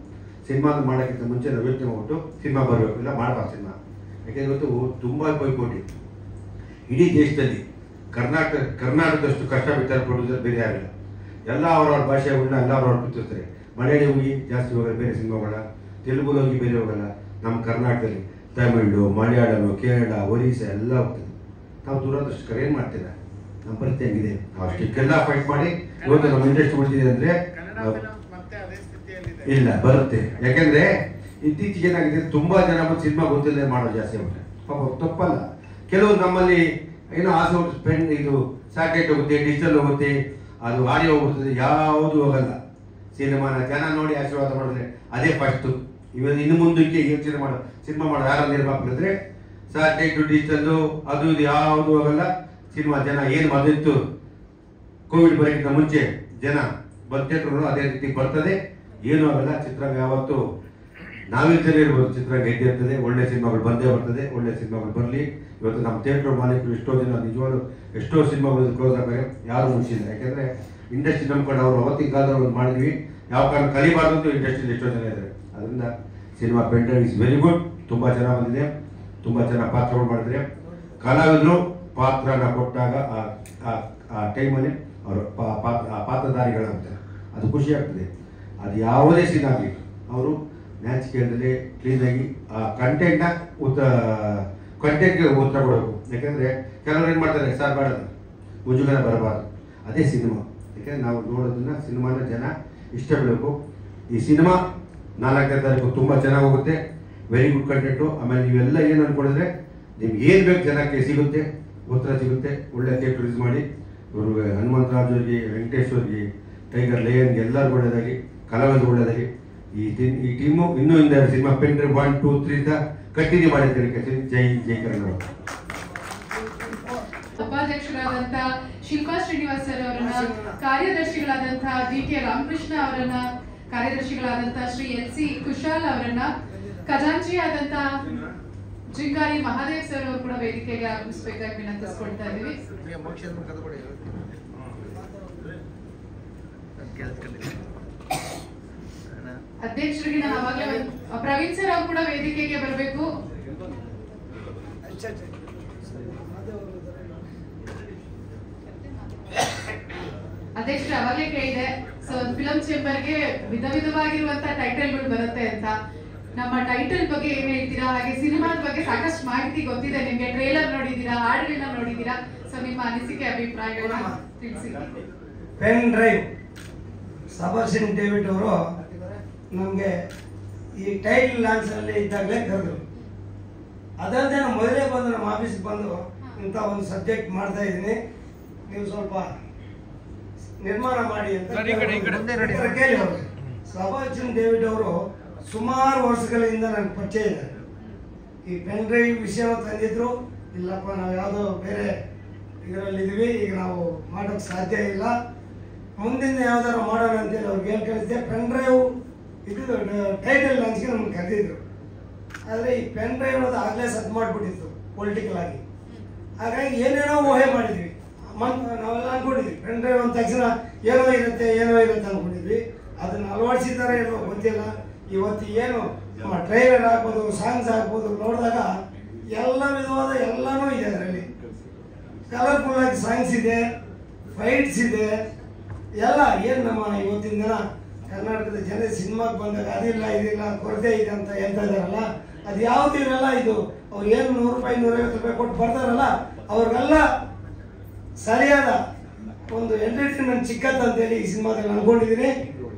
ಸಿನಿಮಾನ ಮಾಡೋಕ್ಕಿಂತ ಮುಂಚೆ ನಾವು ಯೋಚನೆ ಮಾಡ್ಬಿಟ್ಟು ಸಿನಿಮಾ ಬರಬೇಕು, ಇಲ್ಲ ಮಾಡಬಾರ್ದು ಸಿನಿಮಾ. ಯಾಕೆಂದರೆ ಇವತ್ತು ತುಂಬ ಪೈಪೋಟಿ ಇಡೀ ದೇಶದಲ್ಲಿ. ಕರ್ನಾಟಕದಷ್ಟು ಕಷ್ಟ ಬಿತ್ತಾರೆ ಪ್ರೊಡ್ಯೂಸರ್ ಬೇರೆ ಯಾರಿಲ್ಲ. ಎಲ್ಲ ಅವ್ರವ್ರ ಭಾಷೆಗಳನ್ನ ಎಲ್ಲ ಅವ್ರವ್ರು ಬಿತ್ತಿರ್ತಾರೆ. ಮಲಯಾಳಿ ಹೋಗಿ ಜಾಸ್ತಿ ಹೋಗಲ್ಲ ಬೇರೆ ಸಿನಿಮಾಗಳ, ತೆಲುಗುಲ್ಲಿ ಹೋಗಿ ಬೇರೆ ಹೋಗಲ್ಲ. ನಮ್ಮ ಕರ್ನಾಟಕದಲ್ಲಿ ತಮಿಳು, ಮಲಯಾಳಂ, ಕೇರಳ, ಒರಿಸ್ಸಾ ಎಲ್ಲ ಹೋಗ್ತದೆ. ನಾವು ದುರದೃಷ್ಟಕರ ಏನು ಮಾಡ್ತೀರಾ? ನಮ್ಮ ಪರಿಸ್ಥಿತಿ ಹೆಂಗಿದೆ? ನಾವು ಅಷ್ಟಕ್ಕೆಲ್ಲ ಫೈಟ್ ಮಾಡಿ ಇವತ್ತು ನಮ್ಮ ಇಂಡಸ್ಟ್ರಿ ಉಳಿದಿದೆ ಅಂದರೆ ಇಲ್ಲ ಬರುತ್ತೆ. ಯಾಕೆಂದರೆ ಇತ್ತೀಚೆಗೆ ಏನಾಗಿದೆ, ತುಂಬ ಜನ ಬಂದು ಸಿನಿಮಾ ಗೊತ್ತಿಲ್ಲದೆ ಮಾಡೋದು ಜಾಸ್ತಿ ಆಗ್ಬಿಟ್ಟೆ. ಪಾಪ ತಪ್ಪಲ್ಲ. ಕೆಲವರು ನಮ್ಮಲ್ಲಿ ಏನೋ ಆಸೆ ಹೋಗುತ್ತೆ, ಪೆನ್ ಇದು ಸ್ಯಾಟಲೈಟ್ ಹೋಗುತ್ತೆ, ಡಿಜಿಟಲ್ ಹೋಗುತ್ತೆ, ಅದು ಆಡಿಯೋ ಹೋಗ್ತದೆ, ಯಾವುದು ಹೋಗಲ್ಲ. ಸಿನಿಮಾನ ಜನ ನೋಡಿ ಆಶೀರ್ವಾದ ಮಾಡಿದ್ರೆ ಅದೇ ಫಸ್ಟು. ಇನ್ನು ಮುಂದಕ್ಕೆ ಯೋಚನೆ ಮಾಡೋ ಸಿನಿಮಾ ಮಾಡೋ ಯಾರು ನಿರ್ಮಾಪಕರಿದ್ರೆ ಸ್ಯಾಟಲೈಟು ಡಿಜಿಟಲ್ಲು ಅದು ಇದು ಯಾವುದು ಹೋಗಲ್ಲ. ಸಿನಿಮಾ ಜನ ಏನು ಮೊದಲಿತ್ತು ಕೋವಿಡ್ ಬರೋಕ್ಕಿಂತ ಮುಂಚೆ ಜನ ಥಿಯೇಟರ್ಗಳು ಅದೇ ರೀತಿ ಬರ್ತದೆ, ಏನೂ ಆಗಲ್ಲ. ಚಿತ್ರರಂಗ ಯಾವತ್ತು ನಾವಿಲ್ದೇ ಇರ್ಬೋದು, ಚಿತ್ರರಂಗ ಗೆದ್ದೇ ಇರ್ತದೆ. ಒಳ್ಳೆ ಸಿನಿಮಾಗಳು ಬಂದೇ ಬರ್ತದೆ. ಒಳ್ಳೆ ಸಿನಿಮಾಗಳು ಬರಲಿ. ಇವತ್ತು ನಮ್ಮ ಥಿಯೇಟ್ರ್ ಮಾಲೀಕರು ಎಷ್ಟೋ ಜನ ನಿಜವಾಗ್ಲೂ ಎಷ್ಟೋ ಸಿನಿಮಾಗಳು ಕ್ಲೋಸ್ ಆಗ್ತಾರೆ, ಯಾರು ಮುಗಿಸಿಲ್ಲ. ಯಾಕೆಂದರೆ ಇಂಡಸ್ಟ್ರಿ ನಂಬ್ಕೊಂಡು ಅವರು ಅವತ್ತಿನ ಕಾಲದಲ್ಲಿ ಮಾಡಿದ್ವಿ, ಯಾವ ಕಾರಣ ಕಲಿಬಾರ್ದು ಅಂತ ಇಂಡಸ್ಟ್ರಿಯಲ್ಲಿ ಎಷ್ಟೋ ಜನ ಇದ್ದಾರೆ. ಅದರಿಂದ cinema pen drive is very good. ತುಂಬ ಚೆನ್ನಾಗಿ ಬಂದಿದೆ, ತುಂಬ ಚೆನ್ನಾಗಿ ಪಾತ್ರಗಳು ಮಾಡಿದರೆ. ಕಲಾವಿದರು ಪಾತ್ರನ ಕೊಟ್ಟಾಗ ಆ ಟೈಮಲ್ಲಿ ಅವರು ಪಾತ್ರಧಾರಿಗಳಾಗ್ತಾರೆ, ಅದು ಖುಷಿ ಆಗ್ತದೆ. ಅದು ಯಾವುದೇ ಸೀನ್ ಆಗಲಿ ಅವರು ನ್ಯಾಚಿಕೆಯಲ್ಲಿ ಕ್ಲೀನಾಗಿ ಆ ಕಂಟೆಂಟ್ಗೆ ಉತ್ತರ ಕೊಡಬೇಕು. ಯಾಕೆಂದರೆ ಕೆಲವರು ಏನು ಮಾಡ್ತಾರೆ, ಸರ್ ಮಾಡೋದು ಮುಜುಗರ ಬರಬಾರ್ದು, ಅದೇ ಸಿನಿಮಾ. ಯಾಕೆಂದರೆ ನಾವು ನೋಡೋದನ್ನ ಸಿನಿಮಾನ ಜನ ಇಷ್ಟಪಡಬೇಕು. ಈ ಸಿನಿಮಾ 4ನೇ ತಾರೀಕು ತುಂಬ ಚೆನ್ನಾಗಿ ಹೋಗುತ್ತೆ. Very good content. ಆಮೇಲೆ ನೀವೆಲ್ಲ ಏನು ಅಂದ್ಕೊಂಡಿದ್ರೆ ನಿಮ್ಗೆ ಏನು ಬೇಕು ಜನಕ್ಕೆ ಸಿಗುತ್ತೆ, ಉತ್ತರ ಸಿಗುತ್ತೆ. ಒಳ್ಳೆ ಥಿಯೇಟರ್ ಯೂಸ್ ಮಾಡಿ. ಇವರು ಹನುಮಂತರಾಜ್ ಅವ್ರಿಗೆ, ವೆಂಕಟೇಶ್ ಅವ್ರಿಗೆ, ಟೈಗರ್ ಲಯನ್ಗೆ ಎಲ್ಲರಿಗೂ ಒಳ್ಳೆಯದಾಗಿ, ಕಲಾವಿದರು ಒಳ್ಳೆಯದಾಗಿ. ಈ ಟೀಮು ಇನ್ನೂ ಇಂದ ಸಿನಿಮಾ ಪೆಂಡ್ರೈವ್ 1, 2, 3 ಅಂತ ಕಂಟಿನ್ಯೂ ಮಾಡಿದ್ದಾರೆ. ಜೈ ಕನ್ನಡ. ಉಪಾಧ್ಯಕ್ಷರಾದಂಥ ಶಿಲ್ಪಾ ಶ್ರೀನಿವಾಸ್ ಸರ್ ಅವರನ್ನ, ಕಾರ್ಯದರ್ಶಿಗಳಾದಂಥ DK ರಾಮಕೃಷ್ಣ ಅವರನ್ನ, ಕಾರ್ಯದರ್ಶಿಗಳಾದಂಥ ಶ್ರೀ LC ಕುಶಾಲ್ ಅವರನ್ನ, ಖಜಾಂಚಿಯಾದಂಥ ಜಿಂಗಾರಿ ಮಹಾದೇವ್ ಸರ್ ಅವರು ಕೂಡ ವೇದಿಕೆಗೆ ಆಗಮಿಸಬೇಕಾಗಿ ವಿನಂತಿಸ್ಕೊಳ್ತಾ ಇದ್ದೀವಿ. ಅಧ್ಯಕ್ಷರಿಗೆ ನಾನು ಅವಾಗಲೇ ಪ್ರವೀಣ್ ಸರ್ ಅವರು ಕೂಡ ವೇದಿಕೆಗೆ ಬರಬೇಕು. ಅಧ್ಯಕ್ಷರು ಅವಾಗಲೇ ಕೇಳಿದೆ, ಸೊ ಫಿಲಂ ಚೇಂಬರ್ಗೆ ವಿಧವಾಗಿರುವಂತಹ ಟೈಟಲ್ಗಳು ಬರುತ್ತೆ ಅಂತ. ನಮ್ಮ ಟೈಟಲ್ ಬಗ್ಗೆ ಏನ್ ಹೇಳ್ತೀರಾ? ಹಾಗೆ ಸಿನಿಮಾದ ಬಗ್ಗೆ ಸಾಕಷ್ಟು ಮಾಹಿತಿ ಗೊತ್ತಿದೆ ನಿಮ್ಗೆ, ಟ್ರೇಲರ್ ನೋಡಿದೀರಾ, ಹಾಡುಗಳನ್ನ ನೋಡಿದೀರಾ. ಸೊ ನಿಮ್ಮ ಅನಿಸಿಕೆ ಅಭಿಪ್ರಾಯಗಳನ್ನ ತಿಳಿಸಿ. ಪೆನ್ ಡ್ರೈವ್ ಸಬಾಸ್ಟಿಯನ್ ಡೇವಿಡ್ ಅವರು ನಮಗೆ ಈ ಟೈಟಲ್ ಲಾಂಚ್ ಅಲ್ಲಿ ಇದ್ದಾಗಲೇ ಕರೆದ್ರು. ಅದಲ್ಲದೆ ನಾನು ಮೊದಲೇ ಬಂದು ನಮ್ಮ ಆಫೀಸ್ಗೆ ಬಂದು ಇಂಥ ಒಂದು ಸಬ್ಜೆಕ್ಟ್ ಮಾಡ್ತಾ ಇದ್ದೀನಿ, ನೀವು ಸ್ವಲ್ಪ ನಿರ್ಮಾಣ ಮಾಡಿ ಅಂತ ಕೇಳಿ ಅವರು. ಸಬಾಸ್ಟಿಯನ್ ಡೇವಿಡ್ ಅವರು ಸುಮಾರು ವರ್ಷಗಳಿಂದ ನನಗೆ ಪರಿಚಯ ಇದೆ. ಈ ಪೆನ್ ಡ್ರೈವ್ ವಿಷಯ ತಂದಿದ್ರು, ಇಲ್ಲಪ್ಪ ನಾವು ಯಾವುದೋ ಬೇರೆ ಇದರಲ್ಲಿದ್ದೀವಿ, ಈಗ ನಾವು ಮಾಡೋಕ್ಕೆ ಸಾಧ್ಯ ಇಲ್ಲ, ಮುಂದಿನ ಯಾವ್ದಾರು ಮಾಡೋಣ ಅಂತೇಳಿ ಅವ್ರಿಗೆ ಹೇಳಿ ಕಳಿಸಿದೆ. ಪೆನ್ ಡ್ರೈವ್ ಇದು ಟೈಟಲ್ ಲಾಂಚ್ಗೆ ನಮ್ಗೆ ಕರೆದಿದ್ರು. ಆದರೆ ಈ ಪೆನ್ ಡ್ರೈವ್ ಅನ್ನೋದು ಆಗಲೇ ಸದ್ ಮಾಡಿಬಿಟ್ಟಿತ್ತು ಪೊಲಿಟಿಕಲ್ ಆಗಿ. ಹಾಗಾಗಿ ಏನೇನೋ ಊಹೆ ಮಾಡಿದ್ವಿ, ನಾವೆಲ್ಲ ಅಂದ್ಕೊಂಡಿದ್ವಿ ಪೆನ್ ಡ್ರೈವ್ ಅಂದ ತಕ್ಷಣ ಏನೋ ಇರುತ್ತೆ ಅಂದ್ಕೊಂಡಿದ್ವಿ. ಅದನ್ನು ಅಳವಡಿಸಿದ್ದಾರೆ ಏನೋ ಗೊತ್ತಿಲ್ಲ. ಇವತ್ತು ಏನು ಟ್ರೈಲರ್ ಆಗ್ಬೋದು, ಸಾಂಗ್ಸ್ ಆಗ್ಬೋದು, ನೋಡಿದಾಗ ಎಲ್ಲ ವಿಧವಾದ ಎಲ್ಲನೂ ಇದೆ ಅದರಲ್ಲಿ. ಕಲರ್ಫುಲ್ ಆಗಿ ಸಾಂಗ್ಸ್ ಇದೆ, ಫೈಟ್ಸ್ ಇದೆ, ಎಲ್ಲ ಏನು ನಮ್ಮ ಇವತ್ತಿನ ದಿನ ಕರ್ನಾಟಕದ ಜನ ಸಿನಿಮಾಗೆ ಬಂದಾಗ ಅದಿಲ್ಲ ಇದಿಲ್ಲ ಕೊರತೆ ಇದೆ ಅಂತ ಹೇಳ್ತಾ ಇದ್ದಾರಲ್ಲ, ಅದು ಯಾವುದು ಇರಲ್ಲ. ಇದು ಅವ್ರು ಏನು 100 ರೂಪಾಯಿ 150 ರೂಪಾಯಿ ಕೊಟ್ಟು ಬರ್ತಾರಲ್ಲ, ಅವ್ರಿಗೆಲ್ಲ ಸರಿಯಾದ ಒಂದು ಎಂಟರ್ಟೈನ್ಮೆಂಟ್ ಚಿಕ್ಕದಂತೇಳಿ ಈ ಸಿನಿಮಾದಲ್ಲಿ ಅನ್ಕೊಂಡಿದ್ದೀನಿ.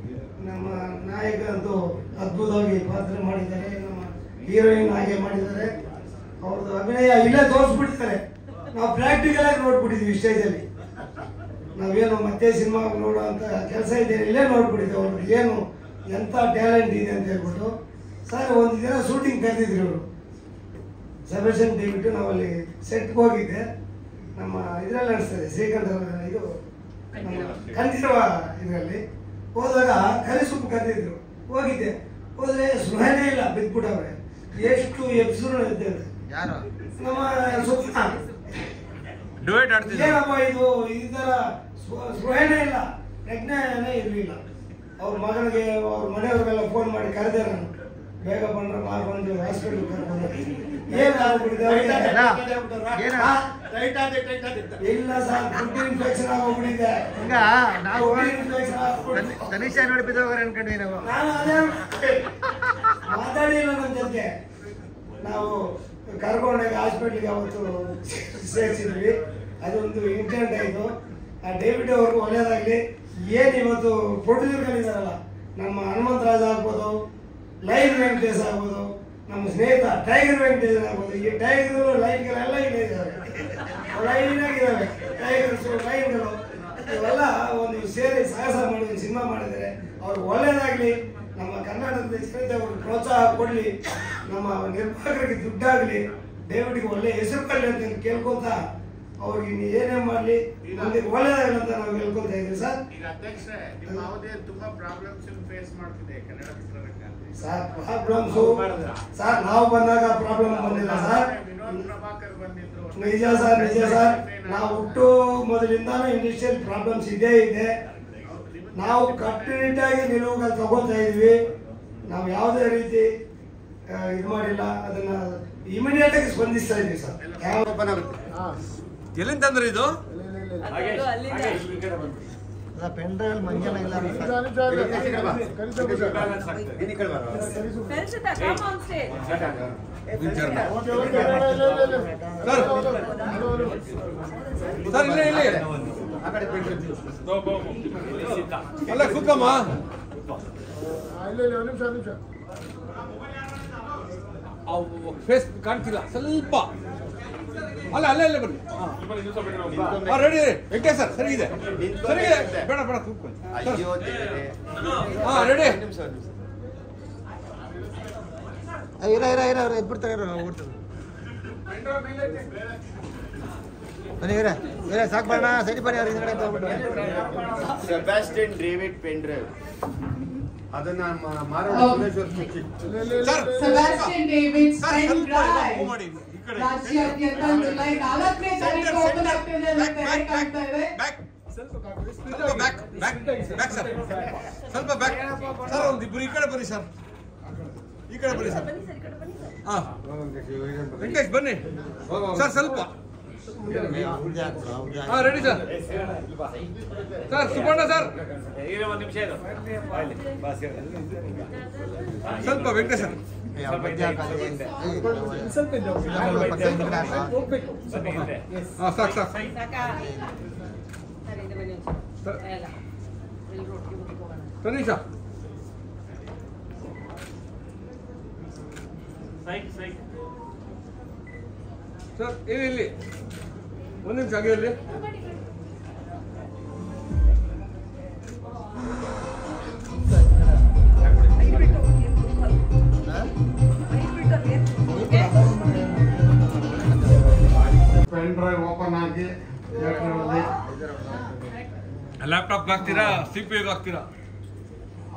ನಮ್ಮ ನಾಯಕ ಅಂತೂ ಅದ್ಭುತವಾಗಿ ಪಾತ್ರ ಮಾಡಿದ್ದಾರೆ, ನಮ್ಮ ಹೀರೋಯಿನ್ ಹಾಗೆ ಮಾಡಿದ್ದಾರೆ. ಅವ್ರದ್ದು ಅಭಿನಯ ಇಲ್ಲೇ ತೋರಿಸ್ಬಿಡ್ತಾರೆ. ನಾವು ಪ್ರಾಕ್ಟಿಕಲ್ ಆಗಿ ನೋಡ್ಬಿಟ್ಟಿದ್ವಿ ಸ್ಟೇಜಲ್ಲಿ. ನಾವೇನು ಮತ್ತೆ ಸಿನಿಮಾ ನೋಡೋಂಥ ಕೆಲಸ ಇದೆ, ಇಲ್ಲೇ ನೋಡ್ಬಿಟ್ಟಿದ್ದೆ ಅವ್ರಿಗೆ ಏನು ಎಂಥ ಟ್ಯಾಲೆಂಟ್ ಇದೆ ಅಂತ ಹೇಳ್ಬಿಟ್ಟು. ಸರ್ ಒಂದು ದಿನ ಶೂಟಿಂಗ್ ಕರೆದಿದ್ರು ಇವರು ಸೆಬಾಸ್ಟಿಯನ್ ಡೇವಿಡ್. ನಾವಲ್ಲಿ ಸೆಟ್ಗೆ ಹೋಗಿದ್ದೆ, ನಮ್ಮ ಇದರಲ್ಲಿ ಅನಿಸ್ತದೆ ಶ್ರೀಕಂಠ ಇದು ನಮ್ಮ ಕಂಠೀರವ ಇದರಲ್ಲಿ ಹೋದಾಗ ಕರಿ ಸೊಪ್ಪು ಕರೆದಿದ್ರು. ಹೋಗಿದ್ದೆ, ಹೋದ್ರೆ ಸುಹೇನೇ ಇಲ್ಲ, ಬಿದ್ದುಬಿಟ್ಟವ್ರೆ. ಎಷ್ಟು ಎಪ್ಸರು ಇದ್ದೇವೆ ನಮ್ಮ ಸುಪ್ಪ ಏನಪ್ಪ ಇದು ಈ ಥರ ಸ್ಪೃಹೇನೇ ಇಲ್ಲ, ಪ್ರಜ್ಞೆನೇ ಇರಲಿಲ್ಲ. ಅವ್ರ ಮಗನಿಗೆ ಅವ್ರ ಮನೆಯವ್ರಿಗೆಲ್ಲ ಫೋನ್ ಮಾಡಿ ಕರೆದೆ ನಾನು, ಬೇಗ ಬಂದ್ರೆ ಬಂದು ಹಾಸ್ಪಿಟ್ಲ್ ಕರ್ಕೊಂಡು ಇಲ್ಲ ಸರ್, ಫುಡ್ ಇನ್ಫೆಕ್ಷನ್ ಆಗೋಗ್ಬಿಟ್ಟಿದೆ. ನಾನು ಅದೇ ಮಾತಾಡಿಲ್ಲ ನನ್ನ ಜೊತೆ. ನಾವು ಕರ್ಕೊಂಡಾಗ ಹಾಸ್ಪಿಟ್ಲಿಗೆ ಅವತ್ತು ಸೇರಿಸಿದ್ವಿ. ಅದೊಂದು ಇನ್ಸಿಡೆಂಟ್ ಆಯಿತು. ಆ ಡೇವಿಡ್ ಅವ್ರಿಗೂ ಒಳ್ಳೇದಾಗಲಿ. ಏನು ಇವತ್ತು ಪ್ರೊಡ್ಯೂಸರ್ಗಳಿದಾರಲ್ಲ, ನಮ್ಮ ಹನುಮಂತರಾಜ್ ಆಗ್ಬೋದು, ಲೈನ್ ವೆಂಕಟೇಶ್ ಆಗ್ಬೋದು, ನಮ್ಮ ಸ್ನೇಹಿತ ಟೈಗರ್ ವೆಂಕಟೇಶ್ ಆಗ್ಬೋದು. ಈ ಟೈಗರ್ ಲೈನ್ಗಳೆಲ್ಲ ಇಲ್ಲೇ ಇದ್ದಾವೆ, ಲೈನಾಗಿದ್ದಾವೆ ಟೈಗರ್ಸು ಲೈನ್ಗಳು. ಇವೆಲ್ಲ ಒಂದು ಸೇರಿ ಸಾಹಸ ಮಾಡಿ ಒಂದು ಸಿನಿಮಾ ಮಾಡಿದರೆ ಅವ್ರು ಒಳ್ಳೇದಾಗಲಿ. ನಮ್ಮ ಕರ್ನಾಟಕದ ಜನತೆ ಅವ್ರಿಗೆ ಪ್ರೋತ್ಸಾಹ ಕೊಡಲಿ, ನಮ್ಮ ನಿರ್ಮಾಪಕರಿಗೆ ದುಡ್ಡಾಗಲಿ, ಡೇವಿಡ್ಗೆ ಒಳ್ಳೆ ಹೆಸರು ಬರಲಿ ಅಂತ ಕೇಳ್ಕೊತ ಅವ್ರಿಗೆ ಏನೇ ಮಾಡಲಿ ನಮಗೆ ಒಳ್ಳೇದಾಗಲಿ ಅಂತ ನಾವು ಹೇಳ್ಕೊತಾ ಇದ್ದೀವಿ ಸರ್. ಈಗ ಅಧ್ಯಕ್ಷರೇ, ನಿಮ್ಮ ಅವಧಿ ತುಂಬಾ ಪ್ರಾಬ್ಲಮ್ಸ್ ಫೇಸ್ ಮಾಡ್ತಿದೆ ಕನ್ನಡ ಚಿತ್ರರಂಗ. ಸರ್ ಪ್ರಾಬ್ಲಮ್ಸು ಸರ್ ನಾವು ಬಂದಾಗ ಪ್ರಾಬ್ಲಮ್ ಬಂದಿಲ್ಲ ಸರ್. ನಿಜ ಸರ್, ನಿಜ ಸರ್. ನಾವು ಹುಟ್ಟು ಮೊದಲಿಂದಾನು ಇಂಡಸ್ಟ್ರಿಯಲ್ ಪ್ರಾಬ್ಲಮ್ಸ್ ಇದೇ ಇದೆ. ನಾವು ಕಟ್ಟುನಿಟ್ಟಾಗಿ ನಿಲುವುಗಳು ತಗೋತಾ ಇದ್ವಿ. ನಾವು ಯಾವುದೇ ರೀತಿ ಇದು ಮಾಡಿಲ್ಲ. ಅದನ್ನ ಇಮಿಡಿಯೇಟ್ ಆಗಿ ಸ್ಪಂದಿಸ್ತಾ ಇದ್ವಿ ಸರ್. ಯಾವ ಎಲ್ಲಿಂದ ತಂದ್ರೆ ಇದು ಪೆನ್ ಡ್ರೈವ್ ಮಂಜನ ಇಲ್ಲ ಸರ್, ಇಲ್ಲ ಇಲ್ಲಿ ಅಲ್ಲ ಕೂತ್ಕಮ್ಮ. ಫೇಸ್ ಕಾಣ್ತಿಲ್ಲ ಸ್ವಲ್ಪ. ಅಲ್ಲ ಅಲ್ಲ ಅಲ್ಲೇ ಬನ್ನಿ. ರೆಡಿ ವೆಂಕಟೇಶ್ ಸರ್, ಸರಿಗಿದೆ ಸರಿಗಿದೆ. ಬೇಡ ಬೇಡ ಕೂತ್ಕೊಂಡು. ಹಾಂ ರೆಡಿ. ಎಬ್ಬಿಡ್ತಾರೆ ಸಾಕು ಬರೋಣ. ಸರಿ ಬನ್ನಿ. ಅವ್ರ ಹಿಂದ್ಗಡೆ ಸೆಬಾಸ್ಟಿಯನ್ ಡೇವಿಡ್ ಪೆನ್ ಡ್ರೈವ್ ಅದನ್ನ ಸೆಬಾಸ್ಟಿಯನ್ ಡೇವಿಡ್ ಪೆನ್ ಡ್ರೈವ್ ರಾಜ್ಯಾದ್ಯಂತ ಜುಲೈ 4ನೇ ತಾರೀಕು ಓಪನ್ ಆಗ್ತಿದೆ ಅಂತ ಕಾಣ್ತಾ ಇದೆ. ಸ್ವಲ್ಪ ಬ್ಯಾಕ್ ಸರ್. ಒಂದಿಬ್ರು ಈ ಕಡೆ ಬನ್ನಿ ಸರ್, ಈ ಕಡೆ ಬನ್ನಿ ಸರ್. ಹಾಂ ವೆಂಕಟೇಶ್ ಬನ್ನಿ ಸರ್, ಸ್ವಲ್ಪ. ಹಾಂ ready sir. Sir Subbanna sir ಸ್ವಲ್ಪ. ವೆಂಕಟೇಶ್ ಸರ್ ಸಾಕು ಸಾಕು. ತನೀಶಾ ಸರ್ ಇಲ್ಲಿ ಒಂದು ನಿಮಿಷ ಹಾಗೆ ಇರಲಿ. ಪೆನ್ ಡ್ರೈವ್ ಓಪನ್ ಆಗಿ ಲ್ಯಾಪ್ಟಾಪ್ ಹಾಕ್ತೀರಾ, CPU ಹಾಕ್ತೀರಾ?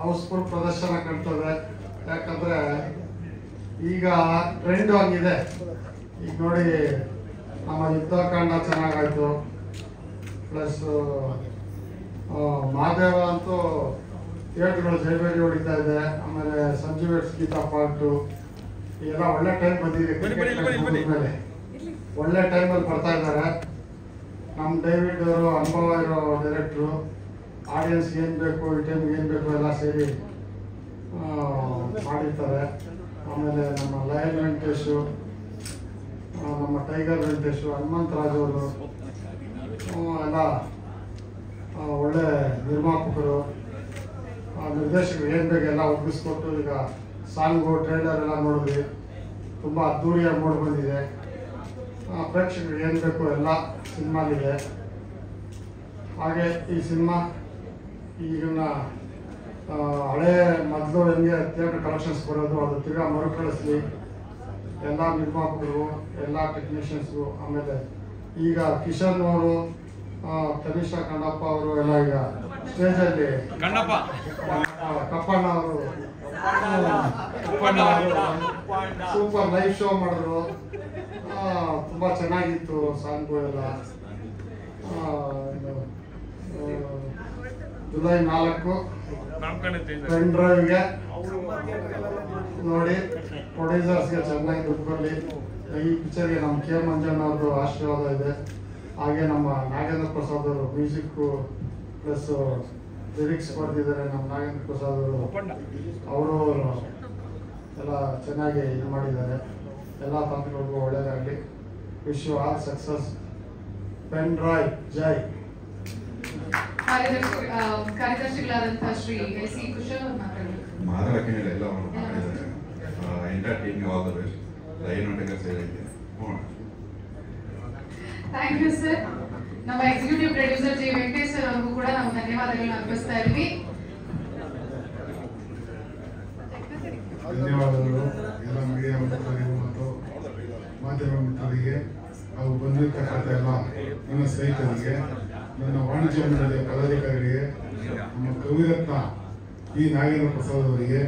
ಹೌಸ್ಫುಲ್ ಪ್ರದರ್ಶನ ಕಾಣ್ತದೆ. ಯಾಕಂದ್ರೆ ಈಗ ಟ್ರೆಂಡ್ ಆಗಿದೆ. ಈಗ ನೋಡಿ, ನಮ್ಮ ಯುದ್ಧಕಾಂಡ ಚೆನ್ನಾಗಾಯ್ತು. ಪ್ಲಸ್ ಮಹಾದೇವ ಅಂತೂ ಥಿಯೇಟ್ರ್ಗಳು ಜೈಬೇರಿ ಹೊಡಿತಾ ಇದೆ. ಆಮೇಲೆ ಸಂಜೀವೇಟ್ಸ್ ಗೀತಾ ಪಾರ್ಟು ಎಲ್ಲ ಒಳ್ಳೆ ಟೈಮ್ ಬಂದಿದೆ. ಮೇಲೆ ಒಳ್ಳೆ ಟೈಮಲ್ಲಿ ಬರ್ತಾ ಇದ್ದಾರೆ. ನಮ್ಮ ಡೇವಿಡ್ ಅವರು ಅನುಭವ ಇರೋ ಡೈರೆಕ್ಟ್ರು. ಆಡಿಯನ್ಸ್ಗೆ ಏನು ಬೇಕು, ಈ ಟೈಮ್ಗೆ ಏನು ಬೇಕು ಎಲ್ಲ ಸೇರಿ ಮಾಡಿರ್ತಾರೆ. ಆಮೇಲೆ ನಮ್ಮ ಲಯನ್ ವೆಂಕಟೇಶು, ನಮ್ಮ ಟೈಗರ್ ವೆಂಕಟೇಶು, ಹನುಮಂತರಾಜ್ ಅವರು ಎಲ್ಲ ಒಳ್ಳೆ ನಿರ್ಮಾಪಕರು, ನಿರ್ದೇಶಕರು ಏನು ಬೇಕು ಎಲ್ಲ ಒದಗಿಸ್ಕೊಟ್ಟು ಈಗ ಸಾಂಗು ಟ್ರೈಲರ್ ಎಲ್ಲ ನೋಡಿದ್ವಿ, ತುಂಬ ಅದ್ದೂರಿಯಾಗಿ ಮೂಡಿ ಬಂದಿದೆ. ಪ್ರೇಕ್ಷಕರಿಗೆ ಏನು ಬೇಕು ಎಲ್ಲ ಸಿನಿಮಾಲಿದೆ. ಹಾಗೆ ಈ ಸಿನಿಮಾ ಈಗಿನ ಹಳೆ ಮೊದಲು ಹೆಂಗೆ ಥಿಯೇಟರ್ ಕಲೆಕ್ಷನ್ಸ್ ಬರೋದು ಅದು ತಿರ್ಗಾ ಮರುಕಳಿಸ್ಲಿ ಎಲ್ಲ ನಿರ್ಮಾಪಕರು, ಎಲ್ಲ ಟೆಕ್ನಿಷಿಯನ್ಸ್ರು. ಆಮೇಲೆ ಈಗ ಕಿಶನ್ ಅವರು, ತನಿಷಾ ಕಣ್ಣಪ್ಪ ಅವರು ಎಲ್ಲ ಈಗ ಸ್ಟೇಜಲ್ಲಿ, ಕಪ್ಪಣ್ಣ ಅವರು ಸೂಪರ್ ಲೈವ್ ಶೋ ಮಾಡಿದ್ರು. ತುಂಬ ಚೆನ್ನಾಗಿತ್ತು ಸಾಂಗು ಎಲ್ಲ. ಜುಲೈ 4 ಪೆನ್ ಡ್ರೈವ್ಗೆ ನೋಡಿ, ಪ್ರೊಡ್ಯೂಸರ್ಸ್ಗೆ ಚೆನ್ನಾಗಿ ದುಡ್ಡು ಬರಲಿ. ಈ ಪಿಕ್ಚರ್ಗೆ ನಮ್ಮ ಕೆ ಮಂಜಣ್ಣ ಅವ್ರದ್ದು ಆಶೀರ್ವಾದ ಇದೆ. ಹಾಗೆ ನಮ್ಮ ನಾಗೇಂದ್ರ ಪ್ರಸಾದ್ ಅವರು ಮ್ಯೂಸಿಕ್ಕು ಪ್ಲಸ್ ಲಿರಿಕ್ಸ್ ಬರೆದಿದ್ದಾರೆ. ನಮ್ಮ ನಾಗೇಂದ್ರ ಪ್ರಸಾದ್ ಅವರು ಎಲ್ಲ ಚೆನ್ನಾಗಿ ಇದು ಮಾಡಿದ್ದಾರೆ. ಎಲ್ಲ ತಂತ್ರಗಳಿಗೂ ಒಳ್ಳೆಯದಾಗಲಿ. Wish you all success. Pen drive ಜೈ. ಕಾರ್ಯದರ್ಶಿಗಳಾದಂತಹ ಶ್ರೀ ಎಸ್ ಸಿ ಕುಶಲ್ ಮಾತಾಡಕ್ಕೆ ಎಲ್ಲ ಮಾಡಿದ್ದಾರೆ. ಎಂಟರ್ ಟೀಮ್ಗೆ ಆಲ್ ದ ಬೆಸ್ಟ್. ಲೈನ್ ಒಟ್ಟಿಗೆ ಸೇರಿದೆ. Thank you sir. ನಮ್ಮ executive producer G Venkatesh sir ಅವ್ರಿಗೂ ಕೂಡ ನಾವು ಧನ್ಯವಾದಗಳನ್ನ ಅರ್ಪಿಸ್ತಾ ಇದ್ವಿ. ಧನ್ಯವಾದಗಳು ಎಲ್ಲ ಮೀಡಿಯಾ ಮಿತ್ರರಿಗೂ ಮತ್ತು ಮಾಧ್ಯಮ ಮಿತ್ರರಿಗೆ, ಹಾಗೂ ಬಂದಿರತಕ್ಕಂಥ ಎಲ್ಲ ನನ್ನ ಸ್ನೇಹಿತರಿಗೆ, ನನ್ನ ವಾಣಿಜ್ಯ ಮಂಡಳಿಯ ಪದಾಧಿಕಾರಿಗಳಿಗೆ, ನಮ್ಮ ಕವಿರತ್ನ ಈ ನಾಗೇಂದ್ರ ಪ್ರಸಾದ್ ಅವರಿಗೆ,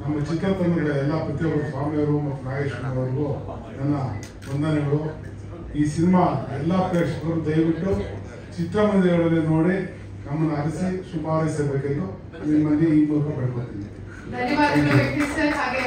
ನಮ್ಮ ಚಿತ್ರತಂಡಗಳ ಎಲ್ಲ ಪ್ರತಿಯೊಬ್ಬರು ಸ್ವಾಮಿಯವರು ಮತ್ತು ನಾಗೇಶ್ವರವರಿಗೂ ನನ್ನ ವಂದನೆಗಳು. ಈ ಸಿನಿಮಾ ಎಲ್ಲ ಪ್ರೇಕ್ಷಕರು ದಯವಿಟ್ಟು ಚಿತ್ರಮಂದಿರಗಳಲ್ಲಿ ನೋಡಿ ನಮ್ಮನ್ನು ಅರಸಿ ಶುಭ ಹಾರೈಸಬೇಕೆಂದು ನಿಮ್ಮಲ್ಲಿ ಈ ಮೂಲಕ ಬೇಡ್ಕೊತೀನಿ. ಧನ್ಯವಾದಗಳು ವೆಂಕಟೇಶ್ ಸರ್. ಹಾಗೆ